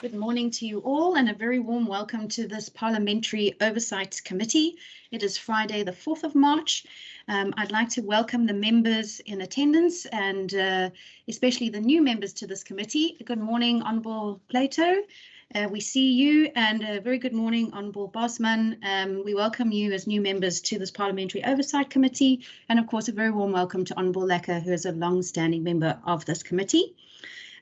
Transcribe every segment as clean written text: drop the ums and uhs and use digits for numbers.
Good morning to you all and a very warm welcome to this Parliamentary Oversight Committee. It is Friday the 4th of March. I'd like to welcome the members in attendance and especially the new members to this committee. Good morning, Honourable Plato. We see you, and a very good morning, Honourable Bosman. We welcome you as new members to this Parliamentary Oversight Committee, and of course a very warm welcome to Honourable Lecker, who is a long-standing member of this committee.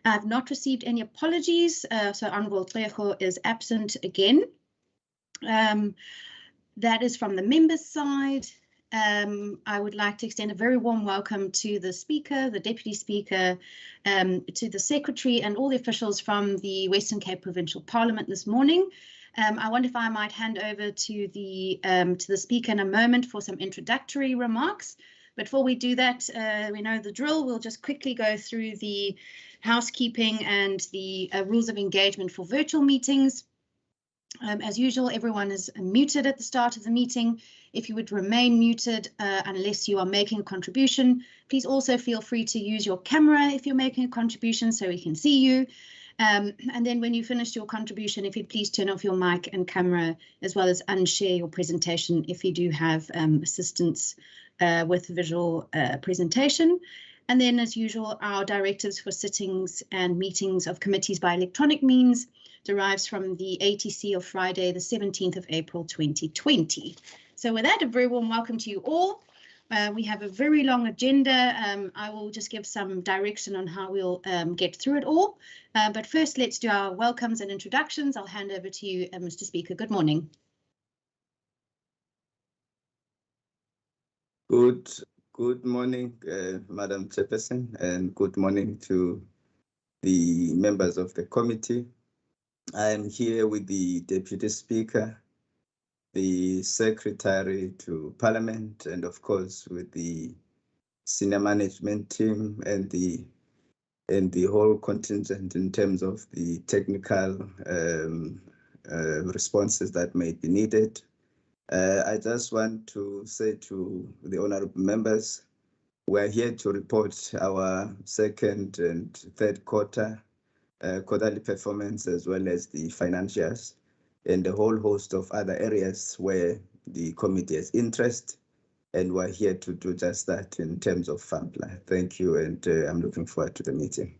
I've not received any apologies, so Honourable Trejo is absent again. That is from the members' side. I would like to extend a very warm welcome to the Speaker, the Deputy Speaker, to the Secretary and all the officials from the Western Cape Provincial Parliament this morning. I wonder if I might hand over to the Speaker in a moment for some introductory remarks. Before we do that, we know the drill. We'll just quickly go through the housekeeping and the rules of engagement for virtual meetings. As usual, everyone is muted at the start of the meeting. If you would remain muted unless you are making a contribution, please also feel free to use your camera if you're making a contribution so we can see you. And then when you finish your contribution, if you'd please turn off your mic and camera, as well as unshare your presentation if you do have assistance with visual presentation. And then, as usual, our directives for sittings and meetings of committees by electronic means derives from the ATC of Friday, the 17th of April 2020. So with that, a very warm welcome to you all. We have a very long agenda. I will just give some direction on how we'll get through it all. But first, let's do our welcomes and introductions. I'll hand over to you, Mr. Speaker. Good morning. Good morning, Madam Chairperson, and good morning to the members of the committee. I am here with the Deputy Speaker, the Secretary to Parliament, and of course with the senior management team and the whole contingent in terms of the technical responses that may be needed. I just want to say to the honourable members, we're here to report our second and third quarterly performance, as well as the financials and a whole host of other areas where the committee has interest, and we're here to do just that in terms of FAMPLA. Thank you, and I'm looking forward to the meeting.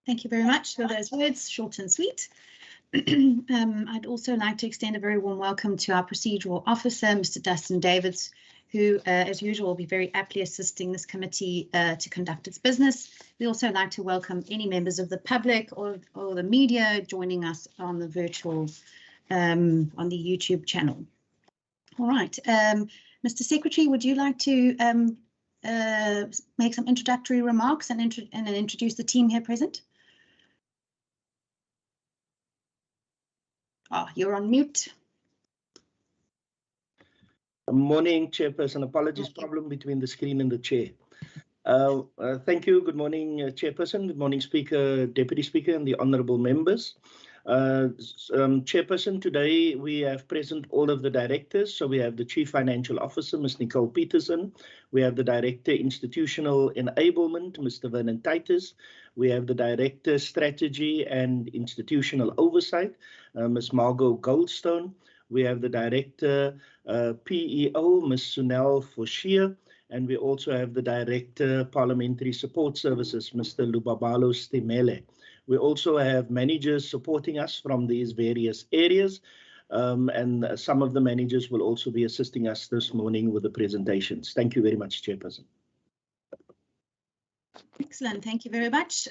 Thank you very much for those words, short and sweet. I'd also like to extend a very warm welcome to our procedural officer, Mr. Dustin Davids, who, as usual, will be very aptly assisting this committee to conduct its business. We also like to welcome any members of the public or the media joining us on the virtual, on the YouTube channel. All right, Mr. Secretary, would you like to make some introductory remarks and introduce the team here present? Oh, you're on mute. Morning, Chairperson. Apologies, problem between the screen and the chair. Thank you. Good morning, Chairperson. Good morning, Speaker, Deputy Speaker, and the honourable members. Chairperson, today we have present all of the directors. So we have the Chief Financial Officer, Ms. Nicole Peterson. We have the Director Institutional Enablement, Mr. Vernon Titus. We have the Director Strategy and Institutional Oversight, Ms. Margot Goldstone. We have the Director PEO, Ms. Sunel Forshia. And we also have the Director Parliamentary Support Services, Mr. Lubabalo Stemele. We also have managers supporting us from these various areas. And some of the managers will also be assisting us this morning with the presentations. Thank you very much, Chairperson. Excellent. Thank you very much.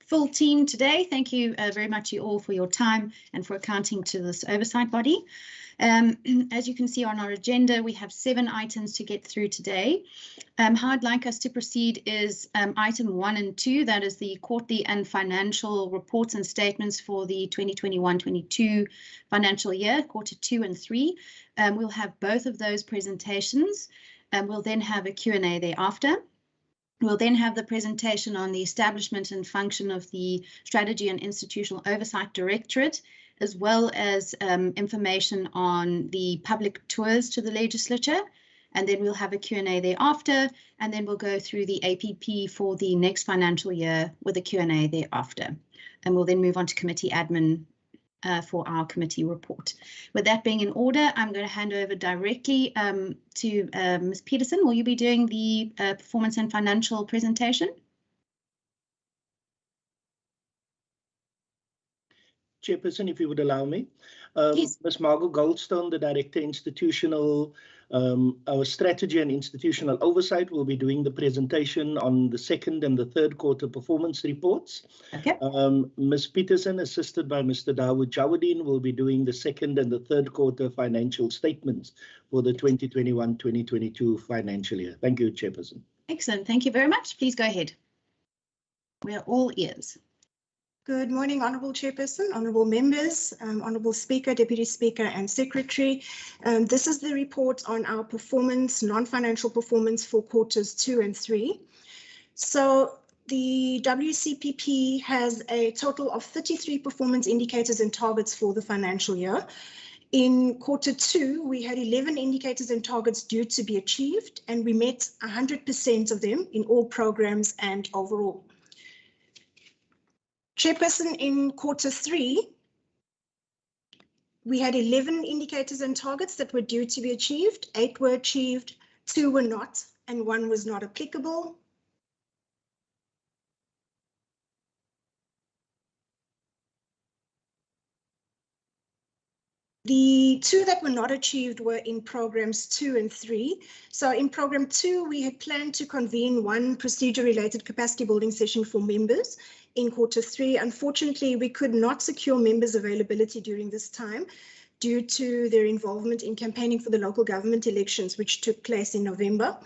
Full team today. Thank you very much you all for your time and for accounting to this oversight body. As you can see on our agenda, we have 7 items to get through today. How I'd like us to proceed is item 1 and 2, that is the quarterly and financial reports and statements for the 2021-22 financial year, quarter 2 and 3. We'll have both of those presentations, and we'll then have a Q&A thereafter. We'll then have the presentation on the establishment and function of the Strategy and Institutional Oversight Directorate, as well as information on the public tours to the legislature and then we'll have a Q&A thereafter, and then we'll go through the APP for the next financial year with a Q&A thereafter. And we'll then move on to committee admin for our committee report. With that being in order, I'm going to hand over directly to Ms. Peterson. Will you be doing the performance and financial presentation? Chairperson, if you would allow me. Yes. Ms. Margot Goldstone, the Director Institutional, our Strategy and Institutional Oversight, will be doing the presentation on the second and the third quarter performance reports. Okay. Ms. Peterson, assisted by Mr. Dawood Jawadin, will be doing the second and the third quarter financial statements for the 2021-2022 financial year. Thank you, Chairperson. Excellent. Thank you very much. Please go ahead. We are all ears. Good morning, Honourable Chairperson, Honourable Members, Honourable Speaker, Deputy Speaker and Secretary. This is the report on our performance, non-financial performance for quarters 2 and 3. So the WCPP has a total of 33 performance indicators and targets for the financial year. In quarter 2, we had 11 indicators and targets due to be achieved, and we met 100% of them in all programs and overall. Chairperson, in quarter 3, we had 11 indicators and targets that were due to be achieved. 8 were achieved, 2 were not, and 1 was not applicable. The 2 that were not achieved were in programs 2 and 3. So in program 2, we had planned to convene 1 procedure-related capacity building session for members. In quarter 3, unfortunately, we could not secure members' availability during this time due to their involvement in campaigning for the local government elections, which took place in November.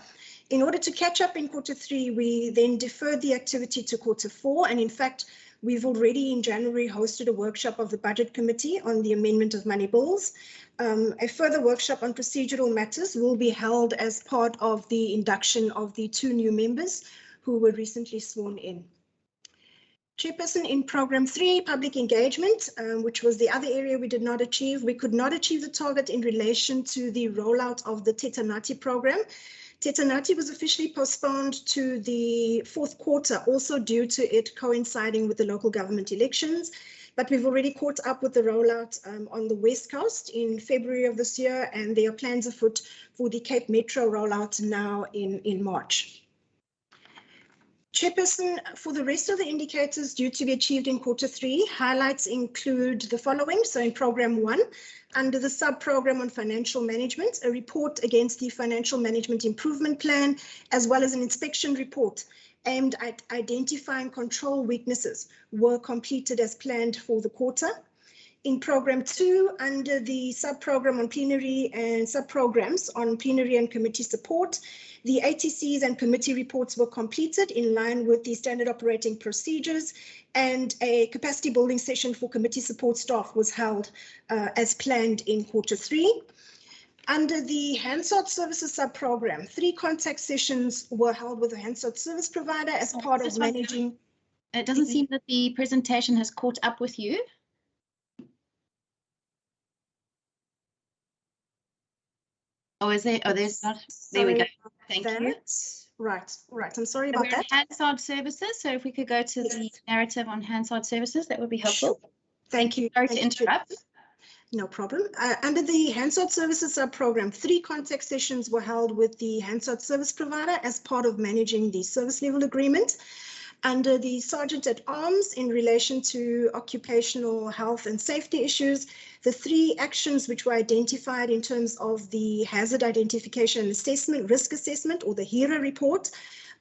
In order to catch up in quarter 3, we then deferred the activity to quarter 4, and in fact, we've already in January hosted a workshop of the Budget Committee on the amendment of money bills. A further workshop on procedural matters will be held as part of the induction of the 2 new members who were recently sworn in. Chairperson, in program 3, public engagement, which was the other area we did not achieve, we could not achieve the target in relation to the rollout of the Tetanati program. Tetanati was officially postponed to the 4th quarter, also due to it coinciding with the local government elections. But we've already caught up with the rollout on the West Coast in February of this year, and there are plans afoot for the Cape Metro rollout now in March. Chairperson, for the rest of the indicators due to be achieved in quarter 3, highlights include the following. So in program 1, under the sub-program on financial management, a report against the financial management improvement plan, as well as an inspection report aimed at identifying control weaknesses were completed as planned for the quarter. In program 2, under the sub-program on plenary and sub-programs on plenary and committee support, the ATCs and committee reports were completed in line with the standard operating procedures, and a capacity building session for committee support staff was held as planned in quarter 3. Under the Hansard Services sub-program, 3 contact sessions were held with the Hansard service provider as part of managing. It doesn't seem that the presentation has caught up with you. Oh, is there? Oh, there's not. There we go. Thank you. Right. I'm sorry about that. Hansard Services. So if we could go to the narrative on Hansard Services, that would be helpful. Sure. Thank you. Sorry to interrupt. No problem. Under the Hansard Services sub-program, 3 contact sessions were held with the Hansard service provider as part of managing the service level agreement. Under the Sergeant at Arms, in relation to occupational health and safety issues, the 3 actions which were identified in terms of the hazard identification and assessment, risk assessment, or the HERA report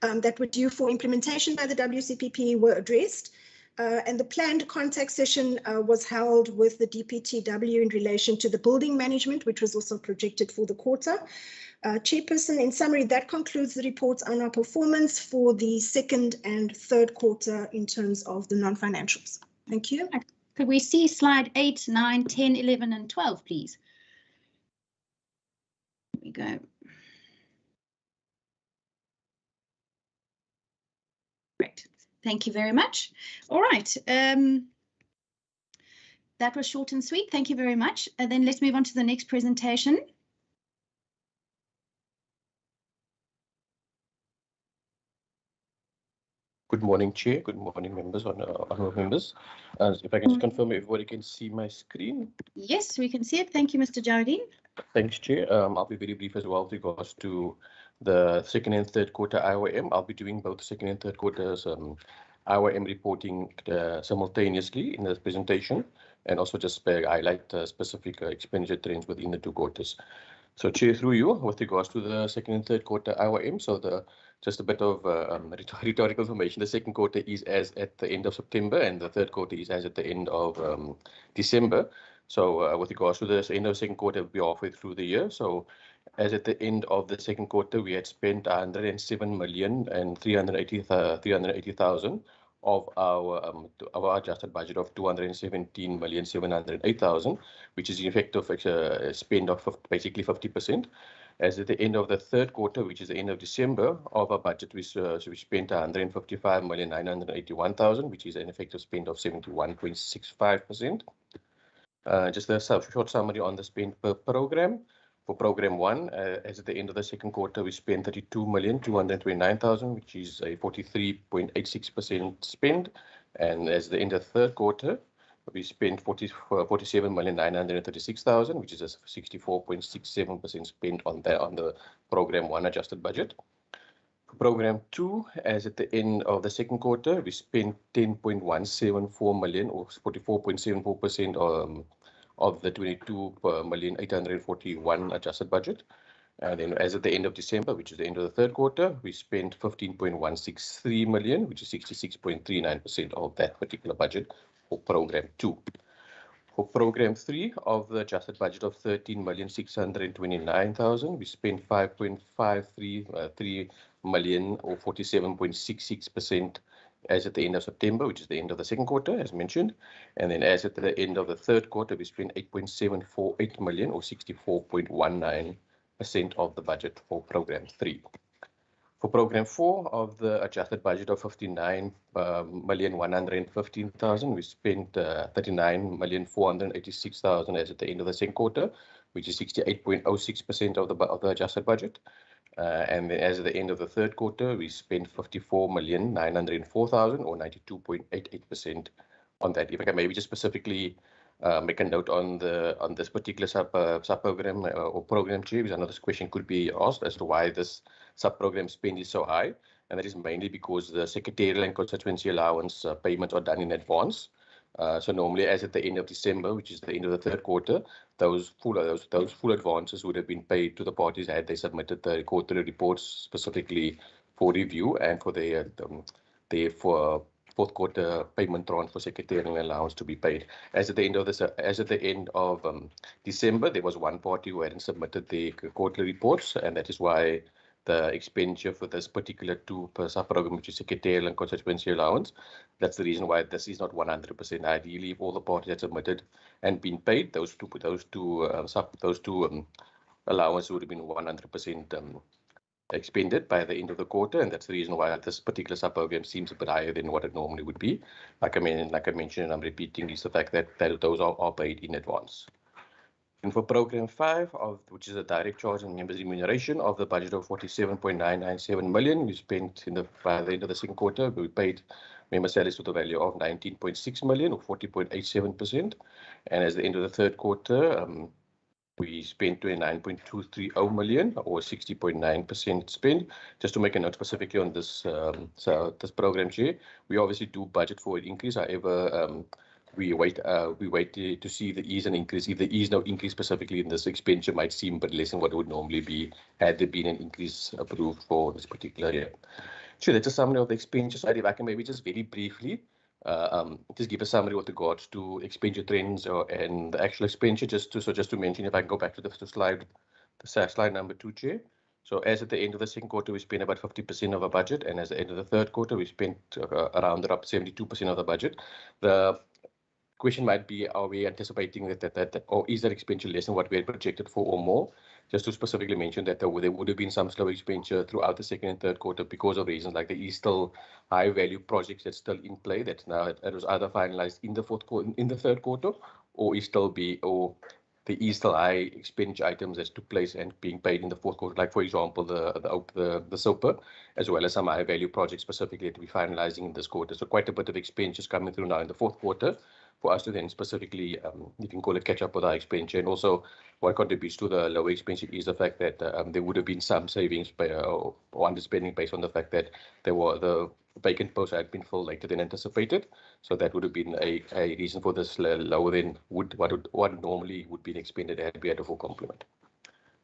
that were due for implementation by the WCPP were addressed. And the planned contact session was held with the DPTW in relation to the building management, which was also projected for the quarter. Chairperson, in summary, that concludes the report on our performance for the 2nd and 3rd quarter in terms of the non-financials. Thank you. Could we see slide 8, 9, 10, 11 and 12, please? Here we go. Great. Thank you very much. All right. That was short and sweet. Thank you very much. Then let's move on to the next presentation. Good morning, Chair. Good morning, members, honourable members. If I can just confirm everybody can see my screen. Yes, we can see it. Thank you, Mr. Jardine. Thanks, Chair. I'll be very brief as well with regards to the second and third quarter IOM. I'll be doing both second and third quarters IOM reporting simultaneously in this presentation, and also just highlight specific expenditure trends within the 2 quarters. So, Chair, through you, with regards to the second and third quarter IOM, so just a bit of rhetorical information. The second quarter is as at the end of September, and the third quarter is as at the end of December. So with regards to the end of the second quarter, we'll be halfway through the year. So as at the end of the second quarter, we had spent 107,380,000 of our adjusted budget of 217,708,000, which is an effective spend of basically 50%. As at the end of the third quarter, which is the end of December, of our budget, we spent 155,981,000, which is an effective spend of 71.65%. Just a short summary on the spend per program. For program 1, as at the end of the second quarter, we spent 32,229,000, which is a 43.86% spend. And as at the end of the third quarter, we spent 47,936,000, which is a 64.67% spend on the program 1 adjusted budget. For program 2, as at the end of the second quarter, we spent 10.174 million, or 44.74% of the 22,841 adjusted budget. And then as at the end of December, which is the end of the third quarter, we spent 15.163 million, which is 66.39% of that particular budget for program 2. For program 3 of the adjusted budget of 13,629,000, we spent 5.533 million, or 47.66%, as at the end of September, which is the end of the second quarter, as mentioned. And then as at the end of the third quarter, we spent 8.748 million, or 64.19% of the budget for program 3. For program 4 of the adjusted budget of 59,115,000, we spent 39,486,000 as at the end of the second quarter, which is 68.06% of the adjusted budget. And then as at the end of the third quarter, we spent 54,904,000, or 92.88% on that. If I can maybe just specifically make a note on this particular sub-program or program, Chair, because I know this question could be asked as to why this sub-program spend is so high, and that is mainly because the secretarial and constituency allowance payments are done in advance. So normally, as at the end of December, which is the end of the third quarter, those full advances would have been paid to the parties had they submitted the quarterly reports specifically for review and for their fourth quarter payment tranche for secretarial allowance to be paid. As at the end of December, there was one party who hadn't submitted the quarterly reports, and that is why the expenditure for this particular sub-program, which is secretarial and constituency allowance, that's the reason why this is not 100%. Ideally, if all the parties had submitted and been paid, those two allowances would have been 100% expended by the end of the quarter, and that's the reason why this particular sub-program seems a bit higher than what it normally would be. Like I mentioned, and I'm repeating, is the fact that those are paid in advance. And for program 5, which is a direct charge and members' remuneration of the budget of 47.997 million, we spent by the end of the second quarter, we paid member salaries to the value of 19.6 million, or 40.87%. And as the end of the third quarter, we spent 29.230 million, or 60.9% spend. Just to make a note specifically on this program, Chair, we obviously do budget for an increase. However, we wait to see if there is an increase. If there is no increase specifically in this expenditure, might seem a bit less than what it would normally be had there been an increase approved for this particular year. Sure, that's a summary of the expenditure side. If I can maybe just very briefly just give a summary with regards to expenditure trends and the actual expenditure. Just to mention, if I can go back to the slide number 2, Chair. So as at the end of the second quarter, we spent about 50% of our budget, and as at the end of the third quarter, we spent around 72% of the budget. The question might be, are we anticipating that or is that expenditure less than what we had projected for or more? Just to specifically mention that there would have been some slow expenditure throughout the second and third quarter because of reasons like there is still high value projects that's still in play that now it was either finalized in the third quarter or there is still high expenditure items that took place and being paid in the fourth quarter, like for example the SOPA, as well as some high value projects specifically to be finalizing in this quarter. So quite a bit of expenditures coming through now in the fourth quarter for us to then specifically, you can call it catch up with our expenditure. And also what contributes to the lower expenditure is the fact that there would have been some savings or underspending based on the fact that the vacant posts had been filled later than anticipated. So that would have been a reason for this lower than what normally would be expended had we had a full complement.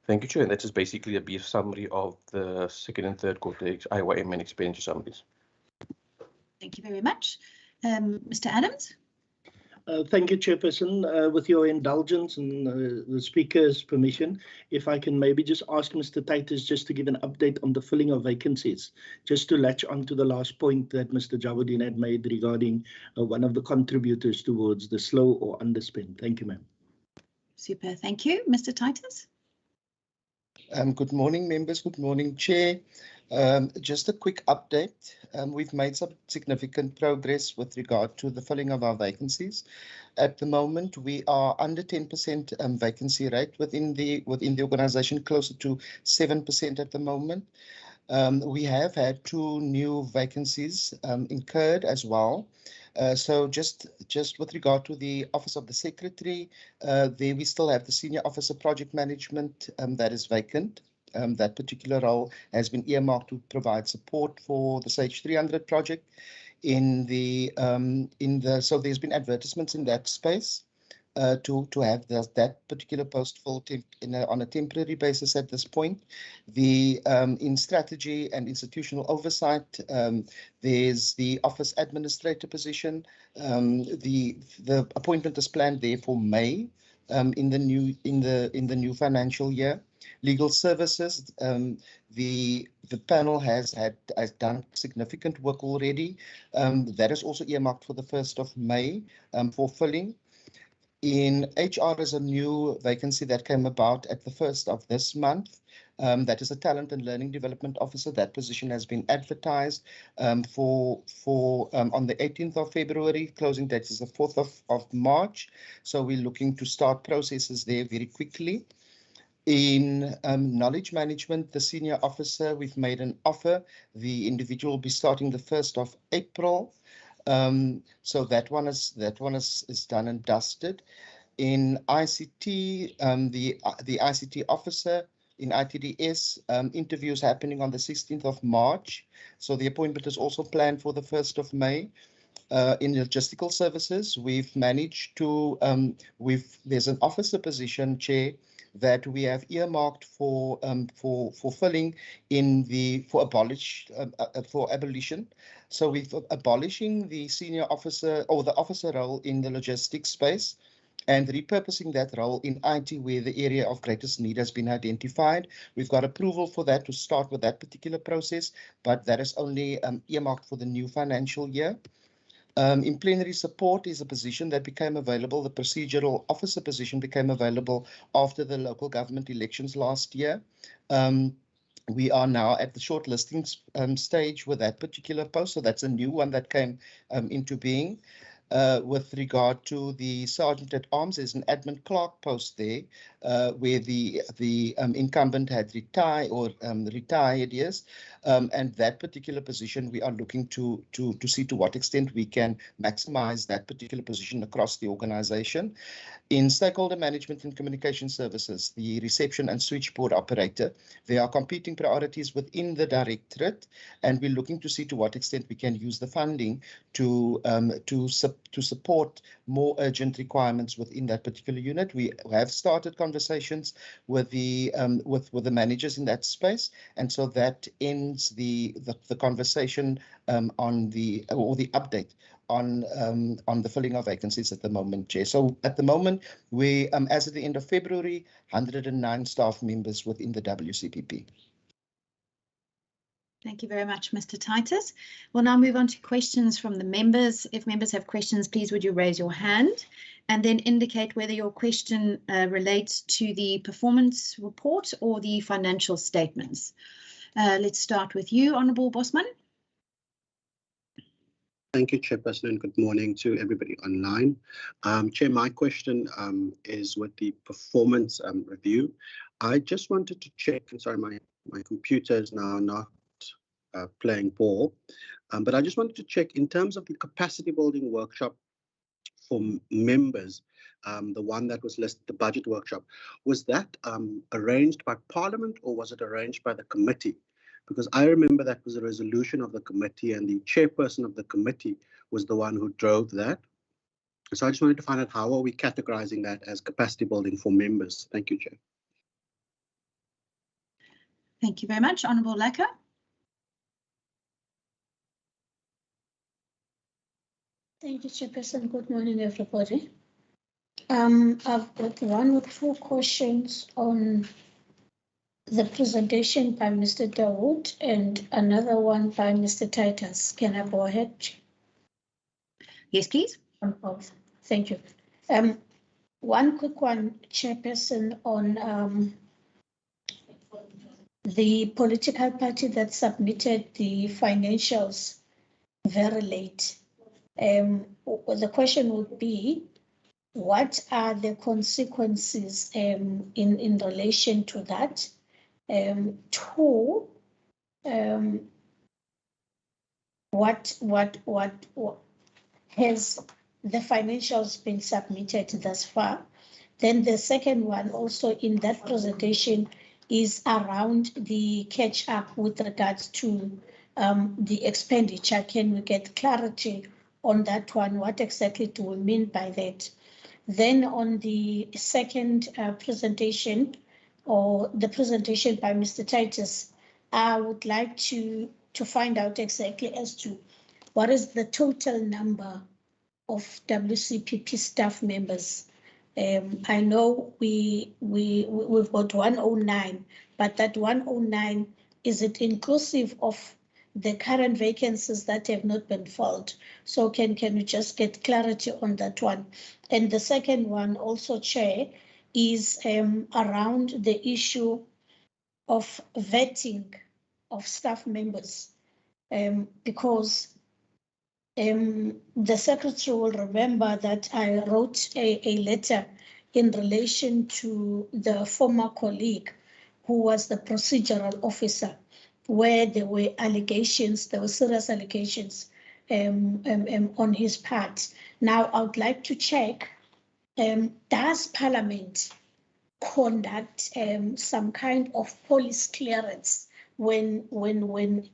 Thank you, Chair. And that is basically a brief summary of the second and third quarter IYM and expenditure summaries. Thank you very much. Mr. Adams? Thank you, Chairperson. With your indulgence and the Speaker's permission, if I can maybe just ask Mr. Titus just to give an update on the filling of vacancies, just to latch on to the last point that Mr. Jawuddin had made regarding one of the contributors towards the slow or underspend. Thank you, ma'am. Super, thank you. Mr. Titus? Good morning, members. Good morning, Chair. Just a quick update. We've made some significant progress with regard to the filling of our vacancies. At the moment, we are under 10% vacancy rate within the organisation, closer to 7% at the moment. We have had 2 new vacancies incurred as well. So just with regard to the Office of the Secretary, there we still have the Senior Officer Project Management that is vacant. That particular role has been earmarked to provide support for the SAGE 300 project. So there's been advertisements in that space to have that particular post filled on a temporary basis at this point. In strategy and institutional oversight, there's the office administrator position. The appointment is planned there for May in the new financial year. Legal services, the panel has done significant work already. That is also earmarked for the 1st of May for filling. In HR is a new vacancy that came about at the 1st of this month. That is a talent and learning development officer. That position has been advertised on the 18th of February. Closing date is the 4th of March. So we're looking to start processes there very quickly. In knowledge management, the senior officer, we've made an offer. The individual will be starting the 1st of April. So that one is done and dusted. In ICT, the ICT officer in ITDS, interviews happening on the 16th of March. So the appointment is also planned for the 1st of May. In logistical services, we've managed to there's an officer position, Chair, that we have earmarked for filling for abolition. So we've abolishing the senior officer or the officer role in the logistics space and repurposing that role in IT where the area of greatest need has been identified. We've got approval for that to start with that particular process, but that is only earmarked for the new financial year. In plenary support is a position that became available. The procedural officer position became available after the local government elections last year. We are now at the shortlisting stage with that particular post. So that's a new one that came into being. With regard to the Sergeant at Arms, there's an admin clerk post there where the incumbent had retired, yes. And that particular position, we are looking to see to what extent we can maximize that particular position across the organization. In stakeholder management and communication services, the reception and switchboard operator, there are competing priorities within the directorate, and we're looking to see to what extent we can use the funding to support more urgent requirements within that particular unit. We have started conversations with the managers in that space, and so that ends the conversation on the update on the filling of vacancies at the moment, Chair. So at the moment, we as at the end of February, 109 staff members within the WCPP. Thank you very much, Mr. Titus. We'll now move on to questions from the members. If members have questions, please would you raise your hand and then indicate whether your question relates to the performance report or the financial statements. Let's start with you, Honourable Bosman. Thank you, Chairperson, and good morning to everybody online. Chair, my question is with the performance review. I just wanted to check, and sorry, my computer is now not playing ball, but I just wanted to check in terms of the capacity building workshop for members, the one that was listed, the budget workshop, was that arranged by Parliament or was it arranged by the committee? Because I remember that was a resolution of the committee and the chairperson of the committee was the one who drove that. So I just wanted to find out how are we categorizing that as capacity building for members? Thank you, Chair. Thank you very much. Honourable Lecker. Thank you, Chairperson. Good morning, everybody. I've got one or two questions on the presentation by Mr. Dawood and another one by Mr. Titus. Can I go ahead? Yes, please. On both. Thank you. One quick one, Chairperson, on the political party that submitted the financials very late. The question would be, what are the consequences in relation to that? Two, what has the financials been submitted thus far? Then the second one also in that presentation is around the catch up with regards to the expenditure. Can we get clarity on that one? What exactly do we mean by that? Then on the second presentation, or the presentation by Mr. Titus, I would like to find out exactly as to what is the total number of WCPP staff members. I know we've got 109, but that 109, is it inclusive of the current vacancies that have not been filled? So can we just get clarity on that one? And the second one also, Chair, is around the issue of vetting of staff members, because the Secretary will remember that I wrote a letter in relation to the former colleague who was the procedural officer, where there were allegations, there were serious allegations on his part. Now, I would like to check, does Parliament conduct some kind of police clearance when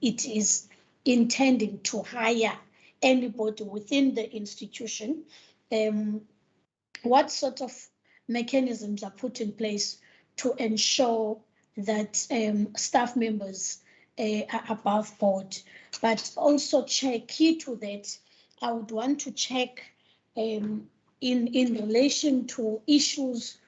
it is intending to hire anybody within the institution? What sort of mechanisms are put in place to ensure that staff members are above board? But also check, key to that, I would want to check in relation to issues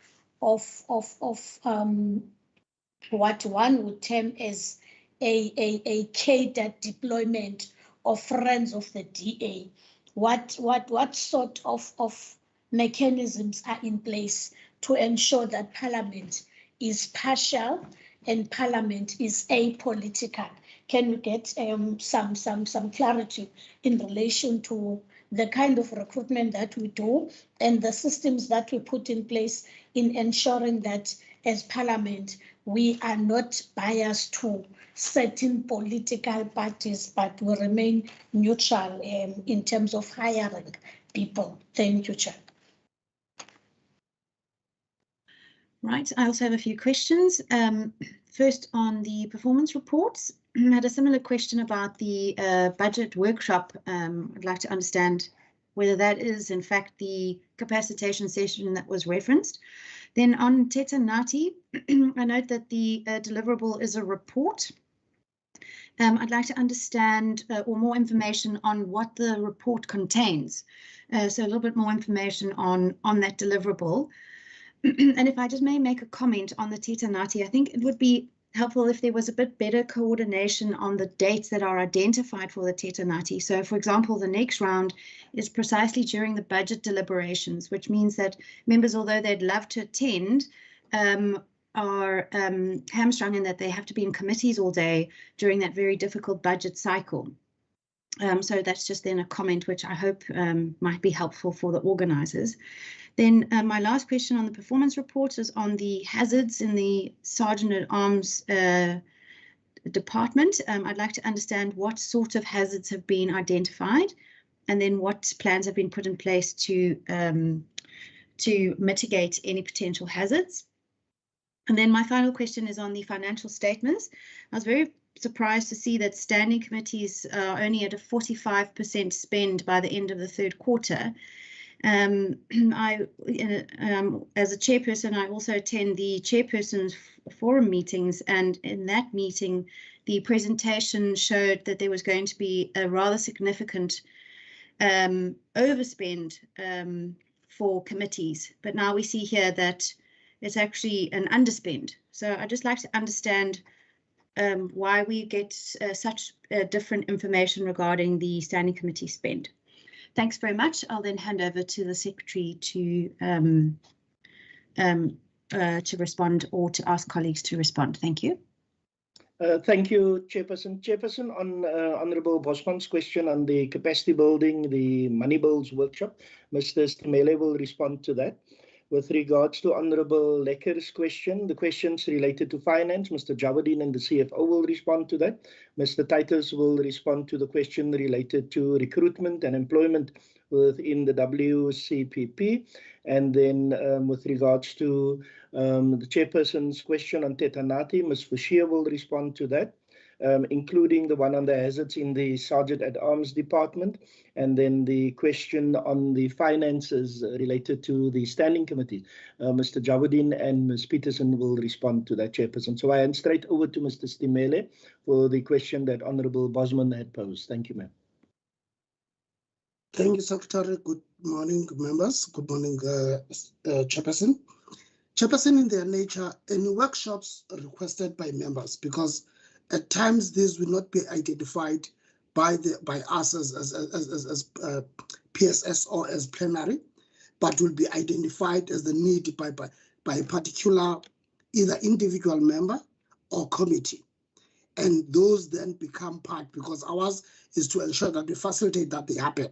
of what one would term as a cadre deployment of friends of the DA. What sort of mechanisms are in place to ensure that Parliament is partial and Parliament is apolitical? Can we get some clarity in relation to the kind of recruitment that we do and the systems that we put in place in ensuring that as Parliament, we are not biased to certain political parties, but we remain neutral in terms of hiring people? Thank you, Chair. Right, I also have a few questions. First, on the performance reports, I had a similar question about the budget workshop. I'd like to understand whether that is in fact the capacitation session that was referenced. Then on Teta Nati, I note that the deliverable is a report. I'd like to understand or more information on what the report contains. So a little bit more information on that deliverable. And if I just may make a comment on the Teta Nati, I think it would be helpful if there was a bit better coordination on the dates that are identified for the Teta Nati. So, for example, the next round is precisely during the budget deliberations, which means that members, although they'd love to attend, are hamstrung in that they have to be in committees all day during that very difficult budget cycle. So that's just then a comment which I hope might be helpful for the organisers. Then my last question on the performance report is on the hazards in the Sergeant-at-Arms department. I'd like to understand what sort of hazards have been identified, and then what plans have been put in place to mitigate any potential hazards. And then my final question is on the financial statements. I was very surprised to see that standing committees are only at a 45% spend by the end of the third quarter. As a chairperson, I also attend the chairperson's forum meetings, and in that meeting, the presentation showed that there was going to be a rather significant overspend for committees. But now we see here that it's actually an underspend. So I'd just like to understand why we get such different information regarding the standing committee spend. Thanks very much. I'll then hand over to the Secretary to respond, or to ask colleagues to respond. Thank you. Thank you, Chairperson. Chairperson, on Honourable Bosman's question on the capacity building, the money bills workshop, Mr. Stimele will respond to that. With regards to Honourable Lekker's question, the questions related to finance, Mr. Javadin and the CFO will respond to that. Mr. Titus will respond to the question related to recruitment and employment within the WCPP. And then with regards to the Chairperson's question on Tetanati, Ms. Fushia will respond to that, including the one on the hazards in the Sergeant-at-Arms department, and then the question on the finances related to the standing committee. Mr. Javadin and Ms. Peterson will respond to that, Chairperson. So I hand straight over to Mr. Stimele for the question that Honourable Bosman had posed. Thank you, ma'am. Thank you, Secretary. Good morning, members. Good morning, Chairperson. Chairperson, in their nature, any workshops requested by members, because at times these will not be identified by us as PSS or as plenary, but will be identified as the need by a particular either individual member or committee. And those then become part, because ours is to ensure that we facilitate that they happen.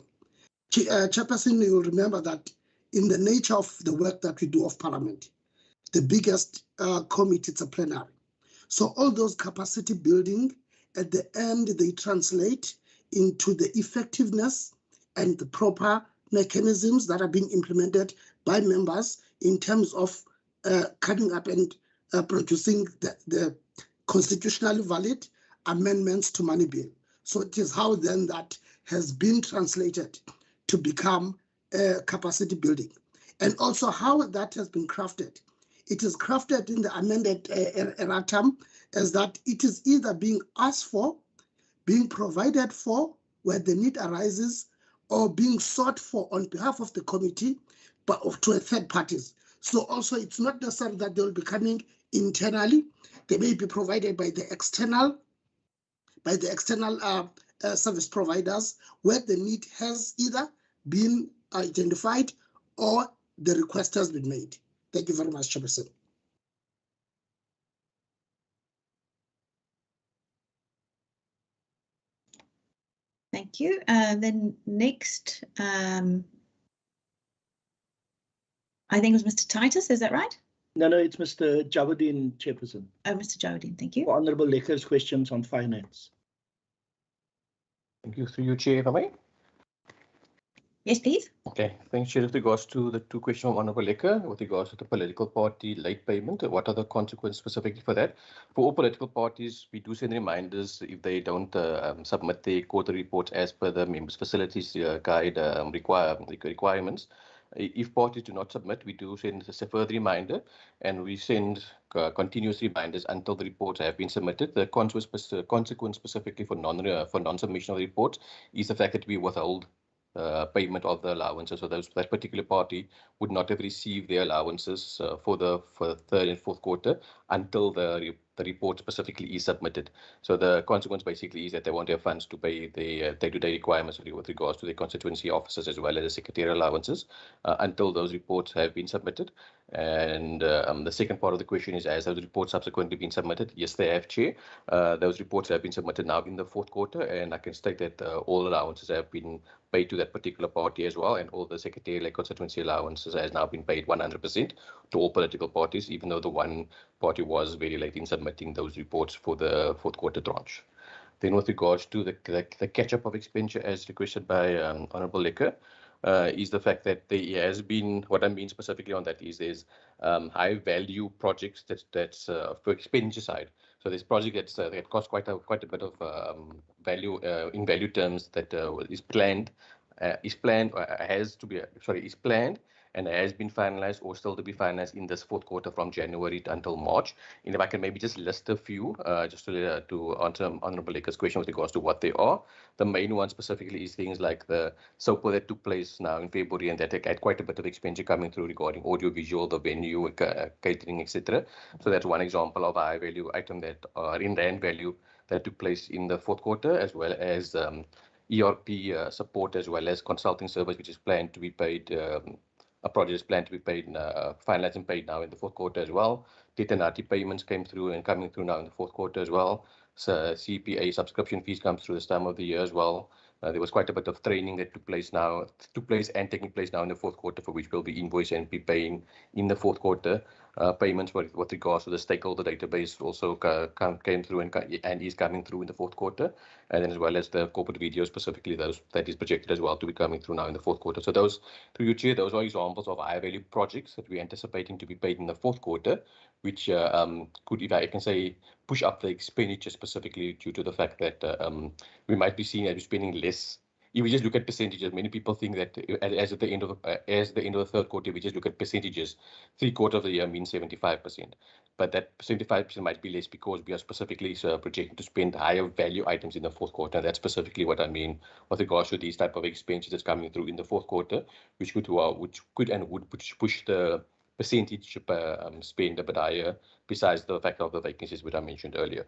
Chairperson, you will remember that in the nature of the work that we do of Parliament, the biggest committee is a plenary. So all those capacity building, at the end, they translate into the effectiveness and the proper mechanisms that are being implemented by members in terms of coming up and producing the constitutionally valid amendments to money bill. So it is how then that has been translated to become capacity building. And also how that has been crafted. It is crafted in the amended erratum as that it is either being asked for, being provided for where the need arises, or being sought for on behalf of the committee, but to a third parties. So also it's not necessary that they will be coming internally. They may be provided by the external service providers, where the need has either been identified or the request has been made. Thank you very much, Chairperson. Thank you. Then next, I think it was Mr. Titus, is that right? No, it's Mr. Javadin, Chairperson. Oh, Mr. Javadin, thank you. For Honourable Lekker's questions on finance. Thank you. Through you, Chair, if I may. Yes, please. Okay, thanks, Chair. With regards to the two questions of Honourable Lekker, with regards to the political party late payment, what are the consequences specifically for that? For all political parties, we do send reminders if they don't submit their quarter reports as per the members' facilities guide requirements. If parties do not submit, we do send a further reminder, and we send continuous reminders until the reports have been submitted. The consequence specifically for non-submission of reports is the fact that we withhold payment of the allowances. So that particular party would not have received their allowances for the third and fourth quarter until the the report specifically is submitted. So the consequence basically is that they won't have funds to pay the day-to-day requirements with regards to the constituency officers as well as the secretarial allowances until those reports have been submitted. And the second part of the question is, as those reports subsequently been submitted? Yes, they have, Chair. Those reports have been submitted now in the fourth quarter, and I can state that all allowances have been paid to that particular party as well, and all the secretarial and constituency allowances has now been paid 100% to all political parties, even though the one party was very late in submitting those reports for the fourth quarter tranche. Then with regards to the catch-up of expenditure as requested by Honourable Lecker, is the fact that there has been, what I mean specifically on that is there's high value projects that's for expenditure side. So this project that costs quite a bit of value in value terms that is planned and has been finalized or still to be finalized in this fourth quarter from January until March. And if I can maybe just list a few, just to answer Honourable Lekker's question with regards to what they are. The main one specifically is things like the SOPA that took place now in February, and that had quite a bit of expenditure coming through regarding audio-visual, the venue, catering, etc. So that's one example of a high-value item that in rand value that took place in the fourth quarter, as well as ERP support, as well as consulting service, which is planned to be paid. A project is planned to be paid, finalized and paid now in the fourth quarter as well. Detenati payments came through and coming through now in the fourth quarter as well. So CPA subscription fees come through this time of the year as well. There was quite a bit of training that took place and taking place now in the fourth quarter, for which we'll be invoicing and be paying in the fourth quarter. Payments with regards to the stakeholder database also came through and is coming through in the fourth quarter, and then as well as the corporate video specifically, that is projected as well to be coming through now in the fourth quarter. So those, through you, Chair, those are examples of high value projects that we're anticipating to be paid in the fourth quarter, which could, if I can say, push up the expenditure specifically due to the fact that we might be seeing that we're spending less. If we just look at percentages, many people think that as at the end of the third quarter, we just look at percentages. 3/4 of the year means 75%, but that 75% might be less because we are specifically projecting to spend higher value items in the fourth quarter. That's specifically what I mean with regards to these type of expenses that's coming through in the fourth quarter, which could and would push the percentage spend a bit higher, besides the fact of the vacancies which I mentioned earlier.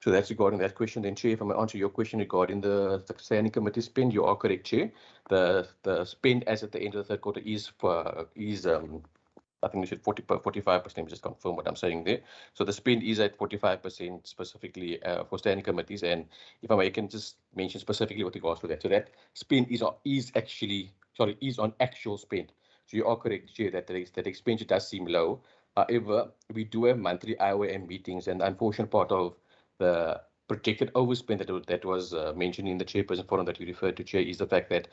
So that's regarding that question. Then, Chair, if I may answer your question regarding the standing committee spend, you are correct, Chair. The spend as at the end of the third quarter is I think we should 45%. Just confirm what I'm saying there. So the spend is at 45% specifically for standing committees. And if I can just mention specifically with regards to that. So that spend is on actual spend. So you are correct, Chair, that that expenditure does seem low. However, we do have monthly IOM meetings, and the unfortunate part of the projected overspend that was mentioned in the chairperson forum that you referred to, Chair, is the fact that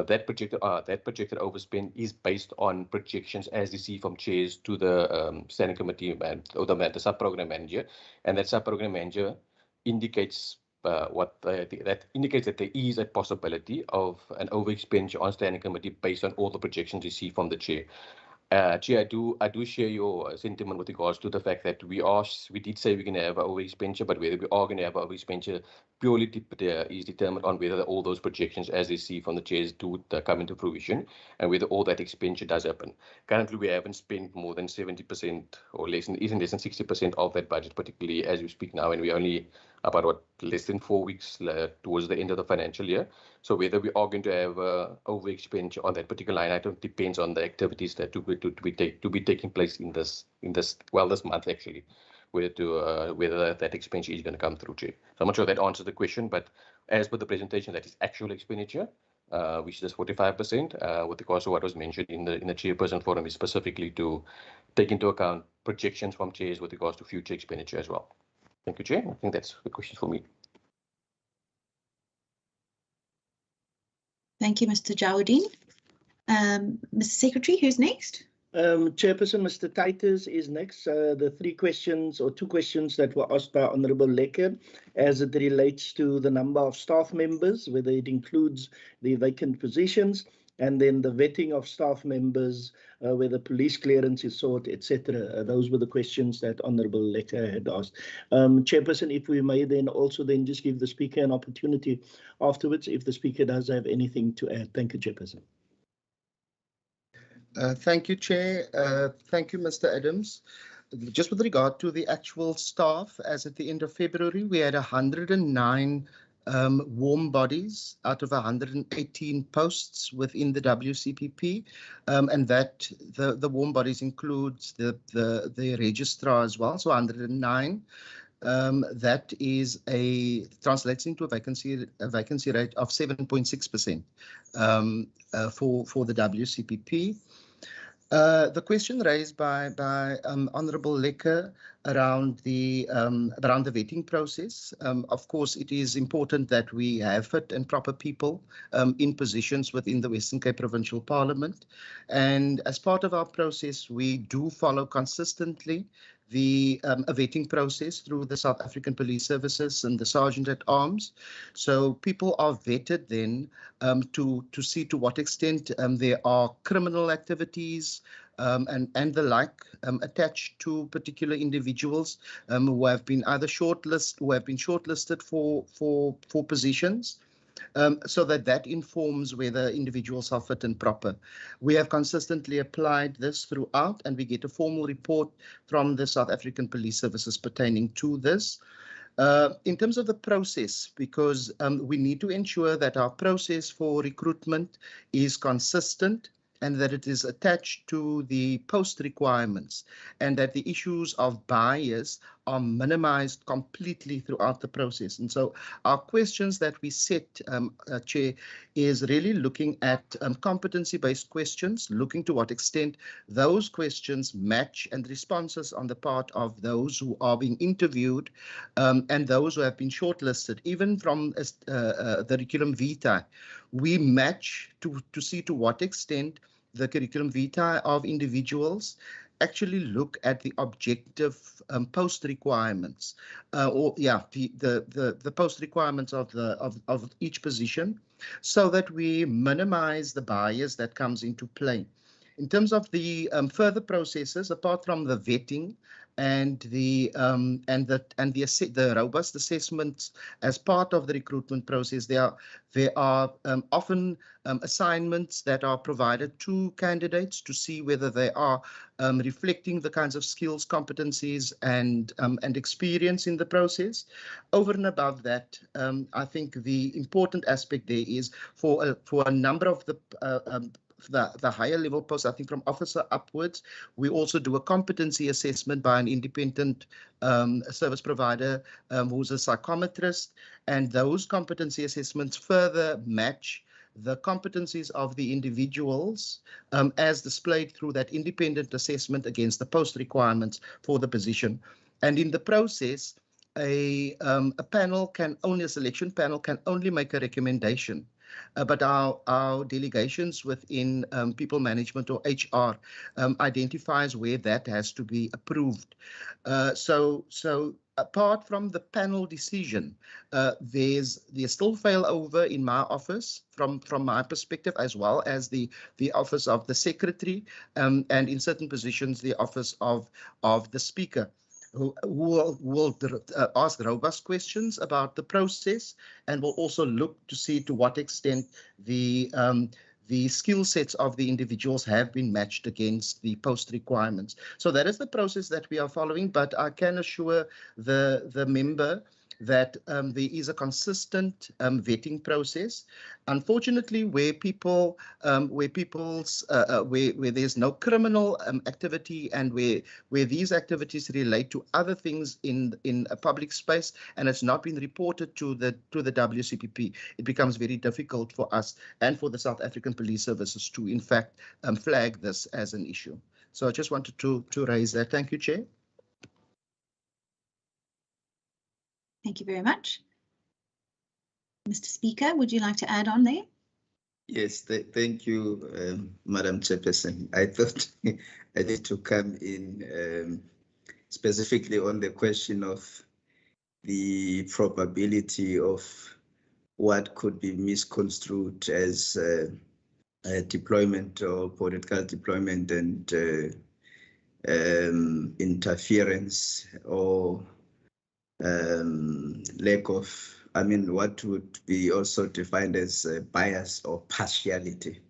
that projected overspend is based on projections as received from chairs to the standing committee or the sub-program manager, and that sub-program manager indicates that indicates that there is a possibility of an overexpenditure on standing committee based on all the projections received from the chair. Chair, I do share your sentiment with regards to the fact that we did say we're going to have an overexpenditure, but whether we are going to have an overexpenditure purely is determined on whether all those projections as they see from the chairs do come into fruition, and whether all that expenditure does happen. Currently, we haven't spent more than 70% or less than 60% of that budget, particularly as we speak now, and we're only about less than 4 weeks towards the end of the financial year. So whether we are going to have over expenditure on that particular line item depends on the activities that to be taking place in this month actually, whether that expenditure is going to come through, Chair. So I'm not sure that answers the question, but as per the presentation, that is actual expenditure, which is 45%. With regards to what was mentioned in the chairperson forum, is specifically to take into account projections from chairs with regards to future expenditure as well. Thank you, Chair. I think that's the question for me. Thank you, Mr. Jawudeen. Mr. Secretary, who's next? Chairperson, Mr. Titus is next. The 2 questions that were asked by Honourable Lecker as it relates to the number of staff members, whether it includes the vacant positions, and then the vetting of staff members, whether police clearance is sought, etc. Those were the questions that Honourable Lecker had asked. Chairperson, if we may then also just give the Speaker an opportunity afterwards, if the Speaker does have anything to add. Thank you, Chairperson. Thank you, Chair. Thank you, Mr. Adams. just with regard to the actual staff, as at the end of February, we had 109 warm bodies out of 118 posts within the WCPP, and that the warm bodies includes the registrar as well, so 109. That is translates into a vacancy rate of 7.6% for the WCPP. The question raised by Honourable Lecker around the vetting process. Of course, it is important that we have fit and proper people in positions within the Western Cape Provincial Parliament, and as part of our process, we do follow consistently the vetting process through the South African Police Services and the Sergeant at Arms. So people are vetted then to see to what extent there are criminal activities and the like attached to particular individuals who have been either shortlisted for positions. So that informs whether individuals are fit and proper. We have consistently applied this throughout, and we get a formal report from the South African Police Services pertaining to this. In terms of the process, because we need to ensure that our process for recruitment is consistent and that it is attached to the post requirements, and that the issues of bias are minimized completely throughout the process. And so our questions that we set, Chair, is really looking at competency-based questions, looking to what extent those questions match and responses on the part of those who are being interviewed and those who have been shortlisted, even from the curriculum vitae. We match to see to what extent the curriculum vitae of individuals actually look at the objective post requirements, the post requirements of each position, so that we minimize the bias that comes into play. In terms of the further processes, apart from the vetting and the robust assessments as part of the recruitment process, there are often assignments that are provided to candidates to see whether they are reflecting the kinds of skills, competencies, and experience in the process. Over and above that, I think the important aspect there is for a number of the higher level posts, I think from officer upwards, we also do a competency assessment by an independent service provider who's a psychometrist, and those competency assessments further match the competencies of the individuals as displayed through that independent assessment against the post requirements for the position. And in the process, a selection panel can only make a recommendation. But our delegations within people management or HR identifies where that has to be approved. So apart from the panel decision, there's still failover in my office from my perspective, as well as the office of the secretary, and in certain positions the office of the speaker, who will ask robust questions about the process, and will also look to see to what extent the skill sets of the individuals have been matched against the post requirements. So that is the process that we are following, but I can assure the member that there is a consistent vetting process. Unfortunately, where there's no criminal activity, and where these activities relate to other things in a public space, and it's not been reported to the WCPP, it becomes very difficult for us and for the South African Police Services to, in fact, flag this as an issue. So I just wanted to raise that. Thank you, Chair. Thank you very much. Mr. Speaker, would you like to add on there? Yes, thank you, Madam Chairperson. I thought I need to come in specifically on the question of the probability of what could be misconstrued as deployment or political deployment and interference or lack of, what would be also defined as bias or partiality.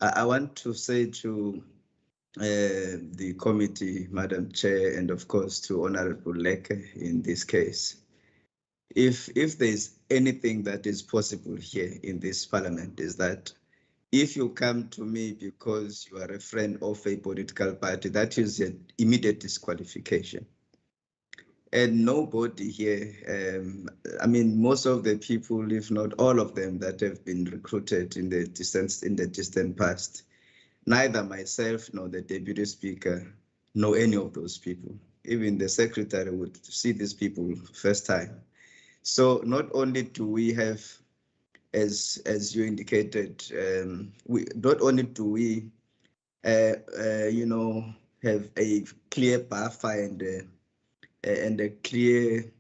I want to say to the committee, Madam Chair, and of course to Honorable Leke in this case. If there's anything that is possible here in this parliament, is that if you come to me because you are a friend of a political party, that is an immediate disqualification. And nobody here, I mean, most of the people, if not all of them that have been recruited in the distant past, neither myself nor the deputy speaker know any of those people. Even the secretary would see these people first time. So not only do we have, as you indicated, we not only do we, you know, have a clear buffer and a clear,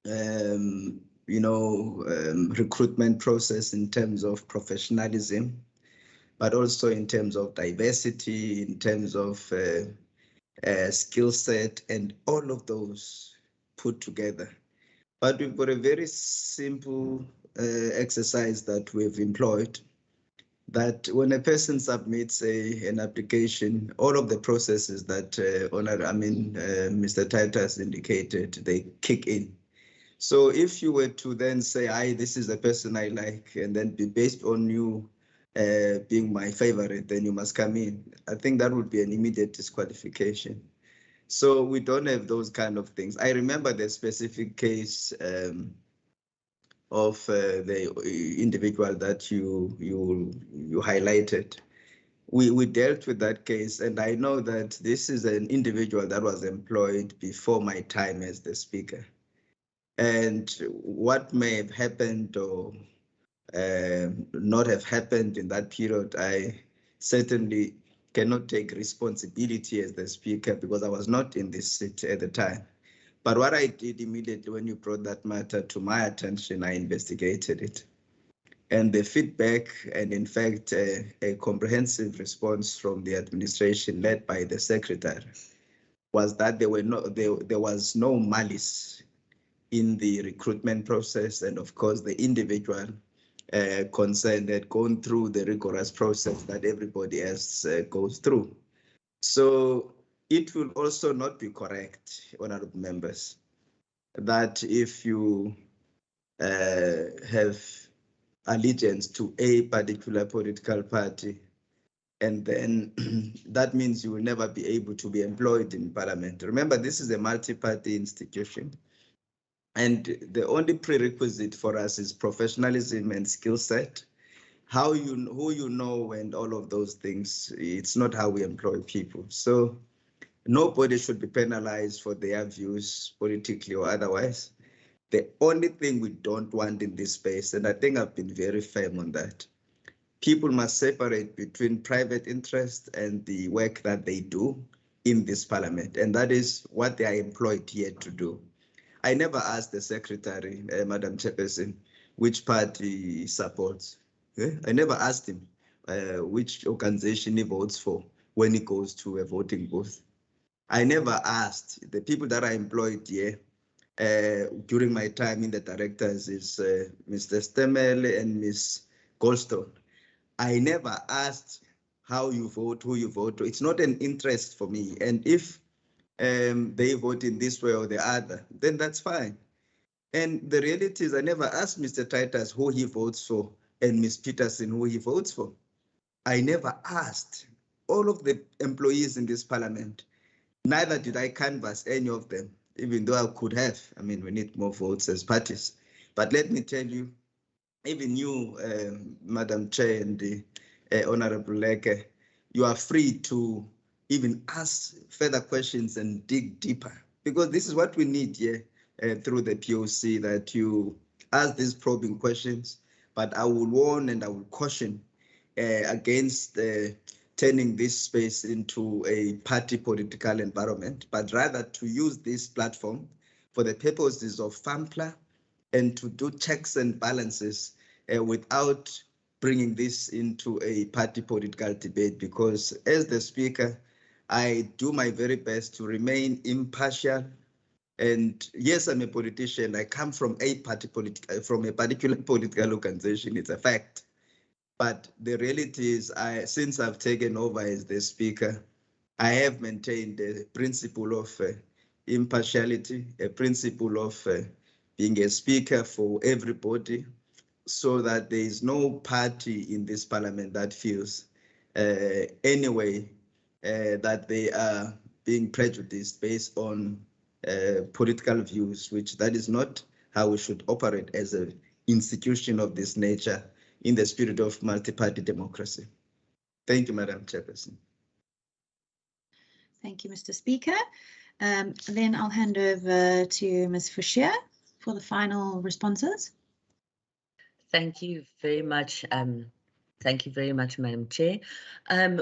you know, recruitment process in terms of professionalism, but also in terms of diversity, in terms of skill set, and all of those put together. But we've got a very simple exercise that we've employed, that when a person submits an application, all of the processes that Mr. Titus indicated, they kick in. So if you were to then say, this is the person I like, and then be based on you being my favorite, then you must come in. I think that would be an immediate disqualification. So we don't have those kind of things. I remember the specific case of the individual that you highlighted. We dealt with that case, and I know that this is an individual that was employed before my time as the speaker. And what may have happened or not have happened in that period, I certainly cannot take responsibility as the speaker because I was not in this seat at the time. But what I did immediately when you brought that matter to my attention, I investigated it. And the feedback and in fact, a comprehensive response from the administration led by the secretary was that there was no malice in the recruitment process. And of course, the individual concerned had gone through the rigorous process that everybody else goes through. So it will also not be correct, honorable members, that if you have allegiance to a particular political party, and then that means you will never be able to be employed in parliament. Remember, this is a multi-party institution. And the only prerequisite for us is professionalism and skill set. Who you know and all of those things, it's not how we employ people. So nobody should be penalized for their views politically or otherwise. The only thing we don't want in this space, and I think I've been very firm on that, people must separate between private interest and the work that they do in this parliament. And that is what they are employed here to do. I never asked the secretary, Madam Chairperson, which party he supports. I never asked him which organization he votes for when he goes to a voting booth. I never asked the people that are employed here during my time in the directors is Mr. Stemmel and Ms. Goldstone. I never asked how you vote, who you vote. It's not an interest for me. And if they vote in this way or the other, then that's fine. And the reality is I never asked Mr. Titus who he votes for and Ms. Peterson who he votes for. I never asked all of the employees in this parliament. Neither did I canvass any of them, even though I could have. I mean, we need more votes as parties. But let me tell you, even you, Madam Chair and the Honorable Leke, you are free to even ask further questions and dig deeper, because this is what we need here through the POC, that you ask these probing questions. But I will warn and I will caution against turning this space into a party political environment, but rather to use this platform for the purposes of FAMPLA and to do checks and balances without bringing this into a party political debate, because as the speaker, I do my very best to remain impartial. And yes, I'm a politician. I come from a particular political organization. It's a fact. But the reality is, since I've taken over as the speaker, I have maintained a principle of impartiality, a principle of being a speaker for everybody, so that there is no party in this parliament that feels anyway that they are being prejudiced based on political views, which that is not how we should operate as an institution of this nature in the spirit of multi-party democracy. Thank you, Madam Chairperson. Thank you, Mr. Speaker. Then I'll hand over to Ms. Forshire for the final responses. Thank you very much. Thank you very much, Madam Chair.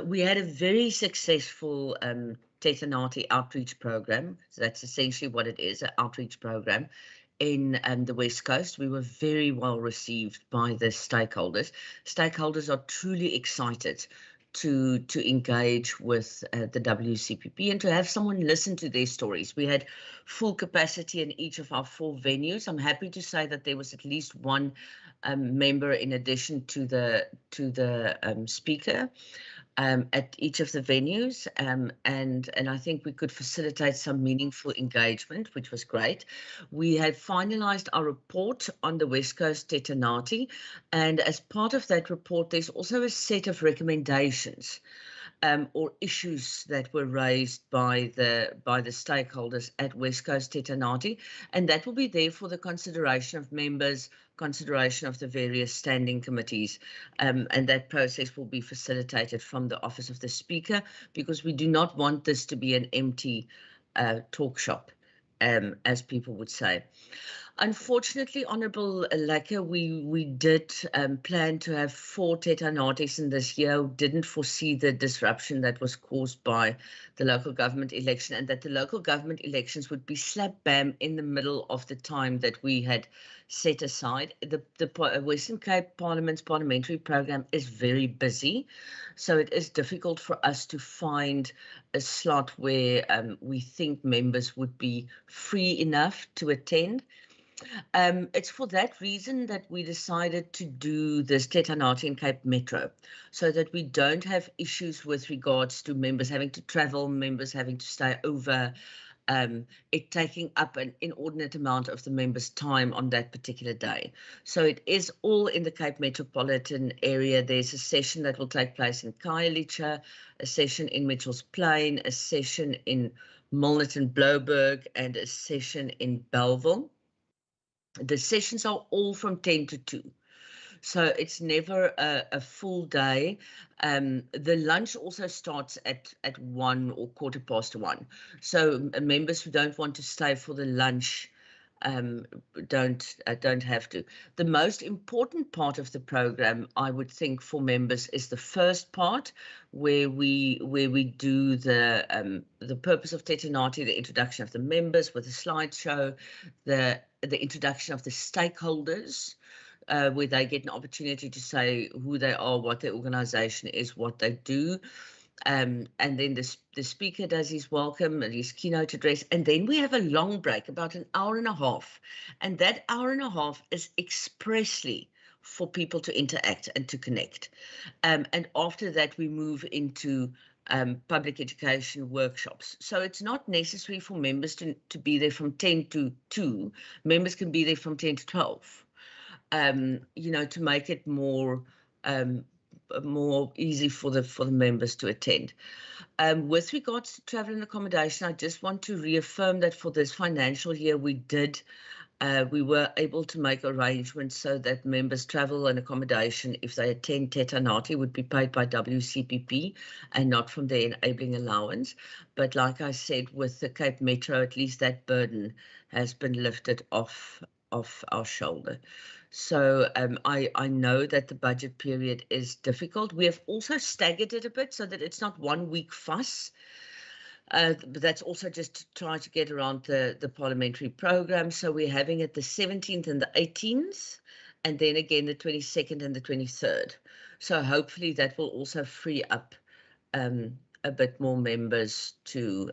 We had a very successful Tetanati outreach program. So that's essentially what it is, an outreach program in the West Coast. We were very well received by the stakeholders. Stakeholders are truly excited to engage with the WCPP and to have someone listen to their stories. We had full capacity in each of our 4 venues. I'm happy to say that there was at least one member in addition to the speaker at each of the venues, and I think we could facilitate some meaningful engagement, which was great. We had finalized our report on the West Coast Tetanati, and as part of that report, there's also a set of recommendations or issues that were raised by the stakeholders at West Coast Tetanati, and that will be there for the consideration of members, consideration of the various standing committees, and that process will be facilitated from the Office of the Speaker, because we do not want this to be an empty talk shop, as people would say. Unfortunately, Honourable Lecker, we did plan to have 4 Tetanatis in this year. Didn't foresee the disruption that was caused by the local government election, and that the local government elections would be slap bam in the middle of the time that we had set aside. The Western Cape Parliament's parliamentary program is very busy, so it is difficult for us to find a slot where we think members would be free enough to attend. It's for that reason that we decided to do this Tetanati in Cape Metro, so that we don't have issues with regards to members having to travel, members having to stay over, it taking up an inordinate amount of the members' time on that particular day. So it is all in the Cape Metropolitan area. There's a session that will take place in Khayelitsha, a session in Mitchells Plain, a session in Milnerton Blouberg, and a session in Bellville. The sessions are all from 10 to 2. So it's never a full day. The lunch also starts at 1 or 1:15. So members who don't want to stay for the lunch don't have to. The most important part of the program, I would think, for members is the first part, where we do the purpose of Tetanati, the introduction of the members with a slideshow, the introduction of the stakeholders, where they get an opportunity to say who they are, what their organisation is, what they do. And then the speaker does his welcome and his keynote address, and then we have a long break, about an hour and a half, and that hour and a half is expressly for people to interact and to connect. And after that we move into public education workshops. So it's not necessary for members to be there from 10 to 2. Members can be there from 10 to 12, you know, to make it more easy for the members to attend. With regards to travel and accommodation, I just want to reaffirm that for this financial year we were able to make arrangements so that members' travel and accommodation, if they attend Tetanati, would be paid by WCPP and not from their enabling allowance. But like I said, with the Cape Metro, at least that burden has been lifted off our shoulder. So I know that the budget period is difficult. We have also staggered it a bit so that it's not 1 week fuss. But that's also just to try to get around the parliamentary program. So we're having it the 17th and the 18th, and then again the 22nd and the 23rd. So hopefully that will also free up a bit more members to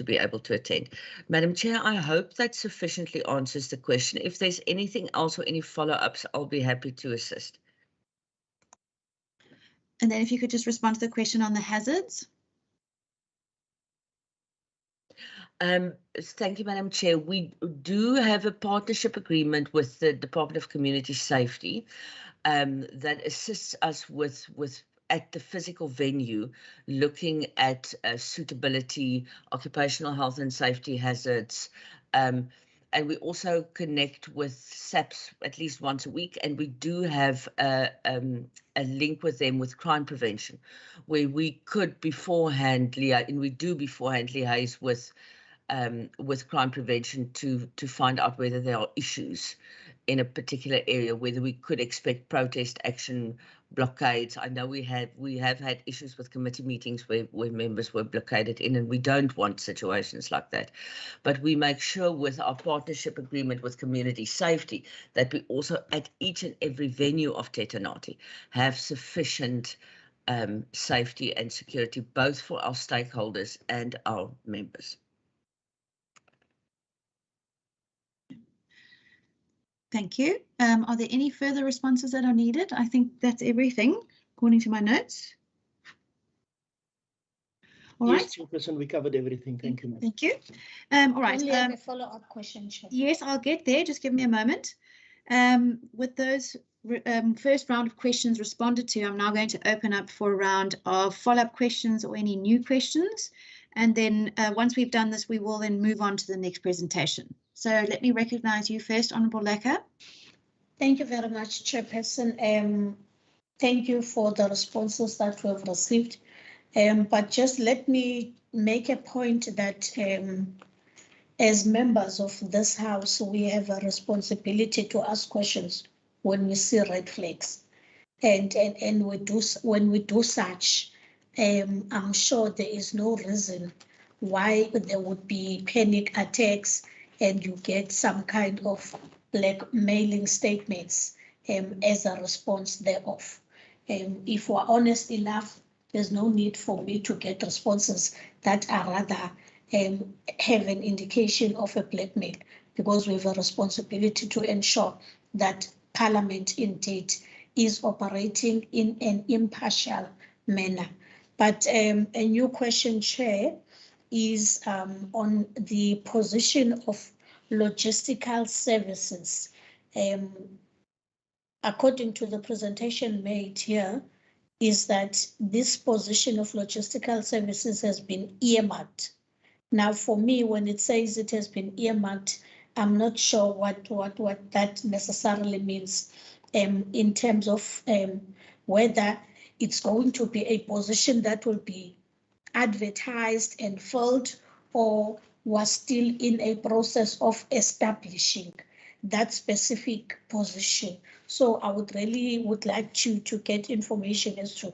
be able to attend. Madam Chair, I hope that sufficiently answers the question. If there's anything else or any follow-ups, I'll be happy to assist. And then if you could just respond to the question on the hazards. Thank you, Madam Chair. We do have a partnership agreement with the Department of Community Safety that assists us with at the physical venue, looking at suitability, occupational health and safety hazards, and we also connect with SAPS at least once a week, and we do have a link with them with crime prevention, where we could beforehand liaise with crime prevention to find out whether there are issues in a particular area, whether we could expect protest action, blockades. I know we have had issues with committee meetings where members were blockaded in, and we don't want situations like that. But we make sure with our partnership agreement with community safety that we also at each and every venue of Tetanati have sufficient safety and security, both for our stakeholders and our members. Thank you. Are there any further responses that are needed? I think that's everything, according to my notes. All right. Yes, Chairperson, we covered everything. Thank you, ma'am. Thank you. All right. Only have a follow-up question, Chair. Yes, I'll get there. Just give me a moment. With those first round of questions responded to, I'm now going to open up for a round of follow-up questions or any new questions. And then once we've done this, we will then move on to the next presentation. So let me recognize you first, Honourable Lecker. Thank you very much, Chairperson. Thank you for the responses that we have received. But just let me make a point that as members of this House, we have a responsibility to ask questions when we see red flags. And when we do such, I'm sure there is no reason why there would be panic attacks and you get some kind of blackmailing statements as a response thereof. If we're honest enough, there's no need for me to get responses that are rather have an indication of a blackmail, because we have a responsibility to ensure that Parliament indeed is operating in an impartial manner. But a new question, Chair, is on the position of logistical services. According to the presentation made here, is that this position of logistical services has been earmarked. Now, for me, when it says it has been earmarked, I'm not sure what that necessarily means in terms of whether it's going to be a position that will be advertised and filled, or was still in a process of establishing that specific position. So I would like to get information as to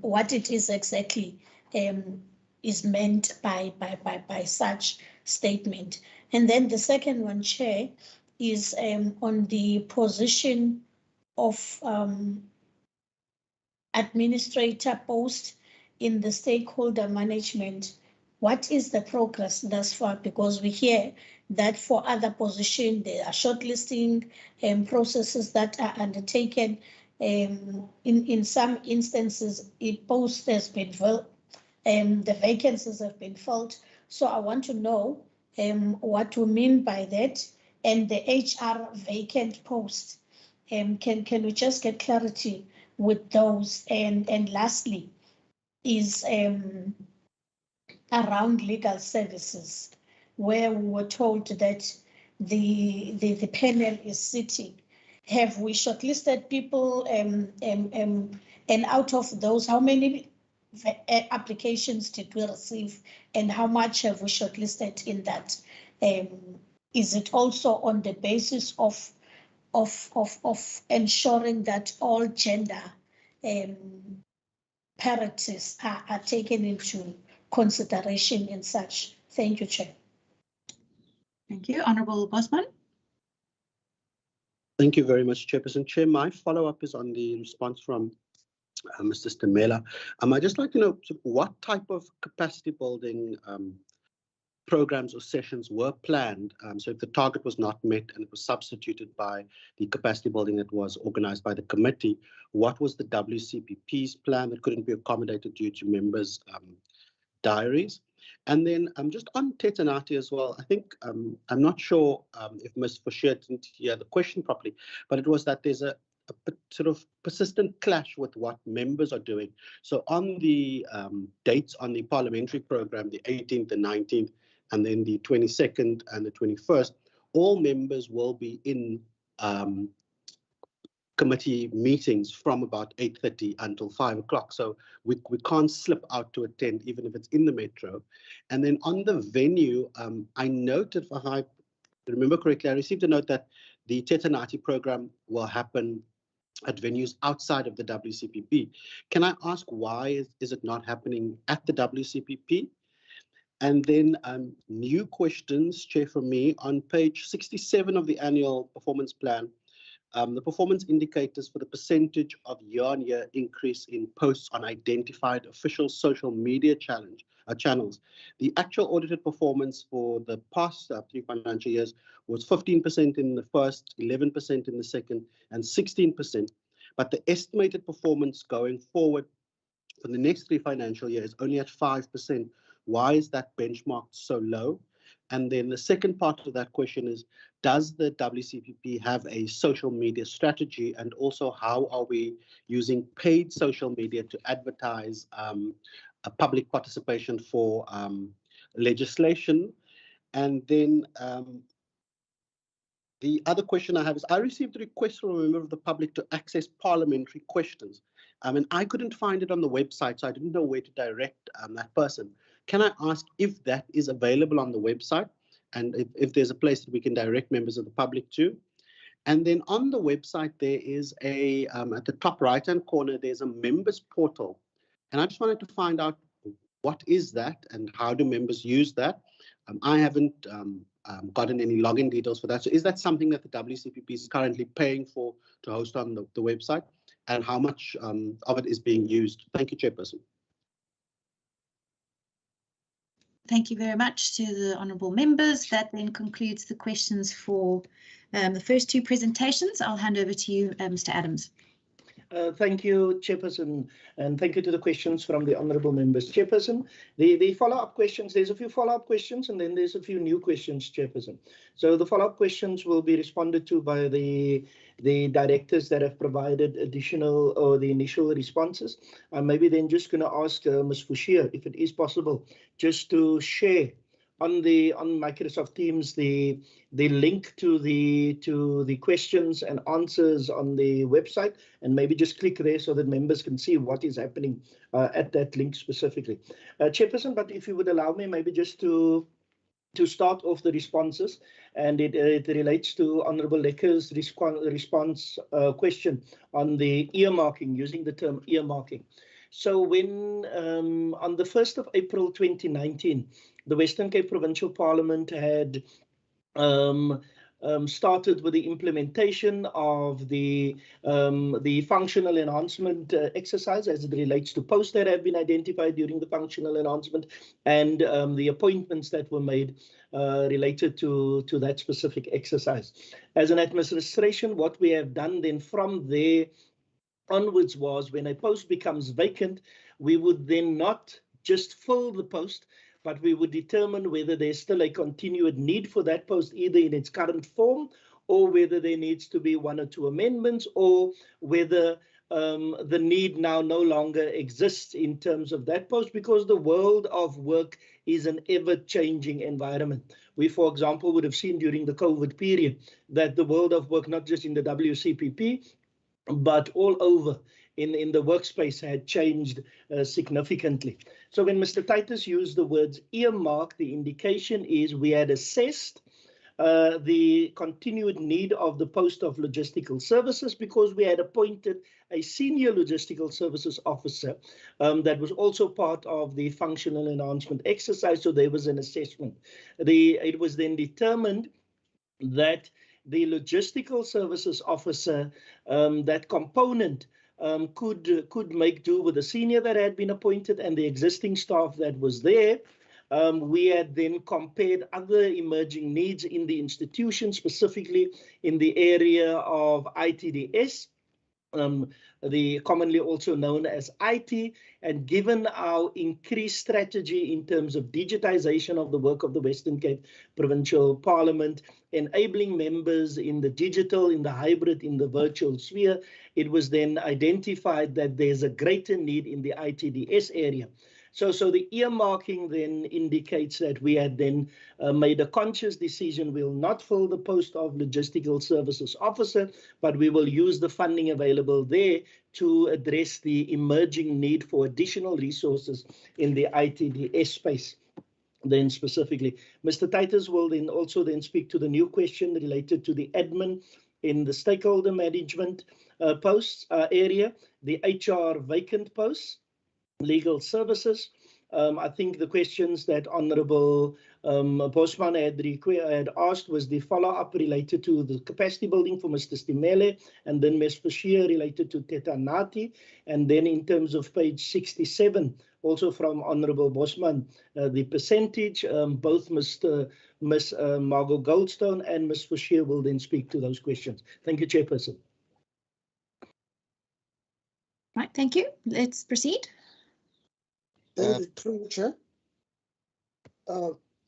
what it is exactly is meant by such statement. And then the second one, Chair, is on the position of administrator post in the stakeholder management. What is the progress thus far? Because we hear that for other positions, there are shortlisting processes that are undertaken. In some instances, a post has been filled, the vacancies have been filled. So I want to know what we mean by that, and the HR vacant post. Can we just get clarity with those? And lastly, is around legal services, where we were told that the panel is sitting. Have we shortlisted people, and out of those, how many applications did we receive, and how much have we shortlisted in that? Is it also on the basis of ensuring that all gender parities are taken into consideration in such? Thank you, Chair. Thank you. Honourable Bosman. Thank you very much, Chairperson. Chair, my follow-up is on the response from Mr. Stemela. I'd just like to know what type of capacity building programs or sessions were planned. So if the target was not met and it was substituted by the capacity building that was organized by the committee, what was the WCPP's plan that couldn't be accommodated due to members' diaries? And then just on Tetanati as well, I think I'm not sure if Ms. Forshire didn't hear the question properly, but it was that there's a sort of persistent clash with what members are doing. So on the dates on the parliamentary program, the 18th, the 19th, and then the 22nd and the 21st, all members will be in committee meetings from about 8:30 until 5 o'clock. So we can't slip out to attend, even if it's in the metro. And then on the venue, I noted, if I remember correctly, I received a note that the Tetanati program will happen at venues outside of the WCPP. Can I ask why is it not happening at the WCPP? And then new questions, Chair, from me. On page 67 of the annual performance plan, the performance indicators for the percentage of year-on-year increase in posts on identified official social media channels. The actual audited performance for the past 3 financial years was 15% in the first, 11% in the second, and 16%. But the estimated performance going forward for the next 3 financial years is only at 5%. Why is that benchmark so low? And then the second part of that question is, does the WCPP have a social media strategy? And also, how are we using paid social media to advertise a public participation for legislation? And then the other question I have is, I received a request from a member of the public to access parliamentary questions. And I couldn't find it on the website, so I didn't know where to direct that person. Can I ask if that is available on the website, and if there's a place that we can direct members of the public to? And then on the website, there is a, at the top right-hand corner, there's a members portal. And I just wanted to find out, what is that and how do members use that? I haven't gotten any login details for that. So is that something that the WCPP is currently paying for to host on the website? And how much of it is being used? Thank you, Chairperson. Thank you very much to the honourable members. That then concludes the questions for the first 2 presentations. I'll hand over to you, Mr. Adams. Thank you, Chairperson, and thank you to the questions from the honourable members. Chairperson, the follow-up questions, there's a few follow-up questions and then there's a few new questions, Chairperson. So the follow-up questions will be responded to by the directors that have provided additional or the initial responses. I'm maybe then just going to ask Ms. Forshire, if it is possible, just to share on Microsoft Teams the link to the questions and answers on the website, and maybe just click there so that members can see what is happening at that link specifically. Chairperson, but if you would allow me maybe just to start off the responses, and it relates to Honourable Lekker's response question on the earmarking, using the term earmarking. So when on the 1st of April 2019, the Western Cape Provincial Parliament had started with the implementation of the functional enhancement exercise as it relates to posts that have been identified during the functional enhancement, and the appointments that were made related to that specific exercise. As an administration, what we have done then from there onwards was, when a post becomes vacant, we would then not just fill the post, but we would determine whether there's still a continued need for that post, either in its current form, or whether there needs to be 1 or 2 amendments, or whether the need now no longer exists in terms of that post, because the world of work is an ever-changing environment. We, for example, would have seen during the COVID period that the world of work, not just in the WCPP, but all over in the workspace, had changed significantly. So when Mr. Titus used the words earmark, the indication is we had assessed the continued need of the post of logistical services, because we had appointed a senior logistical services officer that was also part of the functional enhancement exercise. So there was an assessment. It was then determined that the logistical services officer, that component, could make do with the senior that had been appointed and the existing staff that was there. We had then compared other emerging needs in the institution, specifically in the area of ITDS, the commonly also known as IT, and given our increased strategy in terms of digitization of the work of the Western Cape Provincial Parliament, enabling members in the digital, in the hybrid, in the virtual sphere, it was then identified that there's a greater need in the ITDS area. So the earmarking then indicates that we had then made a conscious decision. We'll not fill the post of Logistical Services Officer, but we will use the funding available there to address the emerging need for additional resources in the ITDS space. Then specifically, Mr. Titus will then also then speak to the new question related to the admin in the stakeholder management posts area, the HR vacant posts, legal services. I think the questions that Honourable Bosman had asked was the follow-up related to the capacity building for Mr. Stimele, and then Ms. Fashia related to Tetanati. And then in terms of page 67, also from Honourable Bosman, the percentage, both Ms. Margot Goldstone and Ms. Fashia will then speak to those questions. Thank you, Chairperson. Right, thank you. Let's proceed. Through Chair,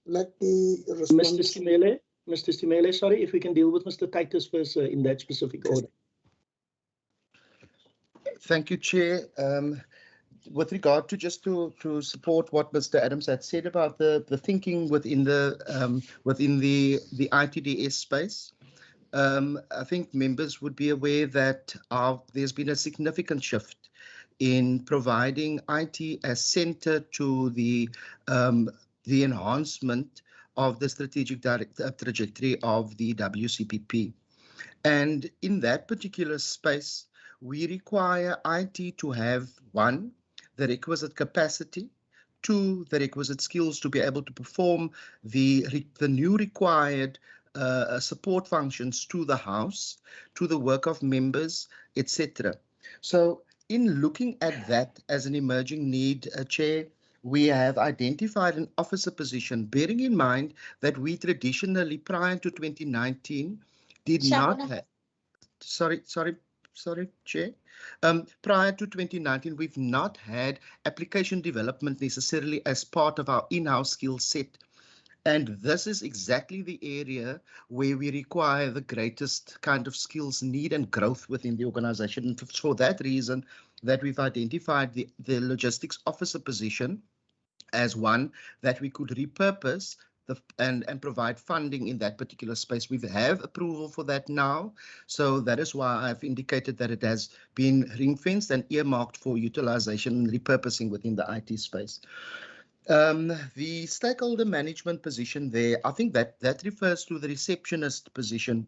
let me respond. Mr. Stimele, sorry, if we can deal with Mr. Titus first in that specific order. Thank you, Chair. With regard to just to support what Mr. Adams had said about the thinking within the ITDS space, I think members would be aware that there's been a significant shift in providing IT as center to the enhancement of the strategic trajectory of the WCPP. And in that particular space, we require IT to have, 1, the requisite capacity, 2, the requisite skills to be able to perform the new required support functions to the House, to the work of members, etc. So in looking at that as an emerging need, Chair, we have identified an officer position, bearing in mind that we traditionally, prior to 2019, did not have... Sorry, Chair. Prior to 2019, we've not had application development necessarily as part of our in-house skill set. And this is exactly the area where we require the greatest kind of skills need and growth within the organization. And for that reason, that we've identified the logistics officer position as one that we could repurpose and provide funding in that particular space. We have approval for that now. So that is why I've indicated that it has been ring-fenced and earmarked for utilization and repurposing within the IT space. The stakeholder management position there, I think that refers to the receptionist position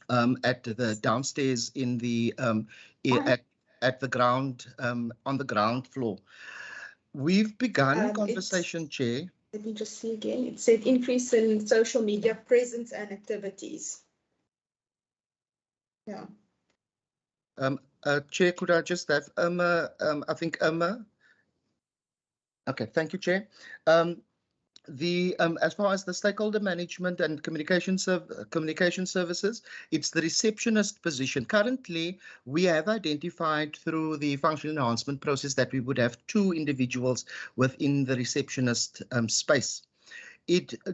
at the downstairs in the at the ground on the ground floor. We've begun conversation, Chair. Let me just see again. It said increase in social media presence and activities. Yeah. Chair, could I just have I think okay, thank you, Chair. As far as the stakeholder management and communication services, it's the receptionist position. Currently, we have identified through the functional enhancement process that we would have 2 individuals within the receptionist space.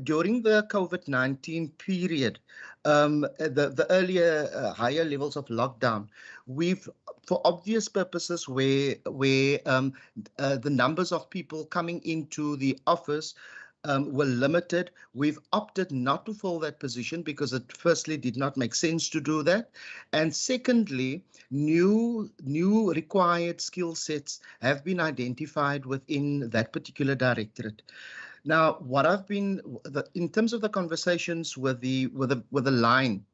During the COVID-19 period, the earlier higher levels of lockdown, we've, for obvious purposes, where the numbers of people coming into the office were limited, we've opted not to fill that position because it firstly did not make sense to do that, and secondly, new required skill sets have been identified within that particular directorate. Now, what I've been in terms of the conversations with the line,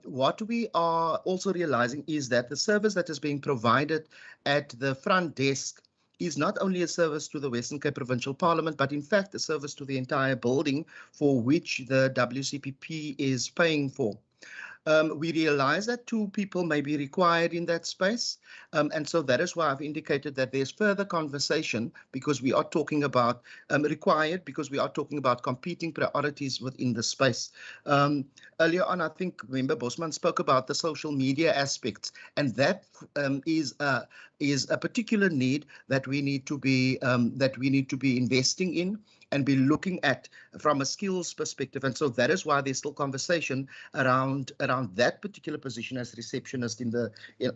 what we are also realizing is that the service that is being provided at the front desk is not only a service to the Western Cape Provincial Parliament, but in fact a service to the entire building for which the WCPP is paying for. We realize that 2 people may be required in that space. And so that is why I've indicated that there's further conversation, because we are talking about required, because we are talking about competing priorities within the space. Earlier on, I think Member Bosman spoke about the social media aspects, and that is a particular need that we need to be investing in and be looking at from a skills perspective. And so that is why there's still conversation around that particular position as receptionist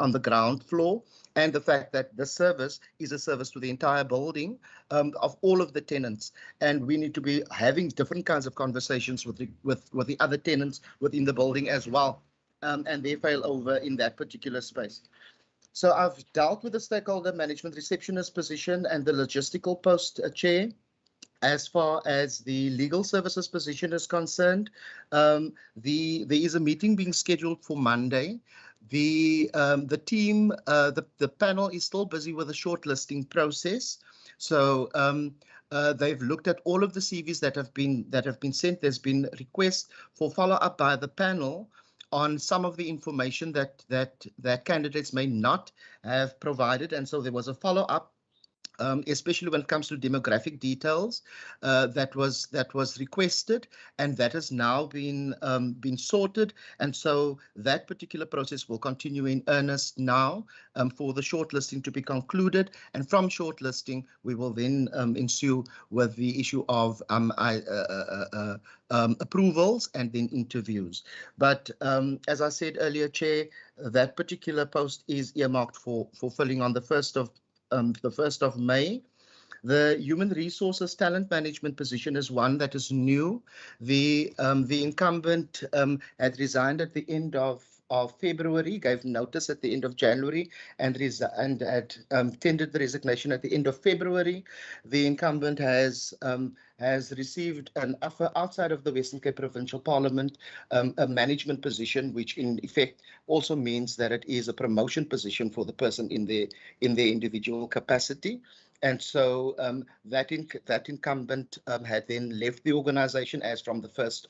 on the ground floor, and the fact that the service is a service to the entire building of all of the tenants. And we need to be having different kinds of conversations with the other tenants within the building as well, and they fail over in that particular space. So I've dealt with the stakeholder management receptionist position and the logistical post chair. As far as the legal services position is concerned, there is a meeting being scheduled for Monday. The team, the panel is still busy with the shortlisting process. So they've looked at all of the CVs that have been sent. There's been requests for follow-up by the panel on some of the information that candidates may not have provided, and so there was a follow-up. Especially when it comes to demographic details that was requested, and that has now been sorted, and so that particular process will continue in earnest now for the shortlisting to be concluded, and from shortlisting we will then ensue with the issue of approvals and then interviews. But as I said earlier, Chair, that particular post is earmarked for filling on the 1st of May. The human resources talent management position is one that is new. The incumbent had resigned at the end of February, gave notice at the end of January, and had tendered the resignation at the end of February. The incumbent has received an offer outside of the Western Cape Provincial Parliament, a management position, which in effect also means that it is a promotion position for the person in their individual capacity. And so that incumbent had then left the organization as from the 1st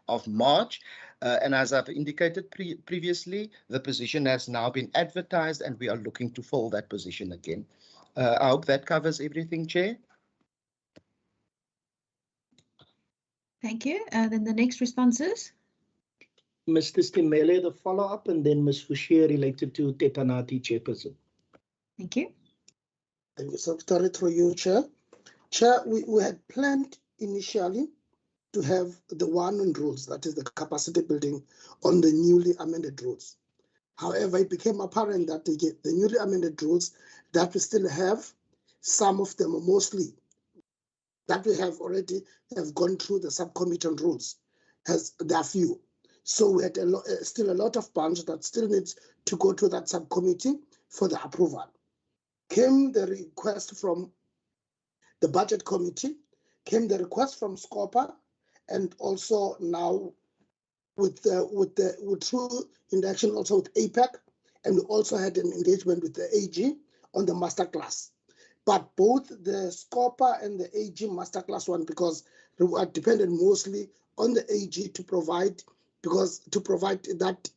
of March. And as I've indicated previously, the position has now been advertised, and we are looking to fill that position again. I hope that covers everything, Chair. Thank you. Then the next responses. Mr. Stimele, the follow-up, and then Ms. Fouchier related to Tetanati, Chairperson. Thank you. Thank you, Secretary, through you, Chair. Chair, we had planned initially to have the one on rules, that is the capacity building, on the newly amended rules. However, it became apparent that the newly amended rules that we still have, some of them, mostly, that we have already gone through the subcommittee on rules, there are few. So we had still a lot of bunch that still needs to go to that subcommittee for the approval. Came the request from the budget committee, came the request from SCOPA, and also now with through induction also with APEC, and we also had an engagement with the AG on the masterclass. But both the SCOPA and the AG masterclass one, because we are dependent mostly on the AG to provide that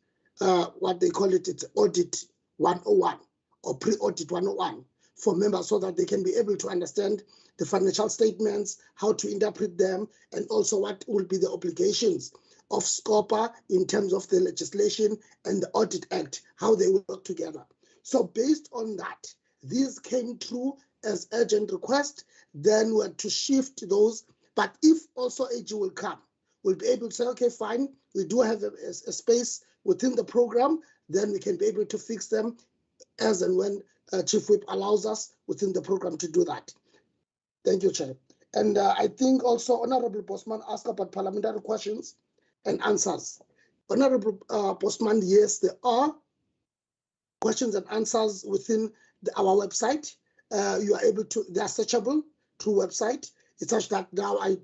what they call it's audit 101 or pre-audit 101 for members, so that they can be able to understand the financial statements, how to interpret them, and also what will be the obligations of SCOPA in terms of the legislation and the Audit Act, how they work together. So based on that, these came through as urgent request, then we had to shift those. But if also AG will come, we'll be able to say, okay, fine, we do have a space within the program, then we can be able to fix them as and when Chief Whip allows us within the program to do that. Thank you, Chair. And I think also Honorable Bosman asked about parliamentary questions and answers. Honorable Bosman, yes, there are questions and answers within our website. You are able to, they are searchable through website. It's such that now I'm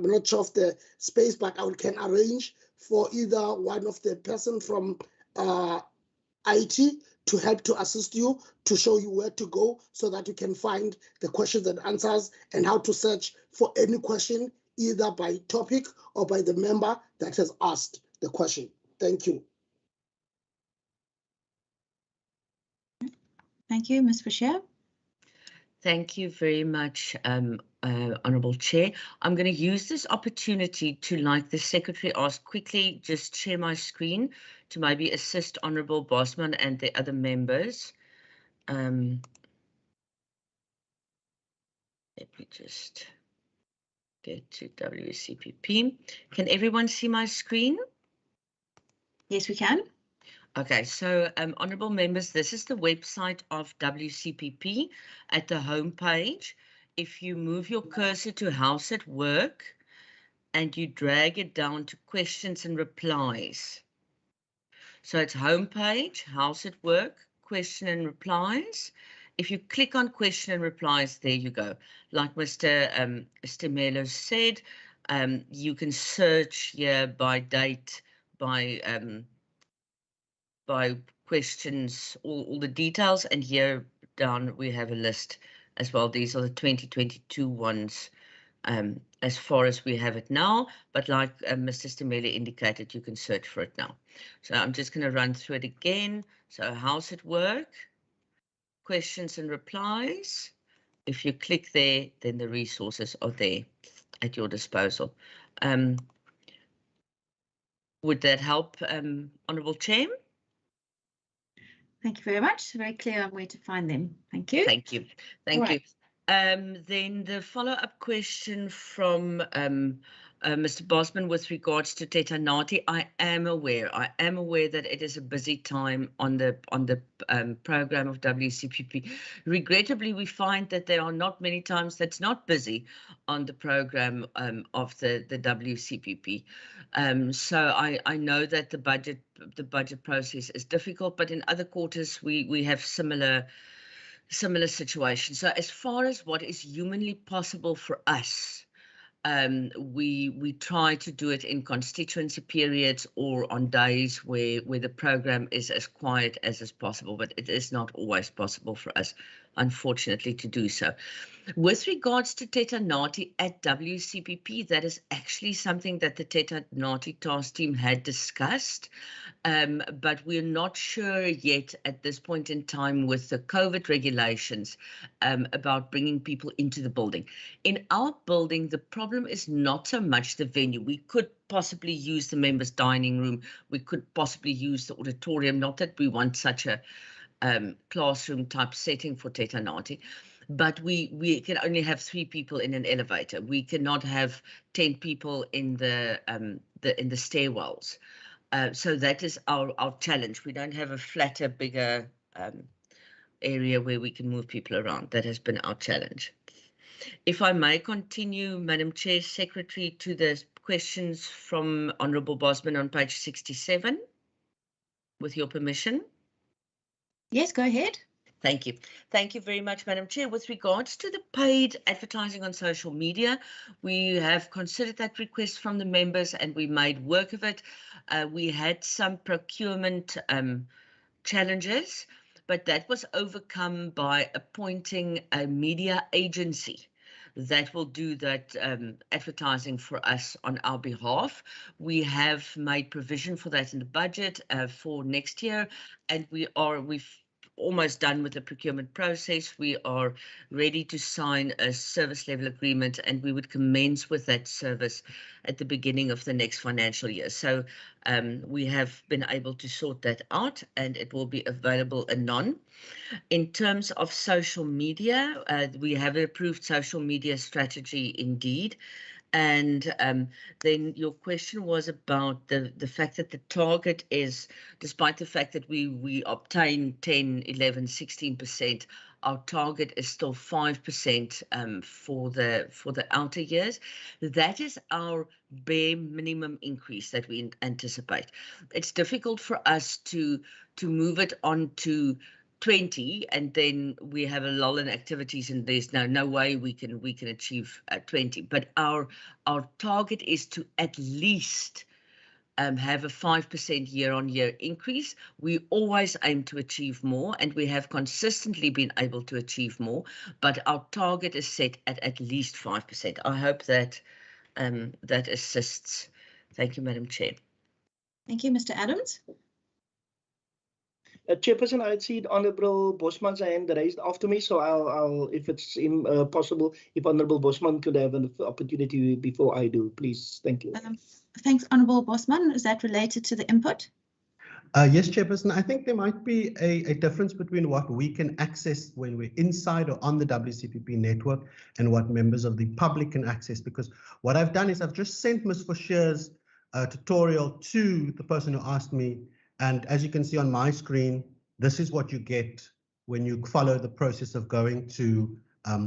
not sure of the space, but I can arrange for either one of the person from IT to help to assist you, to show you where to go so that you can find the questions and answers and how to search for any question, either by topic or by the member that has asked the question. Thank you. Thank you, Ms. Bashir. Thank you very much, Honourable Chair. I'm going to use this opportunity to, like the Secretary asked, quickly just share my screen to maybe assist Honourable Bosman and the other members. Let me just get to WCPP. Can everyone see my screen? Yes, we can. Okay, so honourable members, this is the website of WCPP at the home page. If you move your cursor to House at Work and you drag it down to questions and replies. So it's home page, House at Work, question and replies. If you click on question and replies, there you go. Like Mr. Stemelo said, you can search here by date, by questions, all the details, and here down we have a list as well. These are the 2022 ones as far as we have it now, but like Mr. Stemele indicated, you can search for it now. So I'm just going to run through it again. So House at Work, questions and replies. If you click there, then the resources are there at your disposal. Would that help, Honourable Chair? Thank you very much. Very clear on where to find them. Thank you. Thank you. Thank you. Then the follow-up question from Mr. Bosman with regards to Teta Nati. I am aware that it is a busy time on the program of WCPP. Regrettably, we find that there are not many times that's not busy on the program of the WCPP. So I know that the budget process is difficult, but in other quarters we have similar situations. So as far as what is humanly possible for us, we try to do it in constituency periods or on days where the program is as quiet as is possible, but it is not always possible for us, unfortunately, to do so. With regards to Teta Nati at WCPP, that is actually something that the Teta Nati task team had discussed, but we're not sure yet at this point in time with the COVID regulations about bringing people into the building. In our building, the problem is not so much the venue. We could possibly use the members' dining room. We could possibly use the auditorium, not that we want such a classroom type setting for Teta Nati. But we can only have 3 people in an elevator. We cannot have 10 people in the stairwells. So that is our challenge. We don't have a flatter, bigger area where we can move people around. That has been our challenge. If I may continue, Madam Chair, Secretary, to the questions from Honourable Bosman on page 67, with your permission. Yes, go ahead. Thank you. Thank you very much, Madam Chair. With regards to the paid advertising on social media, we have considered that request from the members and we made work of it. We had some procurement challenges, but that was overcome by appointing a media agency that will do that advertising for us on our behalf. We have made provision for that in the budget for next year, and we've almost done with the procurement process. We are ready to sign a service level agreement, and we would commence with that service at the beginning of the next financial year. So we have been able to sort that out, and it will be available anon. In terms of social media, we have an approved social media strategy indeed. And then your question was about the fact that the target is, despite the fact that we obtain 10, 11, 16%, our target is still 5% for the outer years. That is our bare minimum increase that we anticipate. It's difficult for us to move it on to 20 and then we have a lull in activities and there's no way we can achieve 20, but our target is to at least have a 5% year-on-year increase. We always aim to achieve more, and we have consistently been able to achieve more, but our target is set at least 5%. I hope that that assists. Thank you, Madam Chair. Thank you, Mr. Adams. Chairperson, I see Honourable Bosman's hand raised after me, so I'll if it's possible, if Honourable Bosman could have an opportunity before I do, please. Thank you. Thanks, Honourable Bosman. Is that related to the input? Yes, Chairperson. I think there might be a difference between what we can access when we're inside or on the WCPP network and what members of the public can access, because what I've done is I've just sent Ms. Forshier's tutorial to the person who asked me. And as you can see on my screen, this is what you get when you follow the process of going to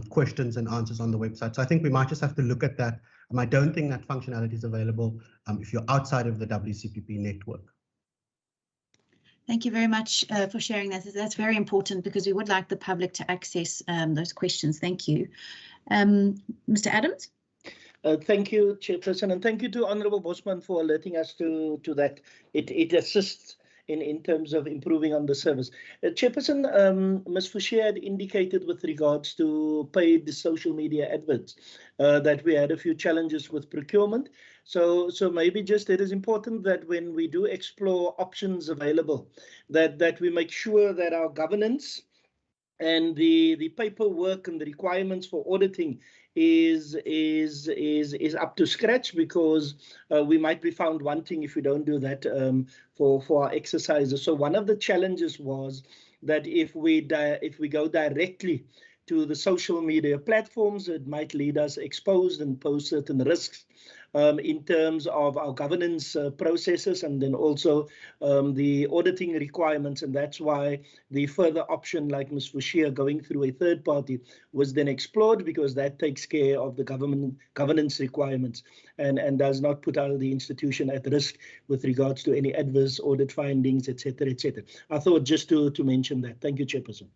questions and answers on the website. So I think we might just have to look at that. I don't think that functionality is available if you're outside of the WCPP network. Thank you very much for sharing that. That's very important because we would like the public to access those questions. Thank you. Mr. Adams? Thank you, Chairperson, and thank you to Honourable Bosman for alerting us to that. It assists in terms of improving on the service. Chairperson, Ms. Forshire had indicated with regards to paid social media adverts that we had a few challenges with procurement. So maybe just it is important that when we do explore options available, that we make sure that our governance and the paperwork and the requirements for auditing is up to scratch, because we might be found wanting if we don't do that for our exercises. So one of the challenges was that if we go directly to the social media platforms, it might lead us exposed and pose certain risks in terms of our governance processes, and then also the auditing requirements. And that's why the further option, like Ms. Forshire, going through a third party, was then explored, because that takes care of the governance requirements and does not put the institution at risk with regards to any adverse audit findings, etc., etc. I thought just to mention that. Thank you, Chairperson.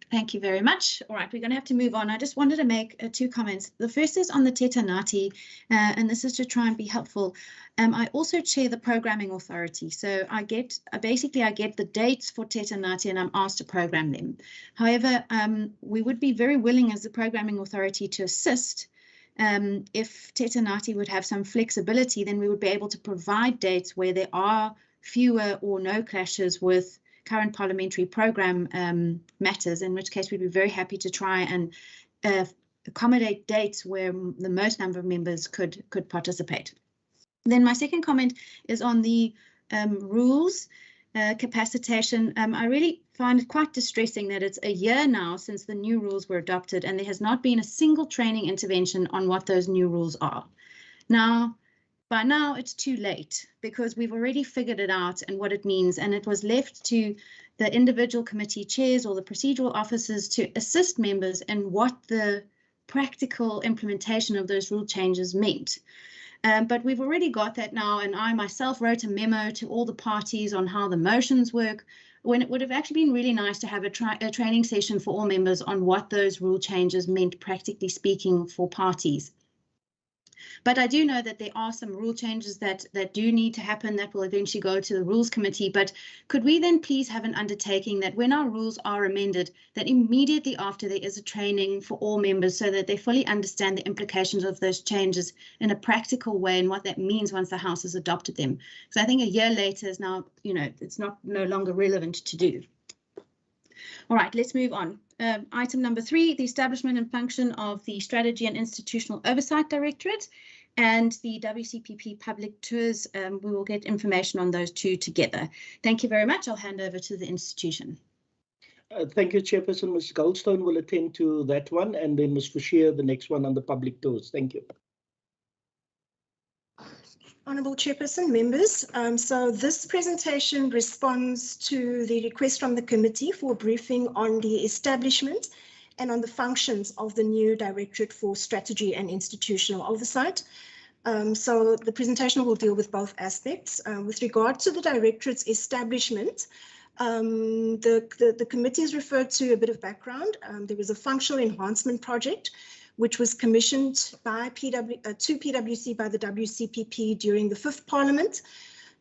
Thank you very much. All right, we're going to have to move on. I just wanted to make two comments. The first is on the Teta Nati, and this is to try and be helpful. I also chair the programming authority, so I get the dates for Teta Nati and I'm asked to program them. However, we would be very willing as the programming authority to assist. If Teta Nati would have some flexibility, then we would be able to provide dates where there are fewer or no clashes with current parliamentary program matters, in which case we'd be very happy to try and accommodate dates where the most number of members could participate. Then my second comment is on the rules capacitation. I really find it quite distressing that it's a year now since the new rules were adopted and there has not been a single training intervention on what those new rules are. By now, it's too late because we've already figured it out and what it means, and it was left to the individual committee chairs or the procedural officers to assist members in what the practical implementation of those rule changes meant. But we've already got that now, and I myself wrote a memo to all the parties on how the motions work, when it would have actually been really nice to have a training session for all members on what those rule changes meant, practically speaking, for parties. But I do know that there are some rule changes that do need to happen that will eventually go to the Rules Committee. But could we then please have an undertaking that when our rules are amended, that immediately after there is a training for all members so that they fully understand the implications of those changes in a practical way and what that means once the House has adopted them. Because I think a year later is now, it's no longer relevant to do. All right, let's move on. Item number 3, the establishment and function of the Strategy and Institutional Oversight Directorate and the WCPP Public Tours. We will get information on those two together. Thank you very much. I'll hand over to the institution. Thank you, Chairperson. Ms. Goldstone will attend to that one, and then Ms. Forshire, the next one on the public tours. Thank you. Honourable Chairperson, members, so this presentation responds to the request from the committee for a briefing on the establishment and on the functions of the new Directorate for Strategy and Institutional Oversight. So the presentation will deal with both aspects. With regard to the Directorate's establishment, the committee has referred to a bit of background. There was a functional enhancement project which was commissioned by to PwC by the WCPP during the 5th Parliament.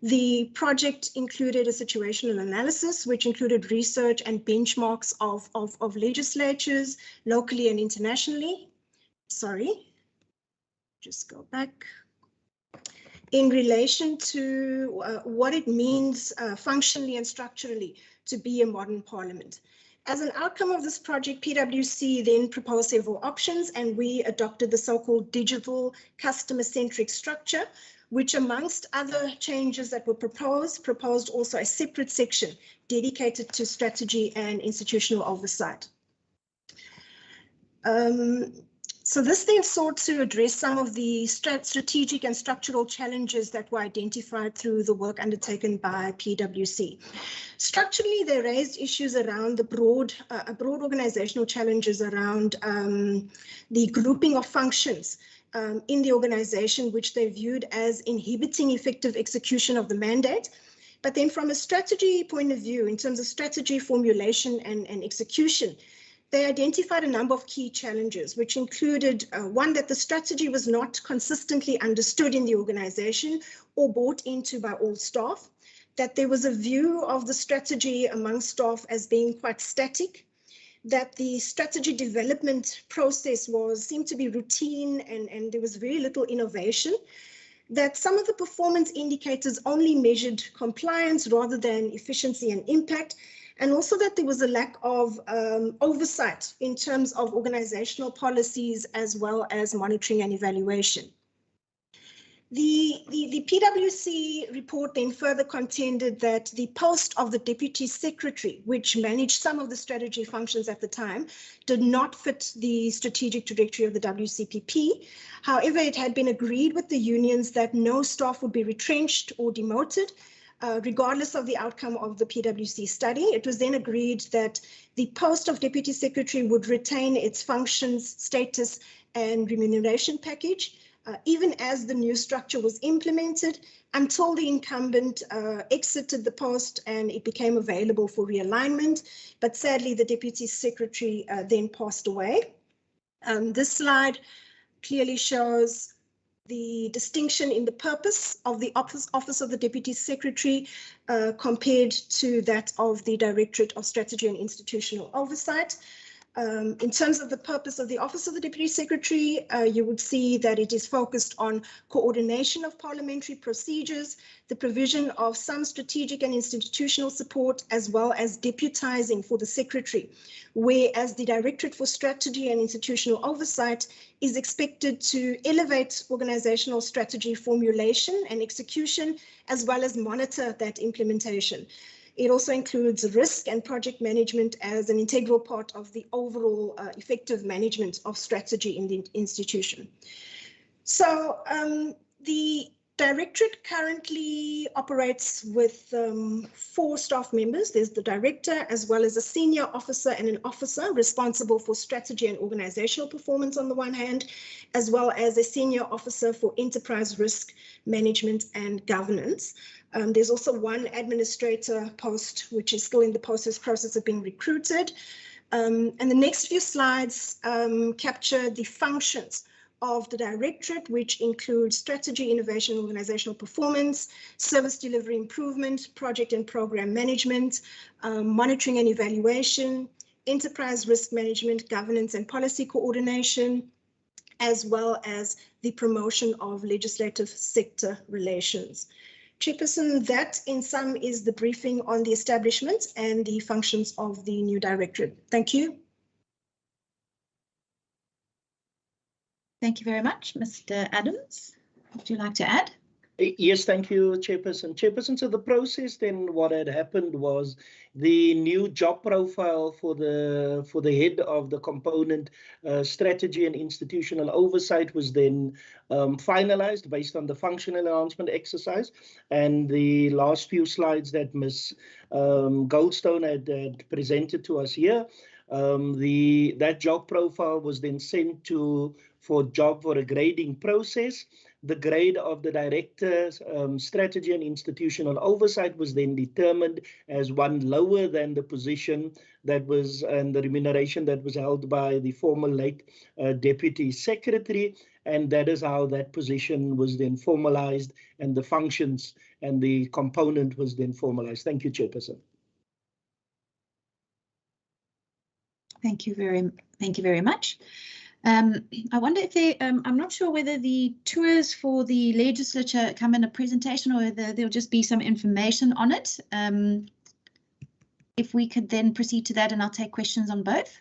The project included a situational analysis, which included research and benchmarks of legislatures locally and internationally. Sorry, just go back. in relation to what it means functionally and structurally to be a modern parliament. As an outcome of this project, PwC then proposed several options, and we adopted the so-called digital customer-centric structure, which amongst other changes that were proposed also a separate section dedicated to strategy and institutional oversight. So this then sought to address some of the strategic and structural challenges that were identified through the work undertaken by PwC. Structurally, they raised issues around the broad organizational challenges around the grouping of functions in the organization, which they viewed as inhibiting effective execution of the mandate. But then from a strategy point of view, in terms of strategy formulation and execution, they identified a number of key challenges, which included one, that the strategy was not consistently understood in the organization or bought into by all staff, that there was a view of the strategy among staff as being quite static, that the strategy development process seemed to be routine and there was very little innovation, that some of the performance indicators only measured compliance rather than efficiency and impact, and also that there was a lack of oversight in terms of organizational policies as well as monitoring and evaluation. The PwC report then further contended that the post of the Deputy Secretary, which managed some of the strategy functions at the time, did not fit the strategic trajectory of the WCPP. However, it had been agreed with the unions that no staff would be retrenched or demoted, regardless of the outcome of the PwC study. It was then agreed that the post of Deputy Secretary would retain its functions, status, and remuneration package, even as the new structure was implemented, until the incumbent exited the post and it became available for realignment. But sadly, the Deputy Secretary then passed away. This slide clearly shows the distinction in the purpose of the office of the Deputy Secretary compared to that of the Directorate of Strategy and Institutional Oversight. In terms of the purpose of the Office of the Deputy Secretary, you would see that it is focused on coordination of parliamentary procedures, the provision of some strategic and institutional support, as well as deputizing for the Secretary, whereas the Directorate for Strategy and Institutional Oversight is expected to elevate organizational strategy formulation and execution, as well as monitor that implementation. It also includes risk and project management as an integral part of the overall effective management of strategy in the institution. So the Directorate currently operates with 4 staff members. There's the Director, as well as a senior officer and an officer responsible for strategy and organizational performance on the one hand, as well as a senior officer for enterprise risk management and governance. There's also one administrator post, which is still in the process of being recruited. And the next few slides capture the functions of the Directorate, which includes strategy, innovation, organizational performance, service delivery improvement, project and program management, monitoring and evaluation, enterprise risk management, governance and policy coordination, as well as the promotion of legislative sector relations. Chairperson, that in sum is the briefing on the establishment and the functions of the new Directorate. Thank you. Thank you very much. Mr. Adams, would you like to add? Yes, thank you, Chairperson. Chairperson, so the process then, what had happened was the new job profile for the head of the component strategy and institutional oversight was then finalized based on the functional enhancement exercise. And the last few slides that Ms. Goldstone had presented to us here, that job profile was then sent for a grading process. The grade of the Director's strategy and institutional oversight was then determined as one lower than the position that was and the remuneration that was held by the former late Deputy Secretary. And that is how that position was then formalized and the functions and the component was then formalized. Thank you, Chairperson. Thank you very much. I wonder if they, I'm not sure whether the tours for the legislature come in a presentation or whether there'll just be some information on it. If we could then proceed to that, and I'll take questions on both.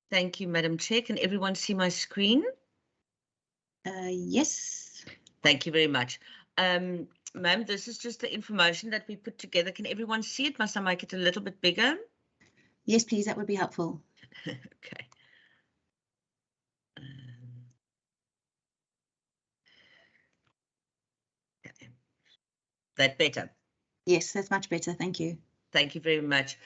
Thank you, Madam Chair. Can everyone see my screen? Yes. Thank you very much. Ma'am, this is just the information that we put together. Can everyone see it? Must I make it a little bit bigger? Yes, please. That would be helpful. Okay. That better? Yes, that's much better. Thank you. Thank you very much.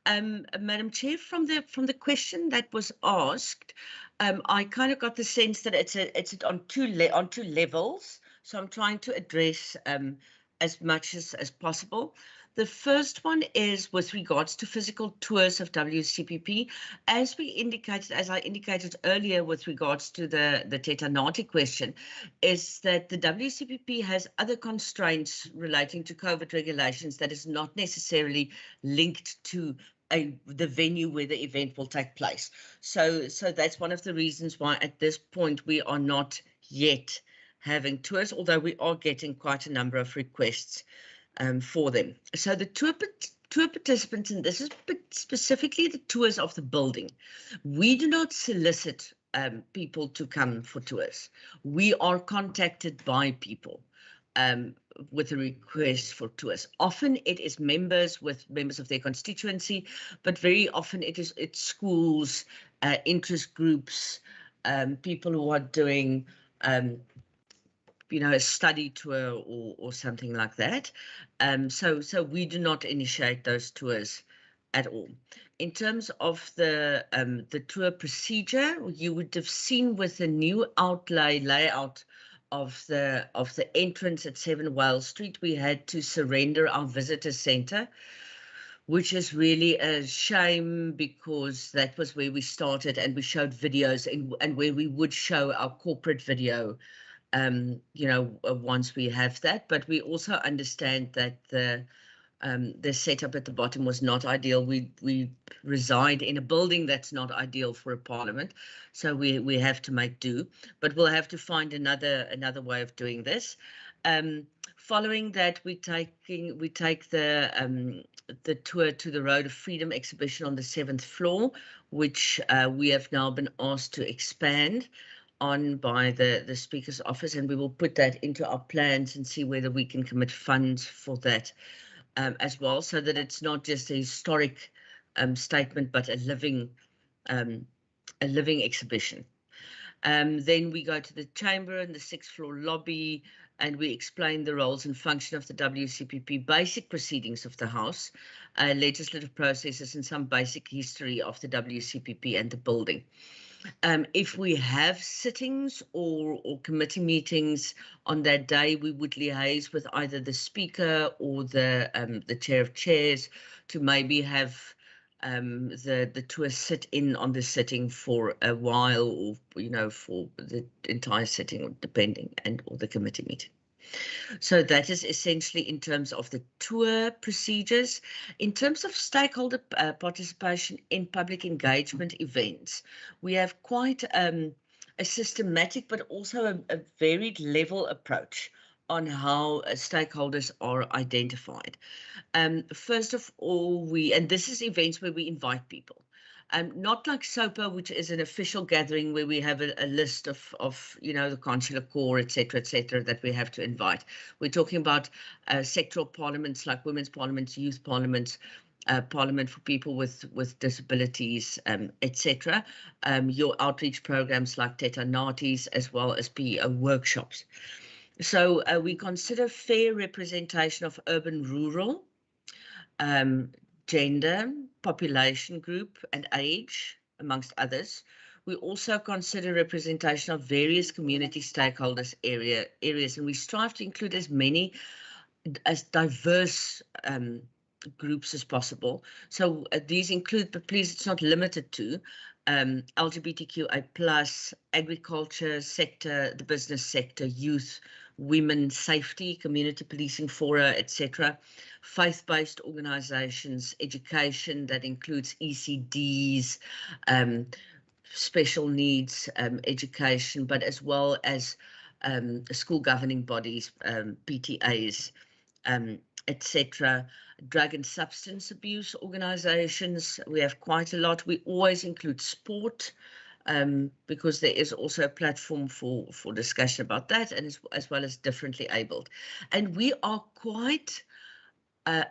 Madam Chair, from the question that was asked, I kind of got the sense that it's on two levels. So I'm trying to address as much as possible. The first one is with regards to physical tours of WCPP. As I indicated earlier with regards to the Teta Nati question, is that the WCPP has other constraints relating to COVID regulations that is not necessarily linked to the venue where the event will take place. So that's one of the reasons why at this point we are not yet having tours, although we are getting quite a number of requests for them. So the tour participants, and this is specifically the tours of the building, we do not solicit people to come for tours. We are contacted by people with a request for tours. Often it is members of their constituency, but very often it's schools, interest groups, people who are doing a study tour or something like that. So we do not initiate those tours at all. In terms of the tour procedure, you would have seen with the new layout of the entrance at 7 Wales Street, we had to surrender our visitor centre, which is really a shame because that was where we started and we showed videos and where we would show our corporate video once we have that. But we also understand that the setup at the bottom was not ideal. We reside in a building that's not ideal for a parliament, so we have to make do. But we'll have to find another way of doing this. Following that, we take the tour to the Road of Freedom exhibition on the 7th floor, which we have now been asked to expand on by the Speaker's office, and we will put that into our plans and see whether we can commit funds for that as well, so that it's not just a historic statement, but a living exhibition. Then we go to the chamber and the 6th floor lobby, and we explain the roles and function of the WCPP, basic proceedings of the House, legislative processes, and some basic history of the WCPP and the building. If we have sittings or committee meetings on that day, we would liaise with either the Speaker or the Chair of Chairs to maybe have the tour sit in on the sitting for a while, or for the entire sitting, depending, or the committee meeting. So that is essentially in terms of the tour procedures. In terms of stakeholder participation in public engagement events, we have quite a systematic but also a varied level approach on how stakeholders are identified. First of all, and this is events where we invite people. Not like SOPA, which is an official gathering where we have a list of the consular corps, etc., that we have to invite. We're talking about sectoral parliaments like women's parliaments, youth parliaments, parliament for people with disabilities, etc. Your outreach programs like Teta Natis, as well as PEO workshops. So we consider fair representation of urban, rural, gender, population group, and age, amongst others. We also consider representation of various community stakeholders areas, and we strive to include as diverse groups as possible. So these include, but please, it's not limited to, LGBTQI+, agriculture sector, the business sector, youth, women, safety, community policing, fora, etc. Faith-based organizations, education, that includes ECDs, special needs education, but as well as school governing bodies, PTAs, etc. Drug and substance abuse organizations, we have quite a lot. We always include sport, because there is also a platform for discussion about that, and as well as differently abled. And we are quite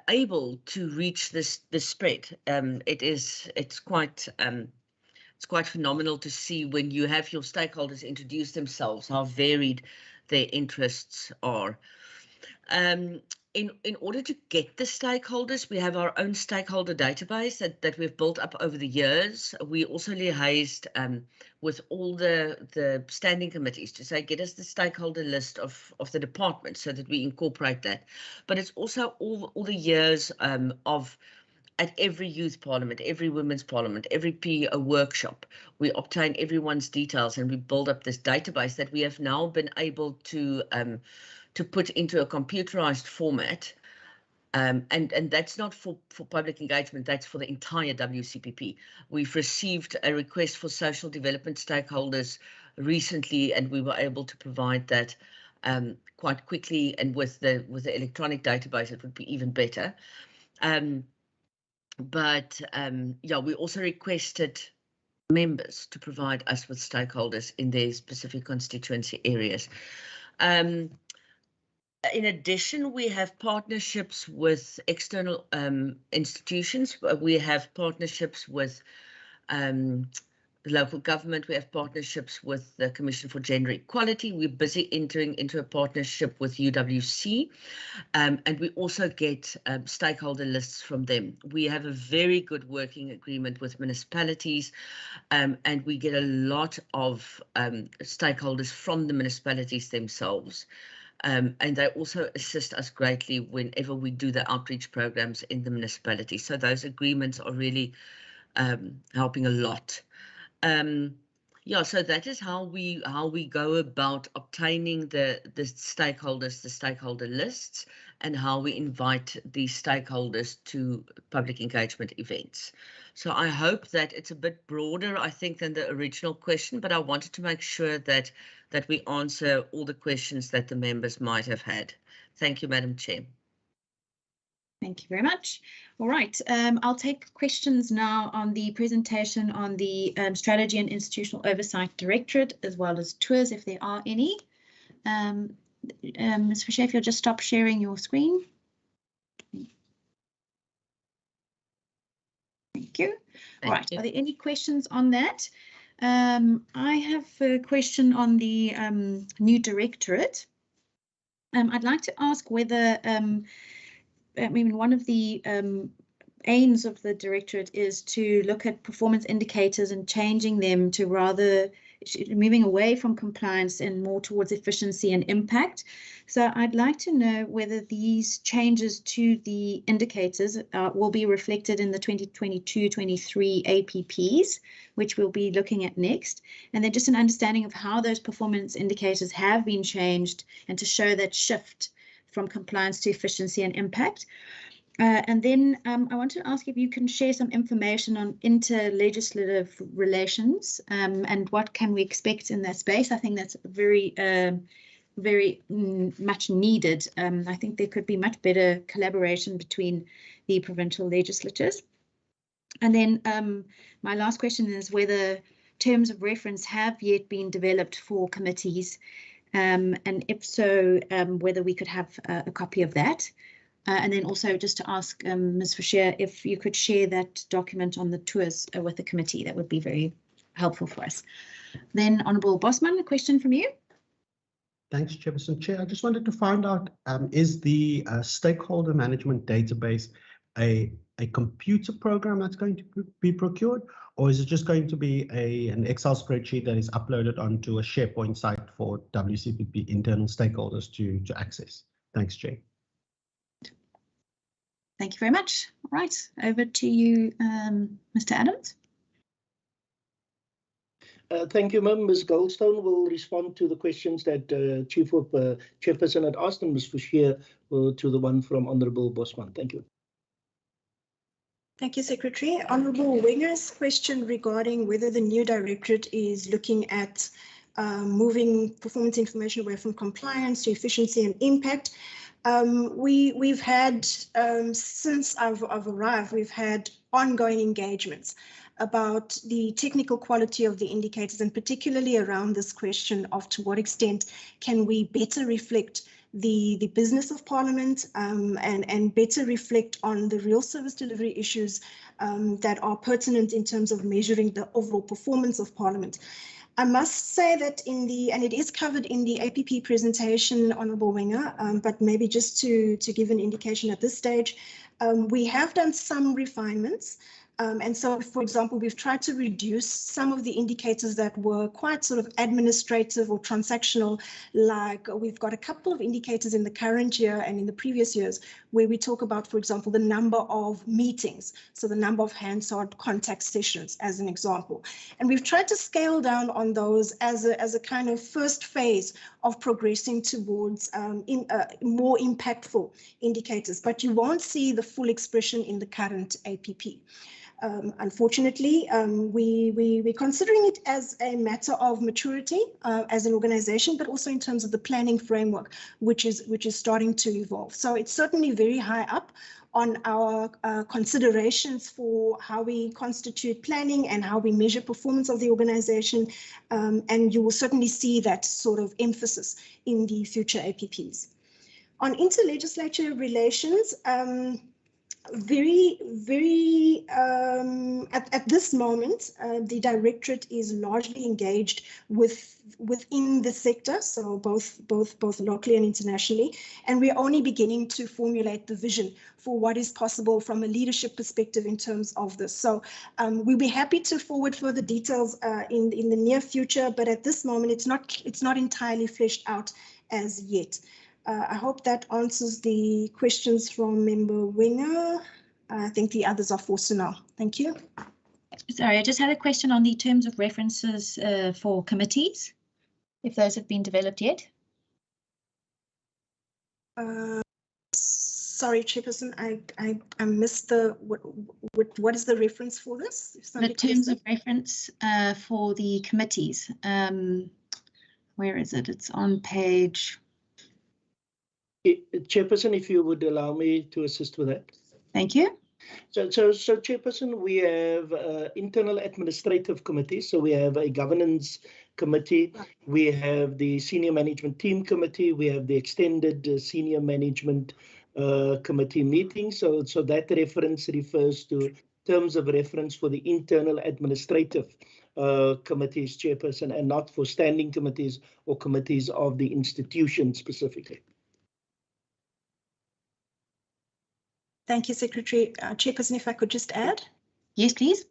able to reach this spread. It's quite phenomenal to see when you have your stakeholders introduce themselves, how varied their interests are. In order to get the stakeholders, we have our own stakeholder database that we've built up over the years. We also liaised with all the standing committees to say, get us the stakeholder list of the department so that we incorporate that. But it's also all the years of at every youth parliament, every women's parliament, every PO workshop, we obtain everyone's details and we build up this database that we have now been able to put into a computerized format. And that's not for public engagement, that's for the entire WCPP. We've received a request for social development stakeholders recently, and we were able to provide that quite quickly, and with the electronic database, it would be even better. Yeah, we also requested members to provide us with stakeholders in their specific constituency areas. In addition, we have partnerships with external institutions. We have partnerships with local government. We have partnerships with the Commission for Gender Equality. We're busy entering into a partnership with UWC, and we also get stakeholder lists from them. We have a very good working agreement with municipalities, and we get a lot of stakeholders from the municipalities themselves. And they also assist us greatly whenever we do the outreach programs in the municipality. So those agreements are really helping a lot. Yeah, so that is how we go about obtaining the stakeholders, the stakeholder lists, and how we invite these stakeholders to public engagement events. So I hope that it's a bit broader, I think, than the original question, but I wanted to make sure that we answer all the questions that the members might have had. Thank you, Madam Chair. Thank you very much. All right, I'll take questions now on the presentation on the Strategy and Institutional Oversight Directorate, as well as tours, if there are any. Ms. Fisher, if you'll just stop sharing your screen. Thank you. All right, are there any questions on that? I have a question on the new directorate. I'd like to ask whether I mean, one of the aims of the directorate is to look at performance indicators and changing them to rather moving away from compliance and more towards efficiency and impact. So I'd like to know whether these changes to the indicators will be reflected in the 2022-23 APPs, which we'll be looking at next. And then just an understanding of how those performance indicators have been changed and to show that shift from compliance to efficiency and impact. And then I want to ask if you can share some information on inter-legislative relations and what can we expect in that space. I think that's very, very much needed. I think there could be much better collaboration between the provincial legislatures. And then my last question is whether terms of reference have yet been developed for committees, and if so, whether we could have a copy of that. And then also just to ask Ms. Fisher if you could share that document on the tours with the committee, that would be very helpful for us. Then Honourable Bosman, a question from you. Thanks, Chairperson. Chair, I just wanted to find out, is the stakeholder management database a computer program that's going to be procured, or is it just going to be an Excel spreadsheet that is uploaded onto a SharePoint site for WCPP internal stakeholders to access? Thanks, Chair. Thank you very much. All right, over to you, Mr. Adams. Thank you, Ma'am. Ms. Goldstone will respond to the questions that Chief Whip Chairperson had asked, and Ms. Fouchier to the one from Honourable Bosman. Thank you. Thank you, Secretary. Honourable Winger's question regarding whether the new directorate is looking at moving performance information away from compliance to efficiency and impact. We've had, since I've arrived, we've had ongoing engagements about the technical quality of the indicators, and particularly around this question of to what extent can we better reflect the business of Parliament and better reflect on the real service delivery issues that are pertinent in terms of measuring the overall performance of Parliament. I must say that and it is covered in the APP presentation, Honourable Winger, but maybe just to give an indication at this stage, we have done some refinements. And so, for example, we've tried to reduce some of the indicators that were quite sort of administrative or transactional, like we've got a couple of indicators in the current year and in the previous years where we talk about, for example, the number of meetings, so the number of Hansard contact sessions as an example. And we've tried to scale down on those as a kind of first phase of progressing towards more impactful indicators, but you won't see the full expression in the current APP. Unfortunately, we're considering it as a matter of maturity as an organization, but also in terms of the planning framework, which is starting to evolve. So it's certainly very high up on our considerations for how we constitute planning and how we measure performance of the organization. And you will certainly see that sort of emphasis in the future APPs. On interlegislature relations, at this moment, the directorate is largely engaged within the sector, so both locally and internationally, and we're only beginning to formulate the vision for what is possible from a leadership perspective in terms of this. So we'll be happy to forward further details in the near future, but at this moment, it's not entirely fleshed out as yet. I hope that answers the questions from Member Winger. I think the others are for Sunil. Thank you. Sorry, I just had a question on the terms of references for committees, if those have been developed yet. Sorry, Chairperson, I missed what is the reference for this? The terms of reference for the committees. Where is it? It's on page... Chairperson, if you would allow me to assist with that. Thank you. So Chairperson, we have internal administrative committees. So we have a governance committee, we have the senior management team committee, we have the extended senior management committee meeting. So that reference refers to terms of reference for the internal administrative committees, Chairperson, and not for standing committees or committees of the institution specifically. Thank you, Secretary. Chairperson, if I could just add. Yes, please.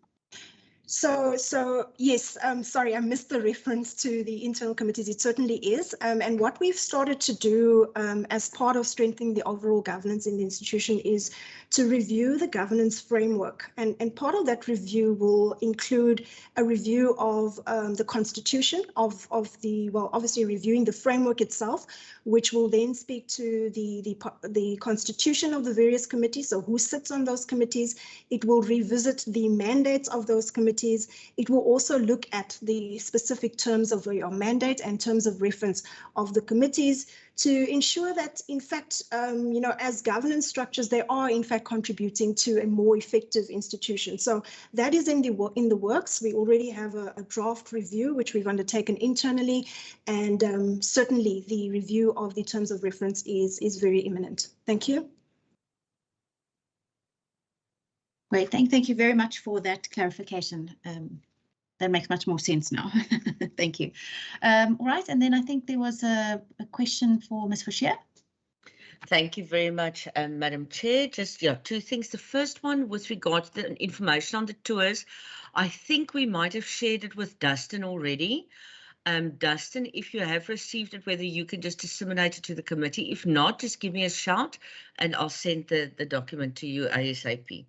So yes, sorry, I missed the reference to the internal committees. It certainly is. And what we've started to do as part of strengthening the overall governance in the institution is to review the governance framework. And part of that review will include a review of the constitution of the, well, obviously reviewing the framework itself, which will then speak to the constitution of the various committees. So who sits on those committees? It will revisit the mandates of those committees. It will also look at the specific terms of your mandate and terms of reference of the committees to ensure that, in fact, as governance structures, they are in fact contributing to a more effective institution. So that is in the works. We already have a draft review which we've undertaken internally, and certainly the review of the terms of reference is very imminent. Thank you. Great, thank you very much for that clarification. That makes much more sense now. Thank you. All right, and then I think there was a question for Ms. Fouchier. Thank you very much, Madam Chair. Just two things. The first one with regard to the information on the tours, I think we might have shared it with Dustin already. Dustin, if you have received it, whether you can just disseminate it to the committee. If not, just give me a shout and I'll send the document to you ASAP.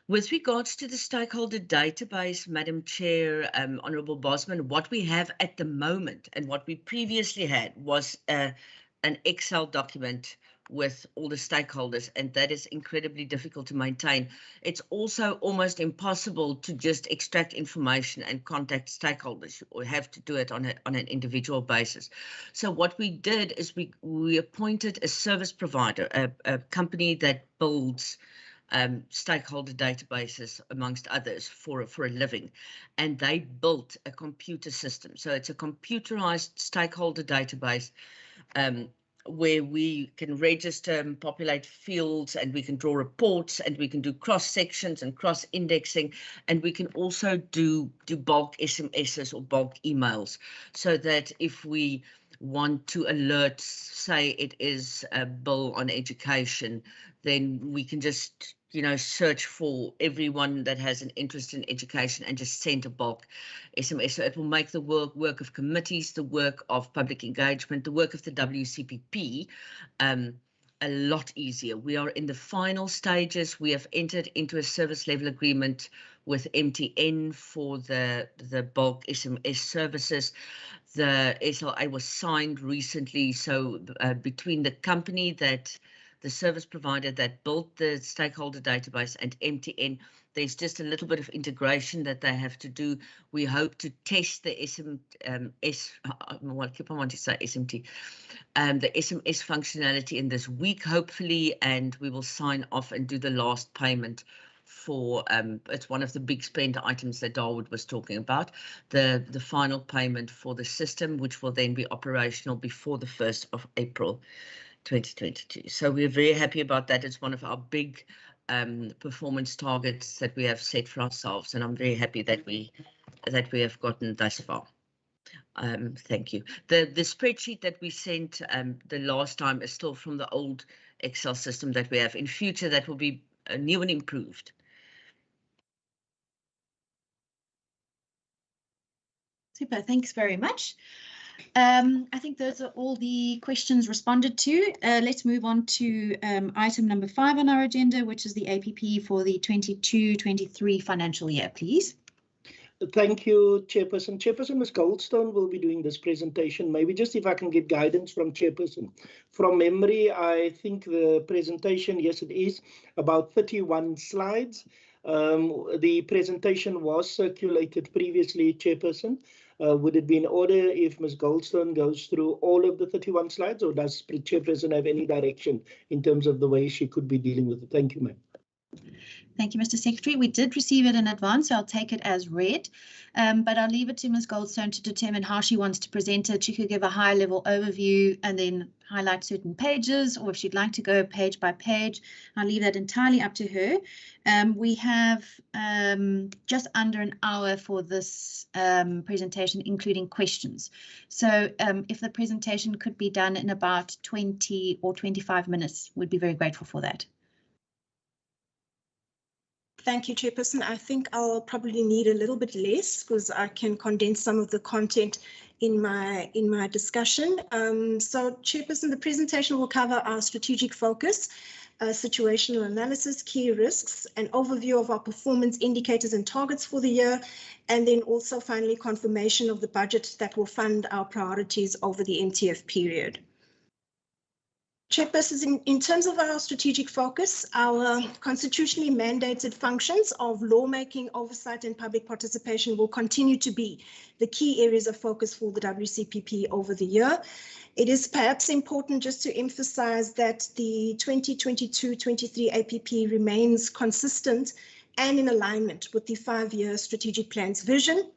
With regards to the stakeholder database, Madam Chair, Honourable Bosman, what we have at the moment and what we previously had was an Excel document with all the stakeholders, and that is incredibly difficult to maintain. It's also almost impossible to just extract information and contact stakeholders. We have to do it on an individual basis. So what we did is we appointed a service provider, a company that builds stakeholder databases, amongst others, for a living, and they built a computer system. So it's a computerized stakeholder database where we can register and populate fields, and we can draw reports, and we can do cross sections and cross indexing, and we can also do bulk SMSs or bulk emails, so that if we want to alert, say it is a bill on education, then we can just, you know, search for everyone that has an interest in education and just send a bulk SMS. So it will make the work of committees, the work of public engagement, the work of the WCPP a lot easier. We are in the final stages. We have entered into a service level agreement with MTN for the bulk SMS services. The SLA was signed recently, so between the company the service provider that built the stakeholder database and MTN, there's just a little bit of integration that they have to do. We hope to test the well, I keep on wanting to say SMT, the SMS functionality in this week, hopefully, and we will sign off and do the last payment for, it's one of the big spend items that Darwood was talking about, the final payment for the system, which will then be operational before the 1st of April 2022. So we're very happy about that. It's one of our big performance targets that we have set for ourselves, and I'm very happy that we have gotten thus far. Thank you. The spreadsheet that we sent the last time is still from the old Excel system that we have. In future, that will be new and improved. Super, thanks very much. I think those are all the questions responded to. Let's move on to item number 5 on our agenda, which is the APP for the 22-23 financial year, please. Thank you, Chairperson. Chairperson, Ms. Goldstone will be doing this presentation. Maybe just if I can get guidance from Chairperson. From memory, I think the presentation, yes, it is about 31 slides. The presentation was circulated previously, Chairperson. Would it be in order if Ms. Goldstone goes through all of the 31 slides, or does Chairperson have any direction in terms of the way she could be dealing with it? Thank you, ma'am. Thank you, Mr. Secretary. We did receive it in advance, so I'll take it as read, but I'll leave it to Ms. Goldstone to determine how she wants to present it. She could give a high-level overview and then highlight certain pages, or if she'd like to go page by page, I'll leave that entirely up to her. We have just under an hour for this presentation, including questions. So if the presentation could be done in about 20 or 25 minutes, we'd be very grateful for that. Thank you, Chairperson. I think I'll probably need a little bit less because I can condense some of the content in my discussion. So, Chairperson, the presentation will cover our strategic focus, situational analysis, key risks, an overview of our performance indicators and targets for the year, and then also finally confirmation of the budget that will fund our priorities over the MTF period. Chairperson, in terms of our strategic focus, our constitutionally mandated functions of lawmaking, oversight and public participation will continue to be the key areas of focus for the WCPP over the year. It is perhaps important just to emphasize that the 2022-23 APP remains consistent and in alignment with the 5-year strategic plan's vision.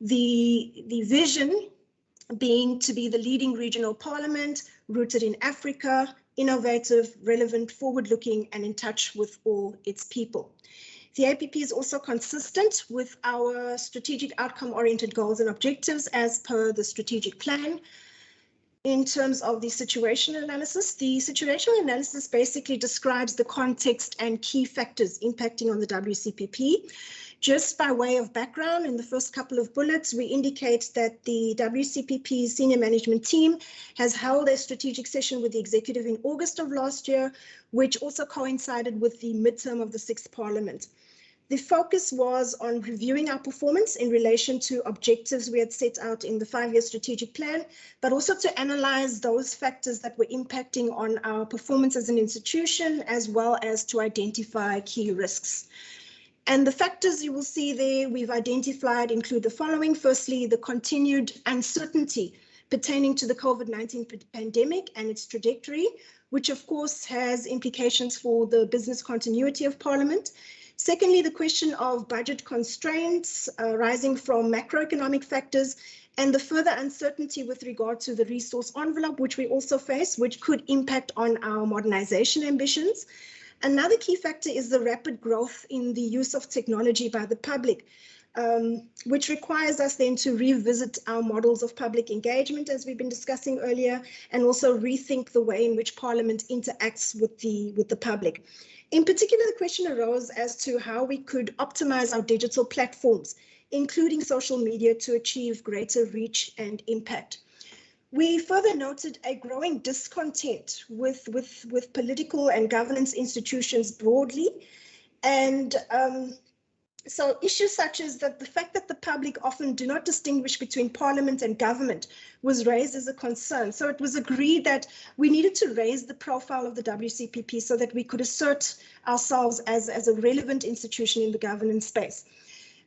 The vision being to be the leading regional parliament, rooted in Africa, innovative, relevant, forward-looking, and in touch with all its people. The APP is also consistent with our strategic outcome-oriented goals and objectives as per the strategic plan. in terms of the situational analysis. The situational analysis basically describes the context and key factors impacting on the WCPP. Just by way of background, in the first couple of bullets, we indicate that the WCPP senior management team has held a strategic session with the executive in August of last year, which also coincided with the midterm of the 6th Parliament. The focus was on reviewing our performance in relation to objectives we had set out in the 5-year strategic plan, but also to analyze those factors that were impacting on our performance as an institution, as well as to identify key risks. And the factors you will see there we've identified include the following. Firstly, the continued uncertainty pertaining to the COVID-19 pandemic and its trajectory, which of course has implications for the business continuity of Parliament. Secondly, the question of budget constraints arising from macroeconomic factors and the further uncertainty with regard to the resource envelope, which we also face, which could impact on our modernization ambitions. Another key factor is the rapid growth in the use of technology by the public, which requires us then to revisit our models of public engagement, as we've been discussing earlier, and also rethink the way in which Parliament interacts with the public. In particular, the question arose as to how we could optimize our digital platforms, including social media, to achieve greater reach and impact. We further noted a growing discontent with political and governance institutions broadly. And so issues such as that the fact that the public often do not distinguish between Parliament and government was raised as a concern. So it was agreed that we needed to raise the profile of the WCPP so that we could assert ourselves as a relevant institution in the governance space.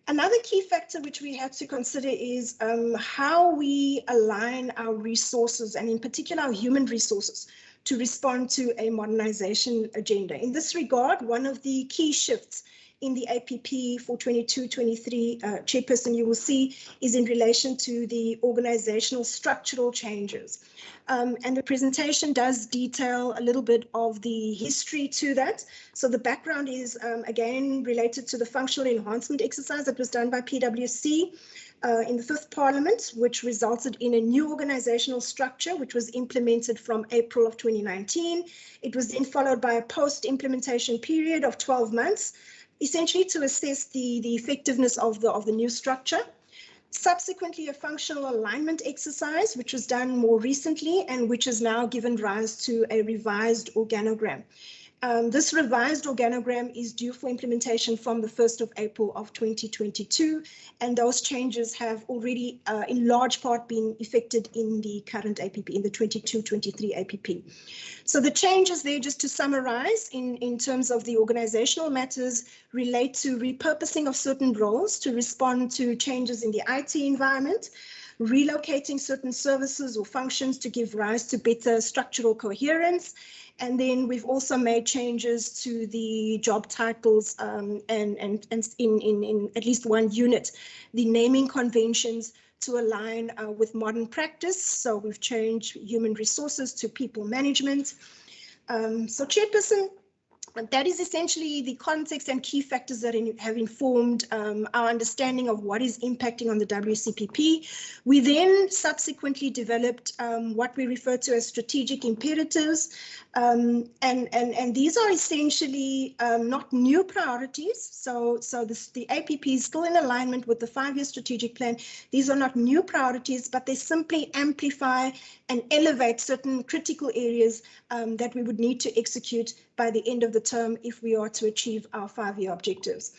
Another key factor which we had to consider is how we align our resources, and in particular our human resources, to respond to a modernization agenda. In this regard, one of the key shifts in the APP for 22-23 chairperson you will see is in relation to the organizational structural changes. And the presentation does detail a little bit of the history to that. So the background is again related to the functional enhancement exercise that was done by PwC in the 5th Parliament, which resulted in a new organizational structure, which was implemented from April of 2019. It was then followed by a post-implementation period of 12 months, essentially to assess the effectiveness of the new structure. Subsequently, a functional alignment exercise, which was done more recently and which has now given rise to a revised organogram. This revised organogram is due for implementation from the 1st of April of 2022, and those changes have already in large part been effected in the current APP, in the 22-23 APP. So the changes there, just to summarize, in terms of the organizational matters, relate to repurposing of certain roles to respond to changes in the IT environment, relocating certain services or functions to give rise to better structural coherence. And then we've also made changes to the job titles and in at least one unit, the naming conventions to align with modern practice. So we've changed human resources to people management. So Chairperson, that is essentially the context and key factors that have informed our understanding of what is impacting on the WCPP. We then subsequently developed what we refer to as strategic imperatives. And these are essentially not new priorities. So the APP is still in alignment with the 5-year strategic plan. These are not new priorities, but they simply amplify and elevate certain critical areas that we would need to execute by the end of the term if we are to achieve our 5-year objectives.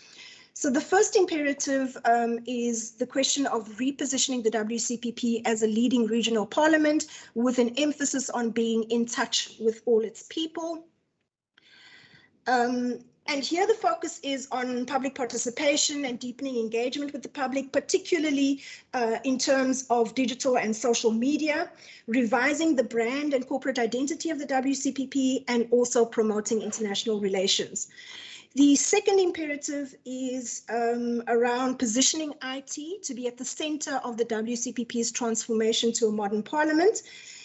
So the first imperative is the question of repositioning the WCPP as a leading regional parliament with an emphasis on being in touch with all its people. And here the focus is on public participation and deepening engagement with the public, particularly in terms of digital and social media, revising the brand and corporate identity of the WCPP, and also promoting international relations. The second imperative is around positioning IT to be at the center of the WCPP's transformation to a modern parliament.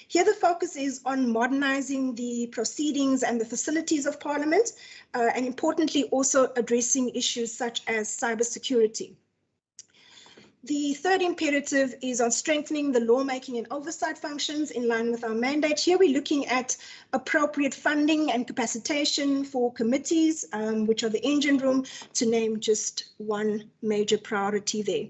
Here the focus is on modernizing the proceedings and the facilities of Parliament, and importantly also addressing issues such as cybersecurity. The third imperative is on strengthening the lawmaking and oversight functions in line with our mandate. Here we're looking at appropriate funding and capacitation for committees, which are the engine room, to name just one major priority there.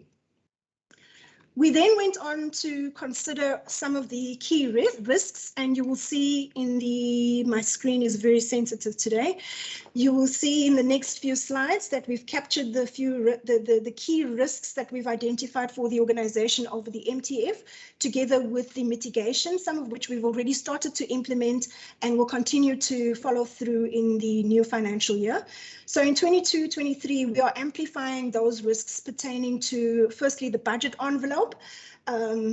We then went on to consider some of the key risks, and you will see in my screen is very sensitive today. You will see in the next few slides that we've captured the key risks that we've identified for the organization over the MTF, together with the mitigation, some of which we've already started to implement and will continue to follow through in the new financial year. So in 22-23, we are amplifying those risks pertaining to, firstly, the budget envelope.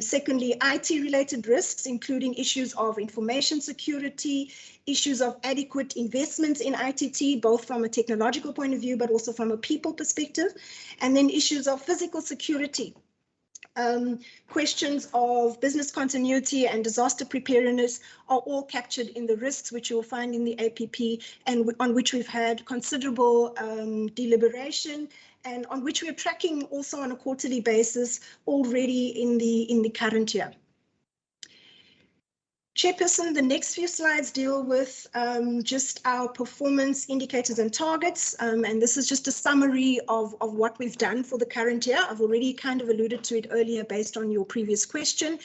Secondly, IT-related risks, including issues of information security, issues of adequate investments in ITT, both from a technological point of view, but also from a people perspective, and then issues of physical security. Questions of business continuity and disaster preparedness are all captured in the risks, which you'll find in the APP, and on which we've had considerable deliberation, and on which we are tracking also on a quarterly basis already in the current year. Chairperson, the next few slides deal with just our performance indicators and targets, and this is just a summary of what we've done for the current year. I've already kind of alluded to it earlier based on your previous question,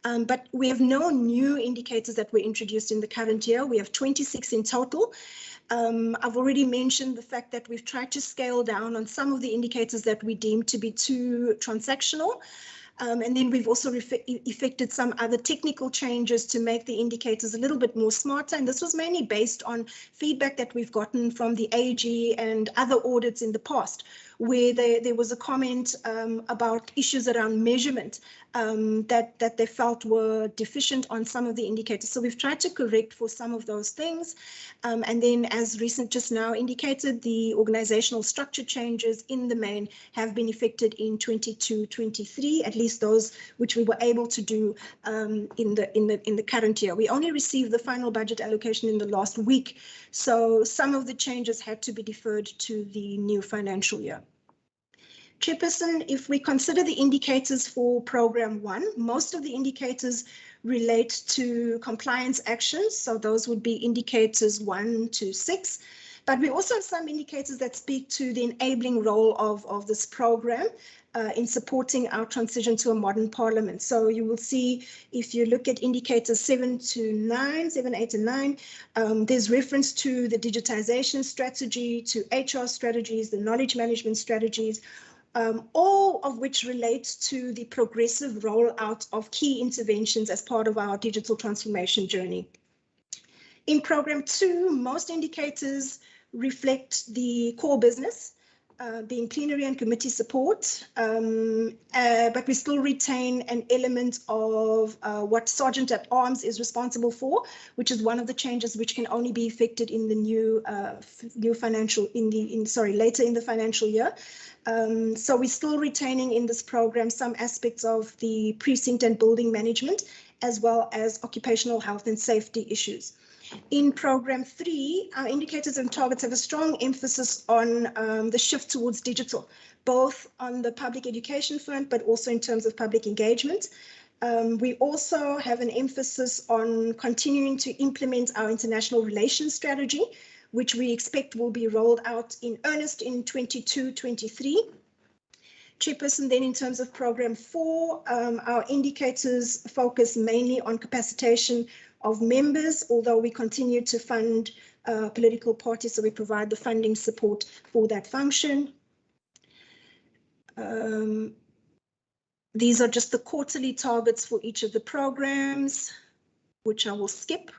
but we have no new indicators that were introduced in the current year. We have 26 in total. I've already mentioned the fact that we've tried to scale down on some of the indicators that we deem to be too transactional. And then we've also effected some other technical changes to make the indicators a little bit more smarter. And this was mainly based on feedback that we've gotten from the AG and other audits in the past, where there was a comment about issues around measurement that they felt were deficient on some of the indicators. So we've tried to correct for some of those things. And then, as recent just now indicated, the organizational structure changes in the main have been effected in 22-23, at least those which we were able to do in the current year. We only received the final budget allocation in the last week, so some of the changes had to be deferred to the new financial year. Chairperson, if we consider the indicators for Programme 1, most of the indicators relate to compliance actions, so those would be indicators 1 to 6. But we also have some indicators that speak to the enabling role of this programme in supporting our transition to a modern parliament. So you will see, if you look at indicators 7, 8 and 9, there's reference to the digitization strategy, to HR strategies, the knowledge management strategies, all of which relate to the progressive rollout of key interventions as part of our digital transformation journey. In Programme 2, most indicators reflect the core business, being plenary and committee support, but we still retain an element of what Sergeant at Arms is responsible for, which is one of the changes which can only be effected in the later in the financial year. So we're still retaining in this program some aspects of the precinct and building management, as well as occupational health and safety issues. In Programme 3, our indicators and targets have a strong emphasis on the shift towards digital, both on the public education front, but also in terms of public engagement. We also have an emphasis on continuing to implement our international relations strategy, which we expect will be rolled out in earnest in 22-23. Chairperson, then in terms of Programme 4, our indicators focus mainly on capacitation of members, although we continue to fund political parties, so we provide the funding support for that function. These are just the quarterly targets for each of the programs, which I will skip.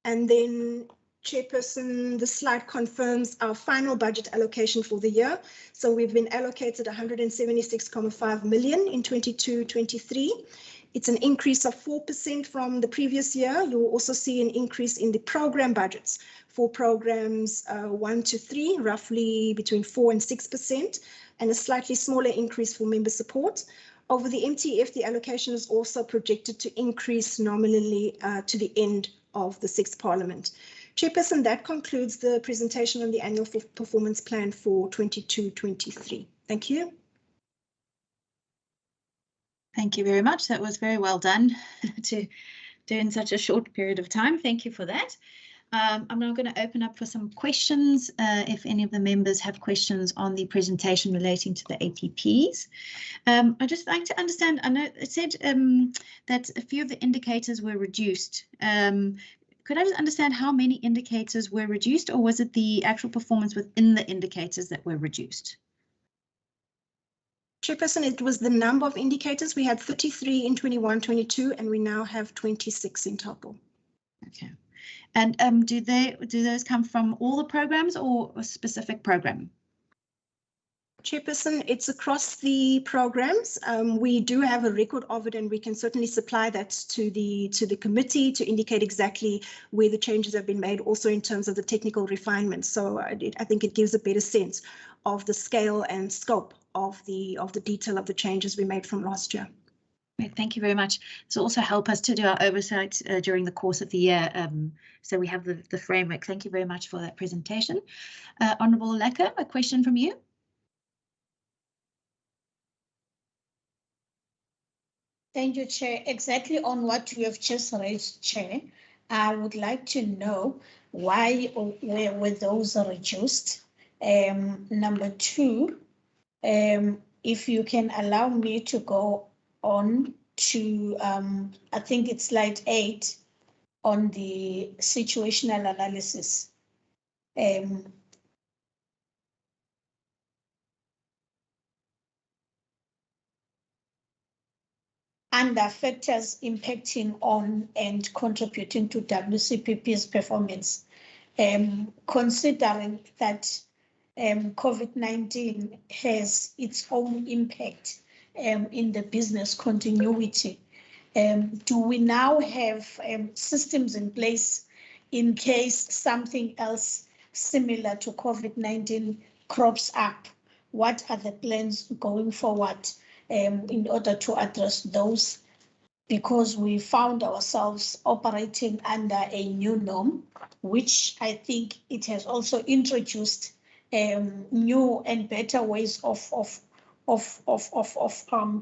And then, Chairperson, the slide confirms our final budget allocation for the year. So we've been allocated 176.5 million in 22-23. It's an increase of 4% from the previous year. You will also see an increase in the program budgets for programs 1 to 3, roughly between 4 and 6%, and a slightly smaller increase for member support. Over the MTF, the allocation is also projected to increase nominally to the end of the 6th Parliament. Chairperson, that concludes the presentation on the annual performance plan for 22-23. Thank you. Thank you very much. That was very well done to do in such a short period of time. Thank you for that. I'm now going to open up for some questions. If any of the members have questions on the presentation relating to the APPs. I'd just like to understand, I know it said that a few of the indicators were reduced. Could I just understand how many indicators were reduced, or was it the actual performance within the indicators that were reduced? Chairperson, it was the number of indicators. We had 33 in 21-22, and we now have 26 in total. Okay. And do those come from all the programs or a specific program? Chairperson, it's across the programs. We do have a record of it, and we can certainly supply that to the committee to indicate exactly where the changes have been made, also in terms of the technical refinements. So I think it gives a better sense of the scale and scope of the detail of the changes we made from last year. Thank you very much. This will also help us to do our oversight during the course of the year. So we have the framework. Thank you very much for that presentation. Honourable Lecker, a question from you. Thank you, Chair. Exactly on what you have just raised, Chair, I would like to know why or where were those reduced? Number two, if you can allow me to go on to, I think it's slide 8 on the situational analysis. Under factors impacting on and contributing to WCPP's performance, considering that COVID-19 has its own impact in the business continuity. Do we now have systems in place in case something else similar to COVID-19 crops up? What are the plans going forward in order to address those? Because we found ourselves operating under a new norm, which I think it has also introduced new and better ways of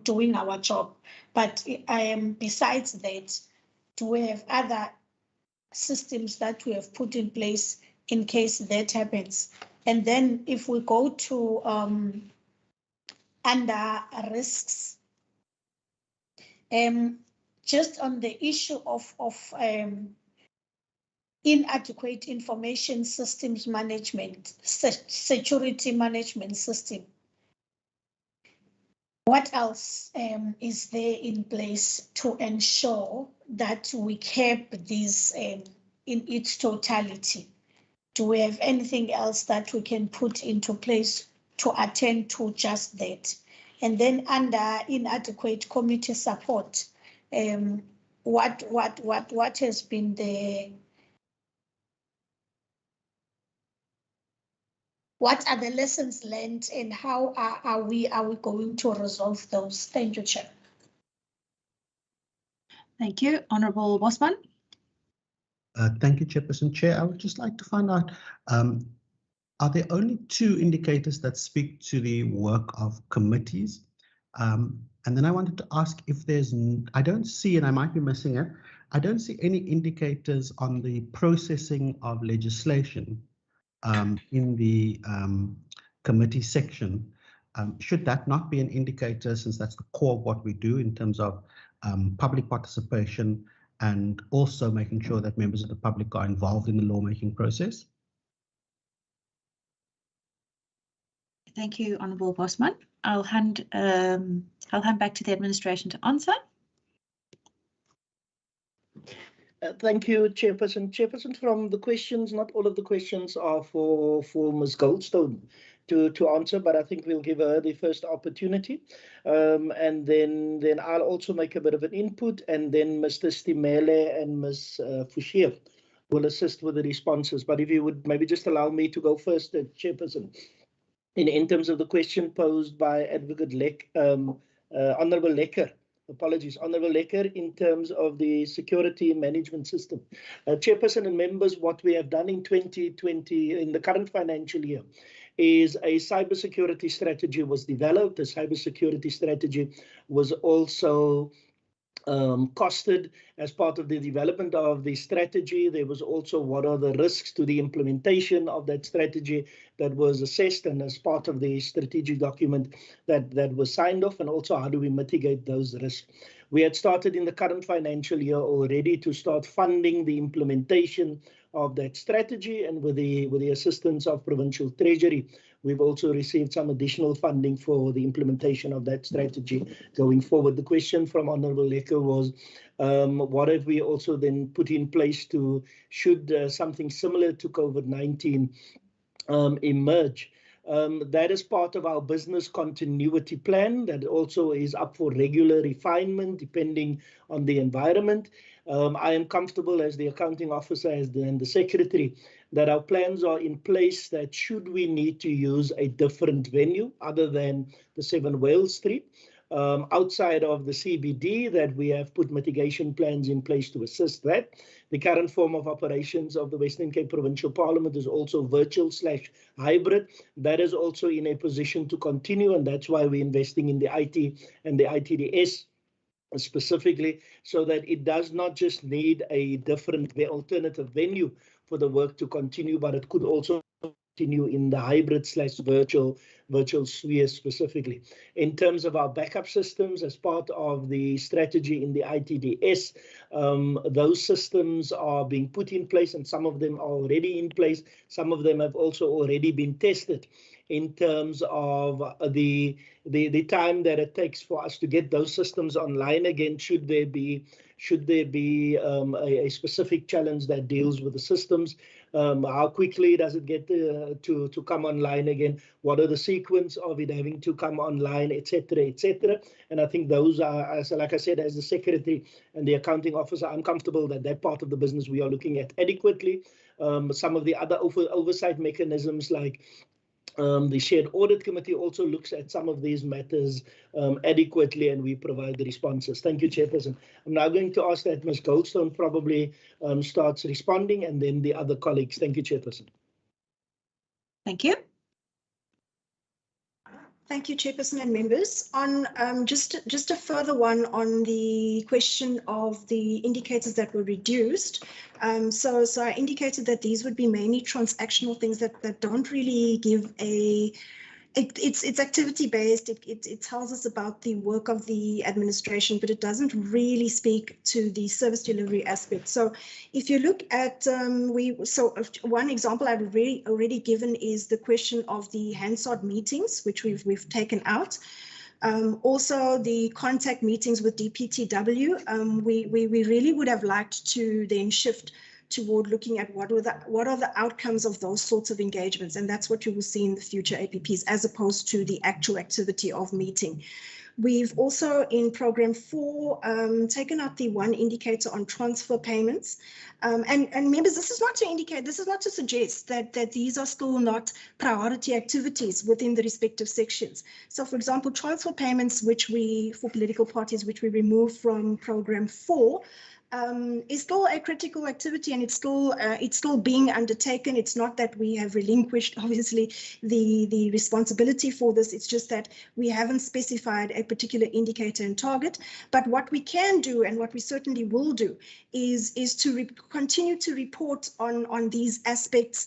doing our job. But besides that, do we have other systems that we have put in place in case that happens? And then if we go to under risks, just on the issue of inadequate information systems management, security management system. What else is there in place to ensure that we keep this in its totality? Do we have anything else that we can put into place to attend to just that? And then under inadequate committee support, what has been the, what are the lessons learned, and how are we going to resolve those? Thank you, Chair. Thank you. Honourable Bosman. Thank you, Chairperson. Chair, I would just like to find out, are there only 2 indicators that speak to the work of committees? And then I wanted to ask if there's, I don't see, and I might be missing it, I don't see any indicators on the processing of legislation in the committee section. Should that not be an indicator, since that's the core of what we do in terms of public participation and also making sure that members of the public are involved in the lawmaking process? Thank you, Honourable Bosman. I'll hand back to the administration to answer. Thank you, Chairperson. Chairperson, from the questions, not all of the questions are for Ms. Goldstone to answer, but I think we'll give her the first opportunity. And then I'll also make a bit of an input, and then Mr. Stimele and Ms. Fouchier will assist with the responses. But if you would maybe just allow me to go first, Chairperson. In terms of the question posed by Advocate Honourable Lecker, apologies, Honourable Lecker, in terms of the security management system. Chairperson and members, what we have done in 2020, in the current financial year, is a cybersecurity strategy was developed. The cybersecurity strategy was also costed as part of the development of the strategy. There was also what are the risks to the implementation of that strategy that was assessed, and as part of the strategic document that was signed off, and also how do we mitigate those risks. We had started in the current financial year already to start funding the implementation of that strategy, and with the assistance of Provincial Treasury, we've also received some additional funding for the implementation of that strategy going forward. The question from Honourable Lecker was, what have we also then put in place to, should something similar to COVID-19 emerge? That is part of our business continuity plan that also is up for regular refinement depending on the environment. I am comfortable as the accounting officer and the secretary that our plans are in place that should we need to use a different venue other than the 7 Wales Street, outside of the CBD, that we have put mitigation plans in place to assist that. The current form of operations of the Western Cape Provincial Parliament is also virtual/hybrid. That is also in a position to continue, and that's why we're investing in the IT and the ITDS specifically, so that it does not just need a different alternative venue for the work to continue, but it could also continue in the hybrid/virtual sphere specifically. In terms of our backup systems, as part of the strategy in the ITDS, those systems are being put in place, and some of them are already in place. Some of them have also already been tested in terms of the time that it takes for us to get those systems online again, should there be a specific challenge that deals with the systems. How quickly does it get to come online again? What are the sequence of it having to come online, etc., etc. And I think those are, as like I said, as the secretary and the accounting officer, I'm comfortable that that part of the business we are looking at adequately. Some of the other oversight mechanisms, like the Shared Audit Committee, also looks at some of these matters adequately, and we provide the responses. Thank you, Chairperson. I'm now going to ask that Ms. Goldstone probably starts responding, and then the other colleagues. Thank you, Chairperson. Thank you. Thank you, Chairperson and members. On just a further one on the question of the indicators that were reduced. So I indicated that these would be mainly transactional things that don't really give a. It's activity based. It tells us about the work of the administration, but it doesn't really speak to the service delivery aspect. So if you look at one example I've already given is the question of the Hansard meetings, which we've taken out. Also the contact meetings with DPTW. We really would have liked to then shift toward looking at what are the outcomes of those sorts of engagements, and that's what you will see in the future APPs, as opposed to the actual activity of meeting. We've also in program 4 taken out the one indicator on transfer payments, and members, this is not to suggest that these are still not priority activities within the respective sections. So, for example, transfer payments, for political parties, which we removed from program 4. Is still a critical activity, and it's still being undertaken. It's not that we have relinquished, obviously, the responsibility for this. It's just that we haven't specified a particular indicator and target. But what we can do, and what we certainly will do, is to continue to report on these aspects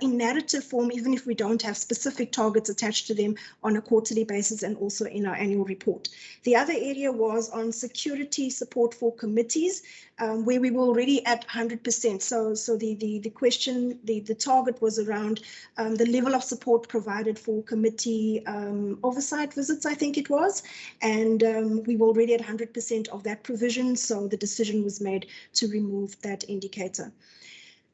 in narrative form, even if we don't have specific targets attached to them, on a quarterly basis, and also in our annual report. The other area was on security support for committees, where we were already at 100%. So the question, the target was around the level of support provided for committee oversight visits, I think it was, and we were already at 100% of that provision. So the decision was made to remove that indicator.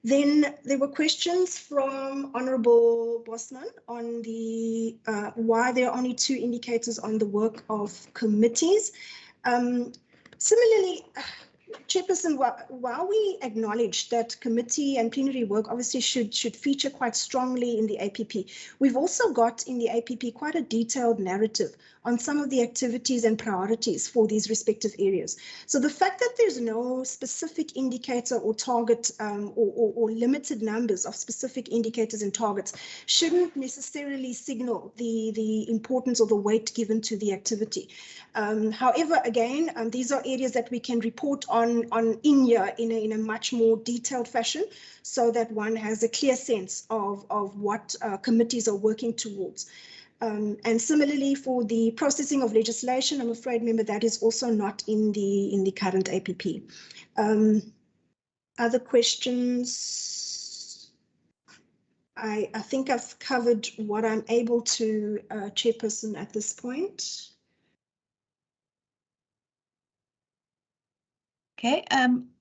Then there were questions from Honourable Bosman on the why there are only 2 indicators on the work of committees. Similarly, Chairperson, while we acknowledge that committee and plenary work obviously should feature quite strongly in the APP, we've also got in the APP quite a detailed narrative on some of the activities and priorities for these respective areas. So the fact that there's no specific indicator or target or limited numbers of specific indicators and targets shouldn't necessarily signal the importance or the weight given to the activity. However, again, these are areas that we can report on in year in a much more detailed fashion, so that one has a clear sense of what committees are working towards. And similarly for the processing of legislation, I'm afraid, member, that is also not in the current APP. Other questions? I think I've covered what I'm able to, Chairperson, at this point. Okay,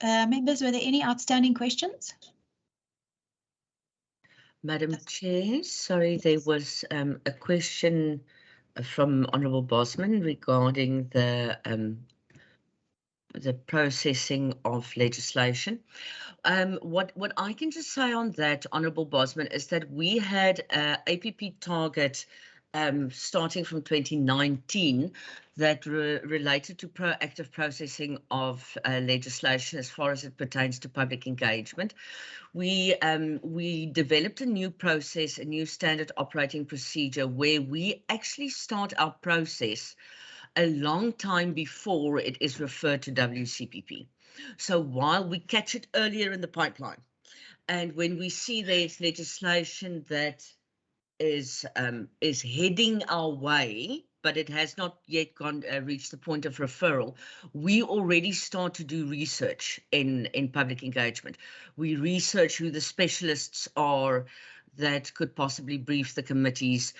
members, were there any outstanding questions? Madam Chair, sorry, there was a question from Honourable Bosman regarding the processing of legislation. What I can just say on that, Honourable Bosman, is that we had a APP target starting from 2019 that related to proactive processing of legislation as far as it pertains to public engagement. We developed a new process, a new standard operating procedure, where we actually start our process a long time before it is referred to WCPP. So while we catch it earlier in the pipeline, and when we see there's legislation that is heading our way, but it has not yet reached the point of referral, we already start to do research in public engagement. We research who the specialists are that could possibly brief the committees.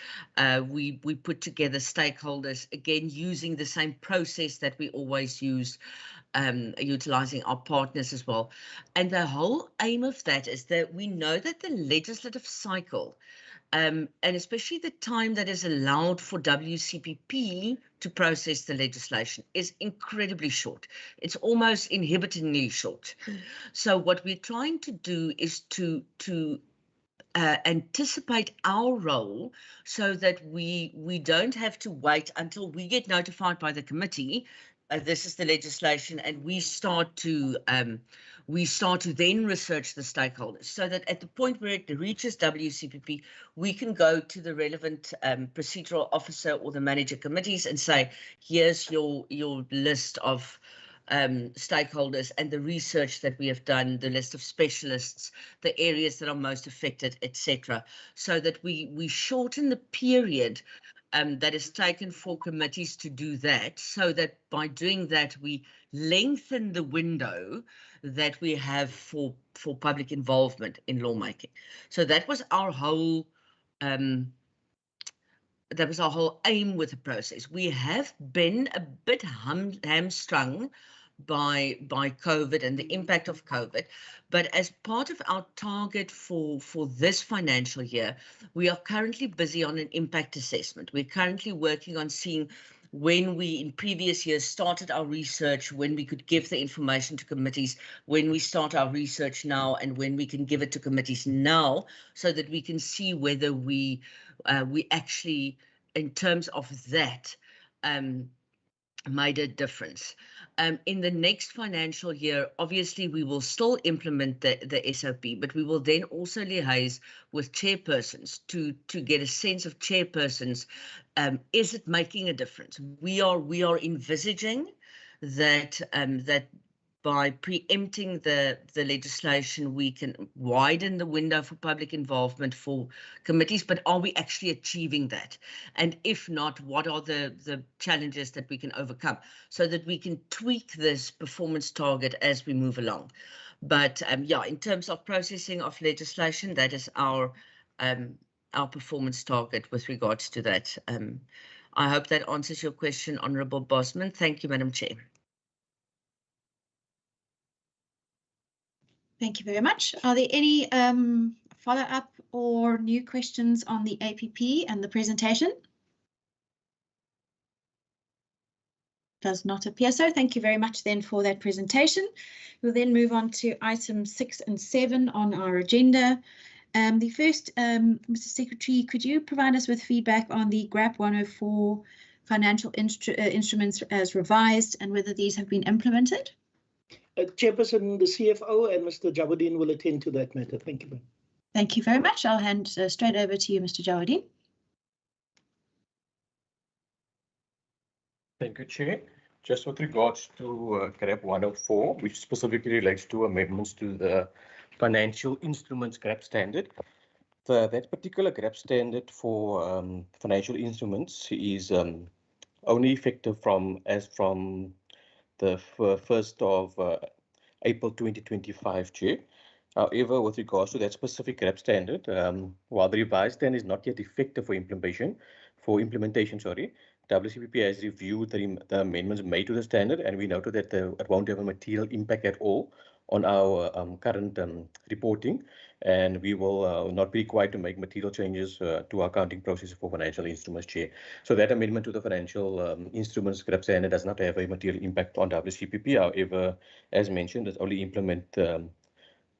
We put together stakeholders, again, using the same process that we always use, utilizing our partners as well. And the whole aim of that is that we know that the legislative cycle, and especially the time that is allowed for WCPP to process the legislation, is incredibly short. It's almost inhibitingly short. So what we're trying to do is to anticipate our role, so that we don't have to wait until we get notified by the committee, this is the legislation, and we start to then research the stakeholders, so that at the point where it reaches WCPP, we can go to the relevant procedural officer or the manager committees and say, here's your list of stakeholders and the research that we have done, the list of specialists, the areas that are most affected, etc., so that we shorten the period that is taken for committees to do that, so that by doing that we lengthen the window that we have for public involvement in lawmaking. So that was our whole aim with the process. We have been a bit hamstrung by COVID and the impact of COVID, but as part of our target for this financial year, we are currently busy on an impact assessment. We're currently working on seeing when we in previous years started our research, when we could give the information to committees, when we start our research now, and when we can give it to committees now, so that we can see whether we actually, in terms of that, made a difference. In the next financial year, obviously, we will still implement the SOP, but we will then also liaise with chairpersons to get a sense of chairpersons. Is it making a difference? We are envisaging that by preempting the legislation, we can widen the window for public involvement for committees, but are we actually achieving that? And if not, what are the challenges that we can overcome, so that we can tweak this performance target as we move along? But yeah, in terms of processing of legislation, that is our performance target with regards to that. I hope that answers your question, Honourable Bosman. Thank you, Madam Chair. Thank you very much. Are there any follow-up or new questions on the APP and the presentation? Does not appear so. Thank you very much then for that presentation. We'll then move on to item 6 and 7 on our agenda. The first, Mr. Secretary, could you provide us with feedback on the GRAP 104 financial instruments as revised and whether these have been implemented? Chairperson, the CFO and Mr. Jawuddin will attend to that matter. Thank you, ma'am. Thank you very much. I'll hand straight over to you, Mr. Jawuddin. Thank you, Chair. Just with regards to GRAP 104, which specifically relates to amendments to the financial instruments GRAP standard. That particular GRAP standard for financial instruments is only effective from the 1st of April 2025, Chair. However, with regards to that specific GRAP standard, while the revised standard is not yet effective for implementation, WCPP has reviewed the amendments made to the standard, and we noted that it won't have a material impact at all on our current reporting, and we will not be required to make material changes to our accounting process for financial instruments, Chair. So that amendment to the financial instruments GRAP standard does not have a material impact on WCPP. However, as mentioned, it's only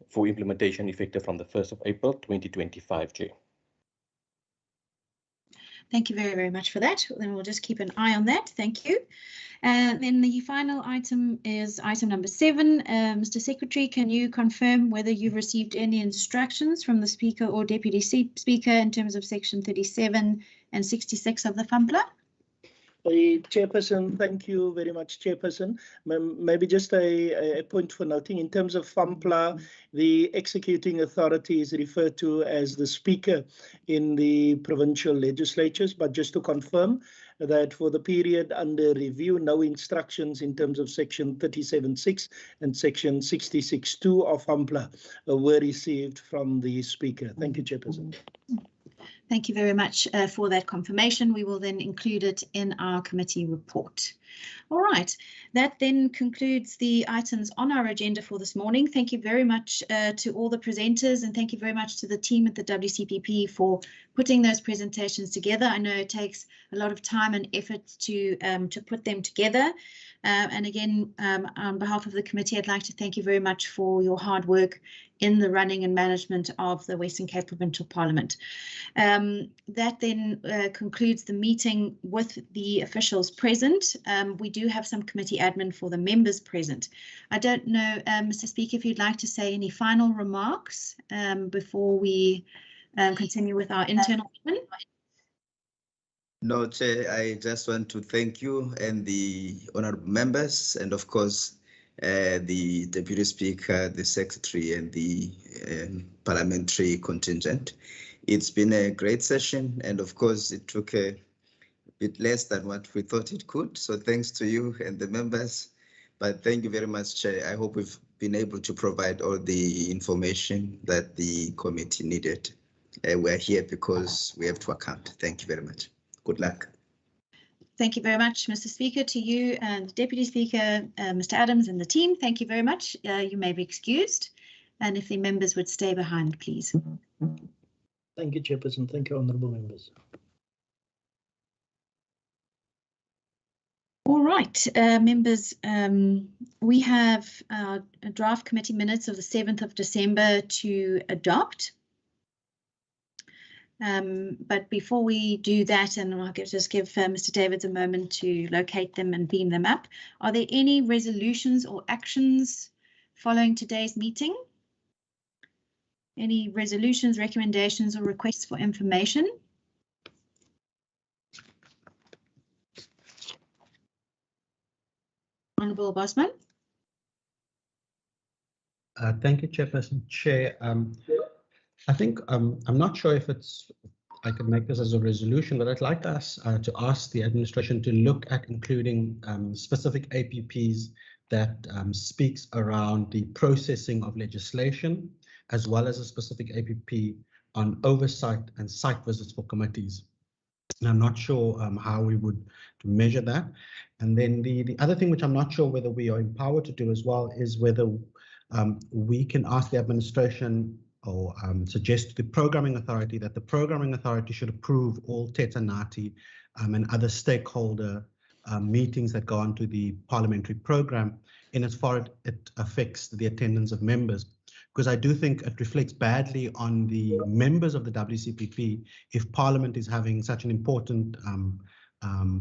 for implementation effective from the 1st of April 2025, Chair. Thank you very, very much for that. Then we'll just keep an eye on that. Thank you. And then the final item is item number 7. Mr. Secretary, can you confirm whether you've received any instructions from the Speaker or Deputy Speaker in terms of Section 37 and 66 of the FAMPLA? Chairperson, thank you very much, Chairperson. Maybe just a point for noting, in terms of FAMPLA, the executing authority is referred to as the Speaker in the provincial legislatures, but just to confirm that for the period under review, no instructions in terms of Section 37.6 and Section 66.2 of FAMPLA were received from the Speaker. Thank you, Chairperson. Thank you very much for that confirmation. We will then include it in our committee report. All right, that then concludes the items on our agenda for this morning. Thank you very much to all the presenters, and thank you very much to the team at the WCPP for putting those presentations together. I know it takes a lot of time and effort to put them together. And again, on behalf of the committee, I'd like to thank you very much for your hard work in the running and management of the Western Cape Provincial Parliament. That then concludes the meeting with the officials present. We do have some committee admin for the members present. I don't know, Mr. Speaker, if you'd like to say any final remarks before we continue with our internal admin. No, Chair, I just want to thank you and the honourable members, and of course, the Deputy Speaker, the Secretary, and the parliamentary contingent. It's been a great session, and of course, it took a bit less than what we thought it could. So thanks to you and the members. But thank you very much, Chair. I hope we've been able to provide all the information that the committee needed. We're here because we have to account. Thank you very much. Good luck. Thank you very much, Mr. Speaker, to you and Deputy Speaker, Mr. Adams and the team. Thank you very much. You may be excused. And if the members would stay behind, please. Thank you, Chairperson. Thank you, honourable members. All right, members, we have a draft committee minutes of the 7th of December to adopt. But before we do that, and I'll just give Mr. Davids a moment to locate them and beam them up, are there any resolutions or actions following today's meeting? Any resolutions, recommendations, or requests for information? Honourable Bosman. Thank you, Chairperson. Chair, I think I'm not sure if I could make this as a resolution, but I'd like us to ask the administration to look at including specific APPs that speaks around the processing of legislation, as well as a specific APP on oversight and site visits for committees. And I'm not sure how we would measure that. And then the other thing which I'm not sure whether we are empowered to do as well is whether we can ask the administration or suggest to the programming authority that the programming authority should approve all Teta Nati and other stakeholder meetings that go onto the parliamentary program in as far as it affects the attendance of members. Because I do think it reflects badly on the members of the WCPP if Parliament is having such an important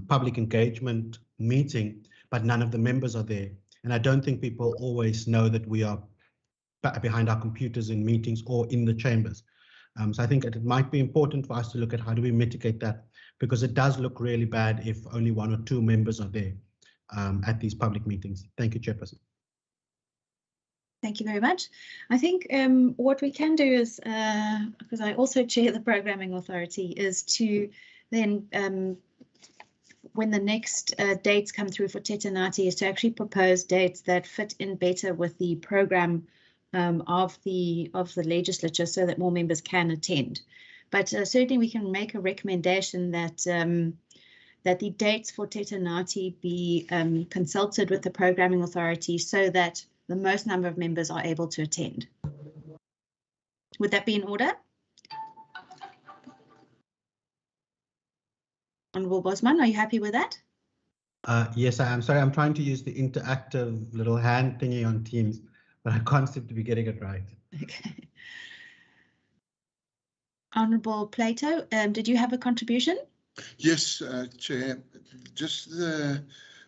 public engagement meeting, but none of the members are there. And I don't think people always know that we are behind our computers in meetings or in the chambers. So I think it might be important for us to look at how do we mitigate that, because it does look really bad if only 1 or 2 members are there at these public meetings. Thank you, Chairperson. Thank you very much. I think what we can do is, because I also chair the Programming Authority, is to then, when the next dates come through for Teta Nati, is to actually propose dates that fit in better with the program of the legislature, so that more members can attend. But certainly we can make a recommendation that that the dates for Teta Nati be consulted with the Programming Authority, so that the most number of members are able to attend. Would that be in order? Honourable Bosman, are you happy with that? Yes, I am. Sorry, I'm trying to use the interactive little hand thingy on Teams, but I can't seem to be getting it right. Okay. Honourable Plato, did you have a contribution? Yes, Chair. Just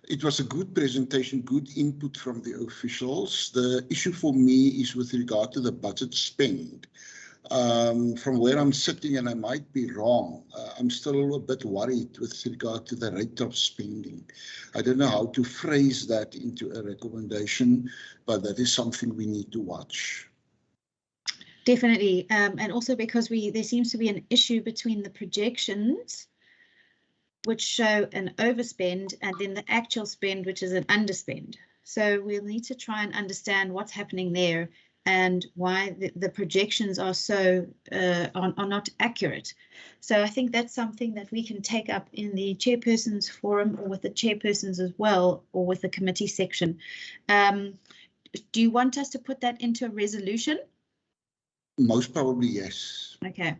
it was a good presentation, good input from the officials. The issue for me is with regard to the budget spend. From where I'm sitting, and I might be wrong, I'm still a bit worried with regard to the rate of spending. I don't know how to phrase that into a recommendation, but that is something we need to watch. Definitely, and also because there seems to be an issue between the projections, which show an overspend, and then the actual spend, which is an underspend. So we'll need to try and understand what's happening there and why the projections are so are not accurate. So I think that's something that we can take up in the chairperson's forum, or with the chairpersons as well, or with the committee section. Do you want us to put that into a resolution? Most probably, yes. Okay.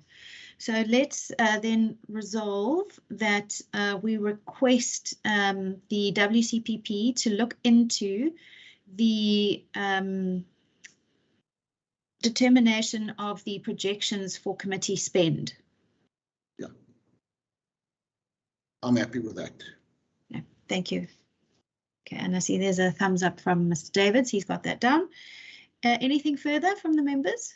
So let's then resolve that we request the WCPP to look into the determination of the projections for committee spend. Yeah, I'm happy with that. Yeah, thank you. Okay, and I see there's a thumbs up from Mr. Davids. He's got that down. Anything further from the members?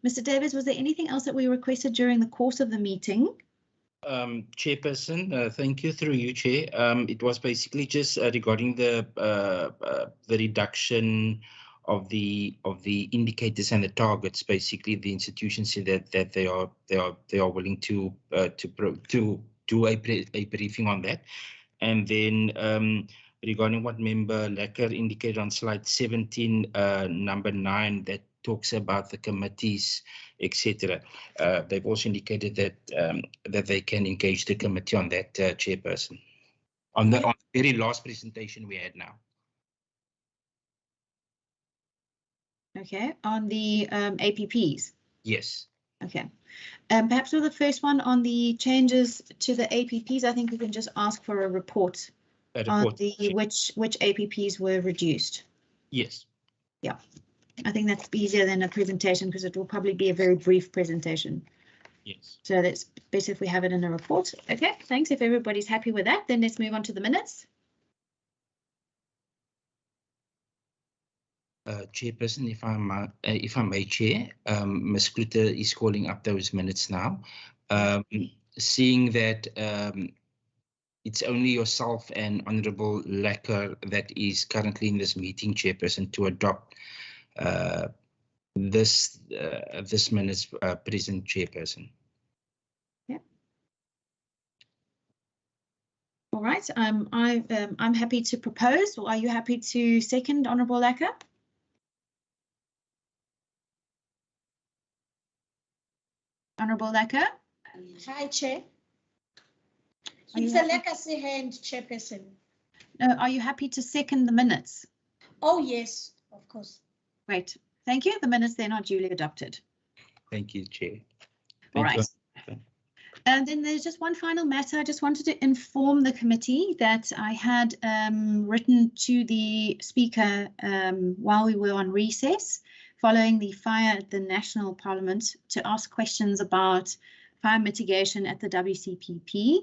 Mr. Davids, was there anything else that we requested during the course of the meeting? Chairperson, thank you, through you, Chair. It was basically just regarding the reduction of the indicators and the targets. Basically, the institution said that they are willing to do a briefing on that. And then regarding what Member Lekker indicated on slide 17, number 9, that talks about the committees, etc. They've also indicated that that they can engage the committee on that, Chairperson. On the very last presentation we had now. Okay, on the APPs. Yes. Okay. Perhaps for the first one on the changes to the APPs, I think we can just ask for a report on the which APPs were reduced. Yes. Yeah. I think that's easier than a presentation, because it will probably be a very brief presentation. Yes. So that's better if we have it in a report. Okay, thanks. If everybody's happy with that, then let's move on to the minutes. Chairperson, if I may, Chair, Ms. Kluter is calling up those minutes now. Seeing that it's only yourself and Honourable Lekker that is currently in this meeting, Chairperson, to adopt this minute's present, Chairperson. Yeah. All right. I'm happy to propose. Or are you happy to second, Honourable Lekker? Honourable Lekker? Hi, Chair. It's a legacy hand, Chairperson. No, are you happy to second the minutes? Oh, yes, of course. Great. Thank you. The minutes then are duly adopted. Thank you, Chair. All right. And then there's just one final matter. I just wanted to inform the committee that I had written to the Speaker while we were on recess following the fire at the National Parliament to ask questions about fire mitigation at the WCPP.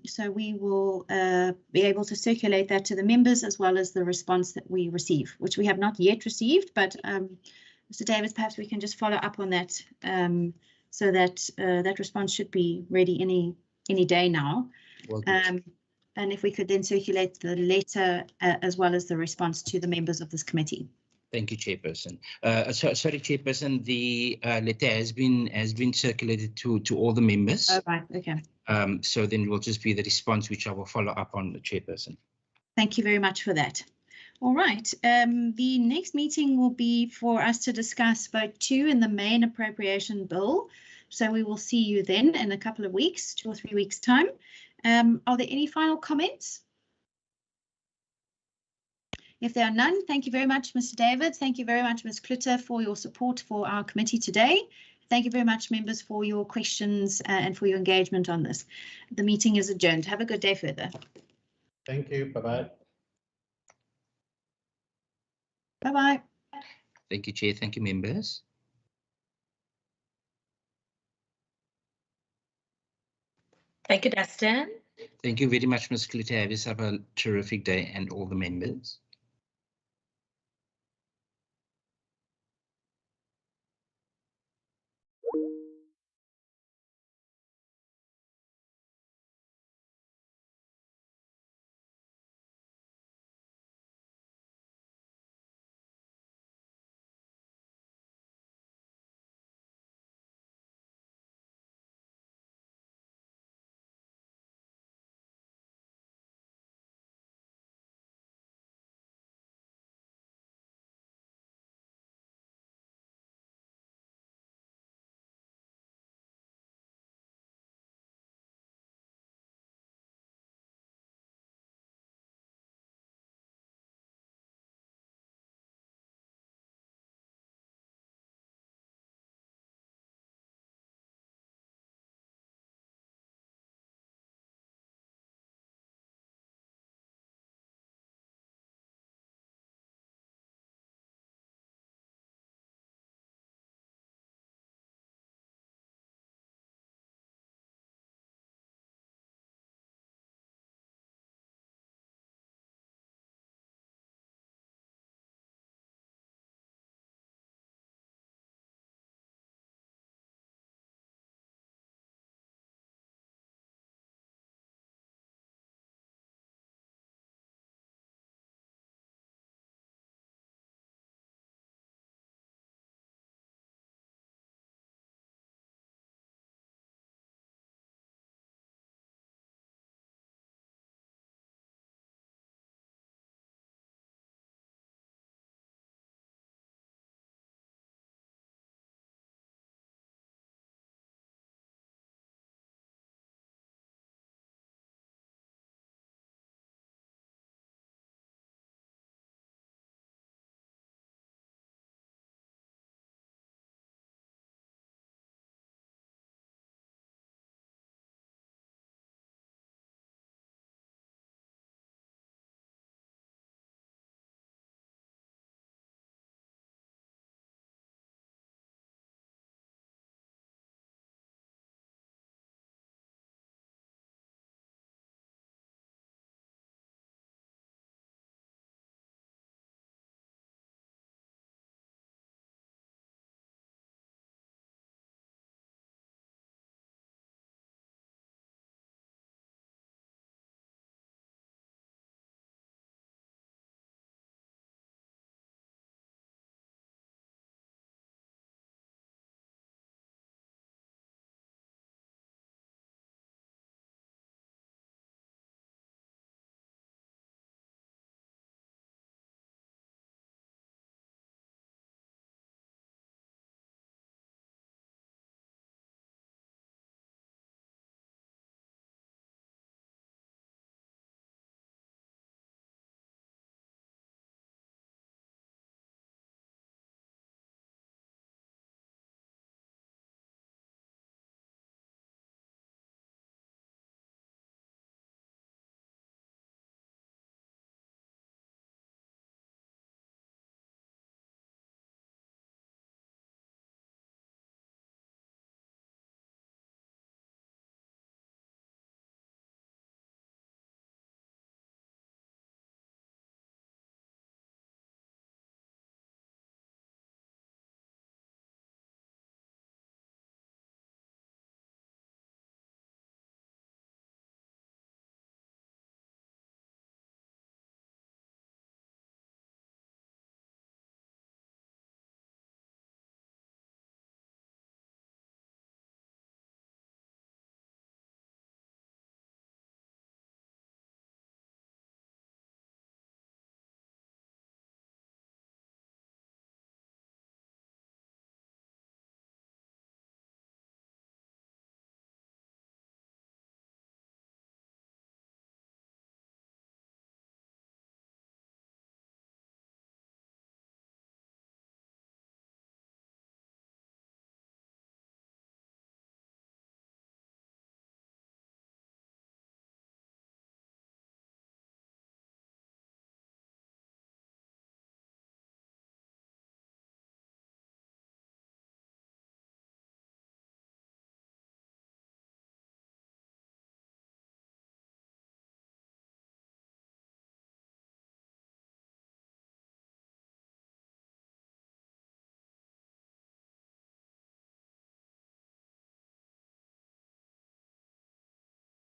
So we will be able to circulate that to the members as well as the response that we receive, which we have not yet received, but Mr. Davis, perhaps we can just follow up on that so that that response should be ready any day now. Well, and if we could then circulate the letter as well as the response to the members of this committee. Thank you, Chairperson. Sorry, Chairperson, the letter has been circulated to all the members. Oh, right, okay. So then it will just be the response, which I will follow up on, the Chairperson. Thank you very much for that. All right, the next meeting will be for us to discuss vote 2 in the main appropriation bill. So we will see you then in a couple of weeks, 2 or 3 weeks time. Are there any final comments? If there are none, thank you very much, Mr. David. Thank you very much, Ms. Klutter, for your support for our committee today. Thank you very much, members, for your questions and for your engagement on this. The meeting is adjourned. Have a good day further. Thank you. Bye-bye. Bye-bye. Thank you, Chair. Thank you, members. Thank you, Dustin. Thank you very much, Ms. Klutter. Have a terrific day, and all the members.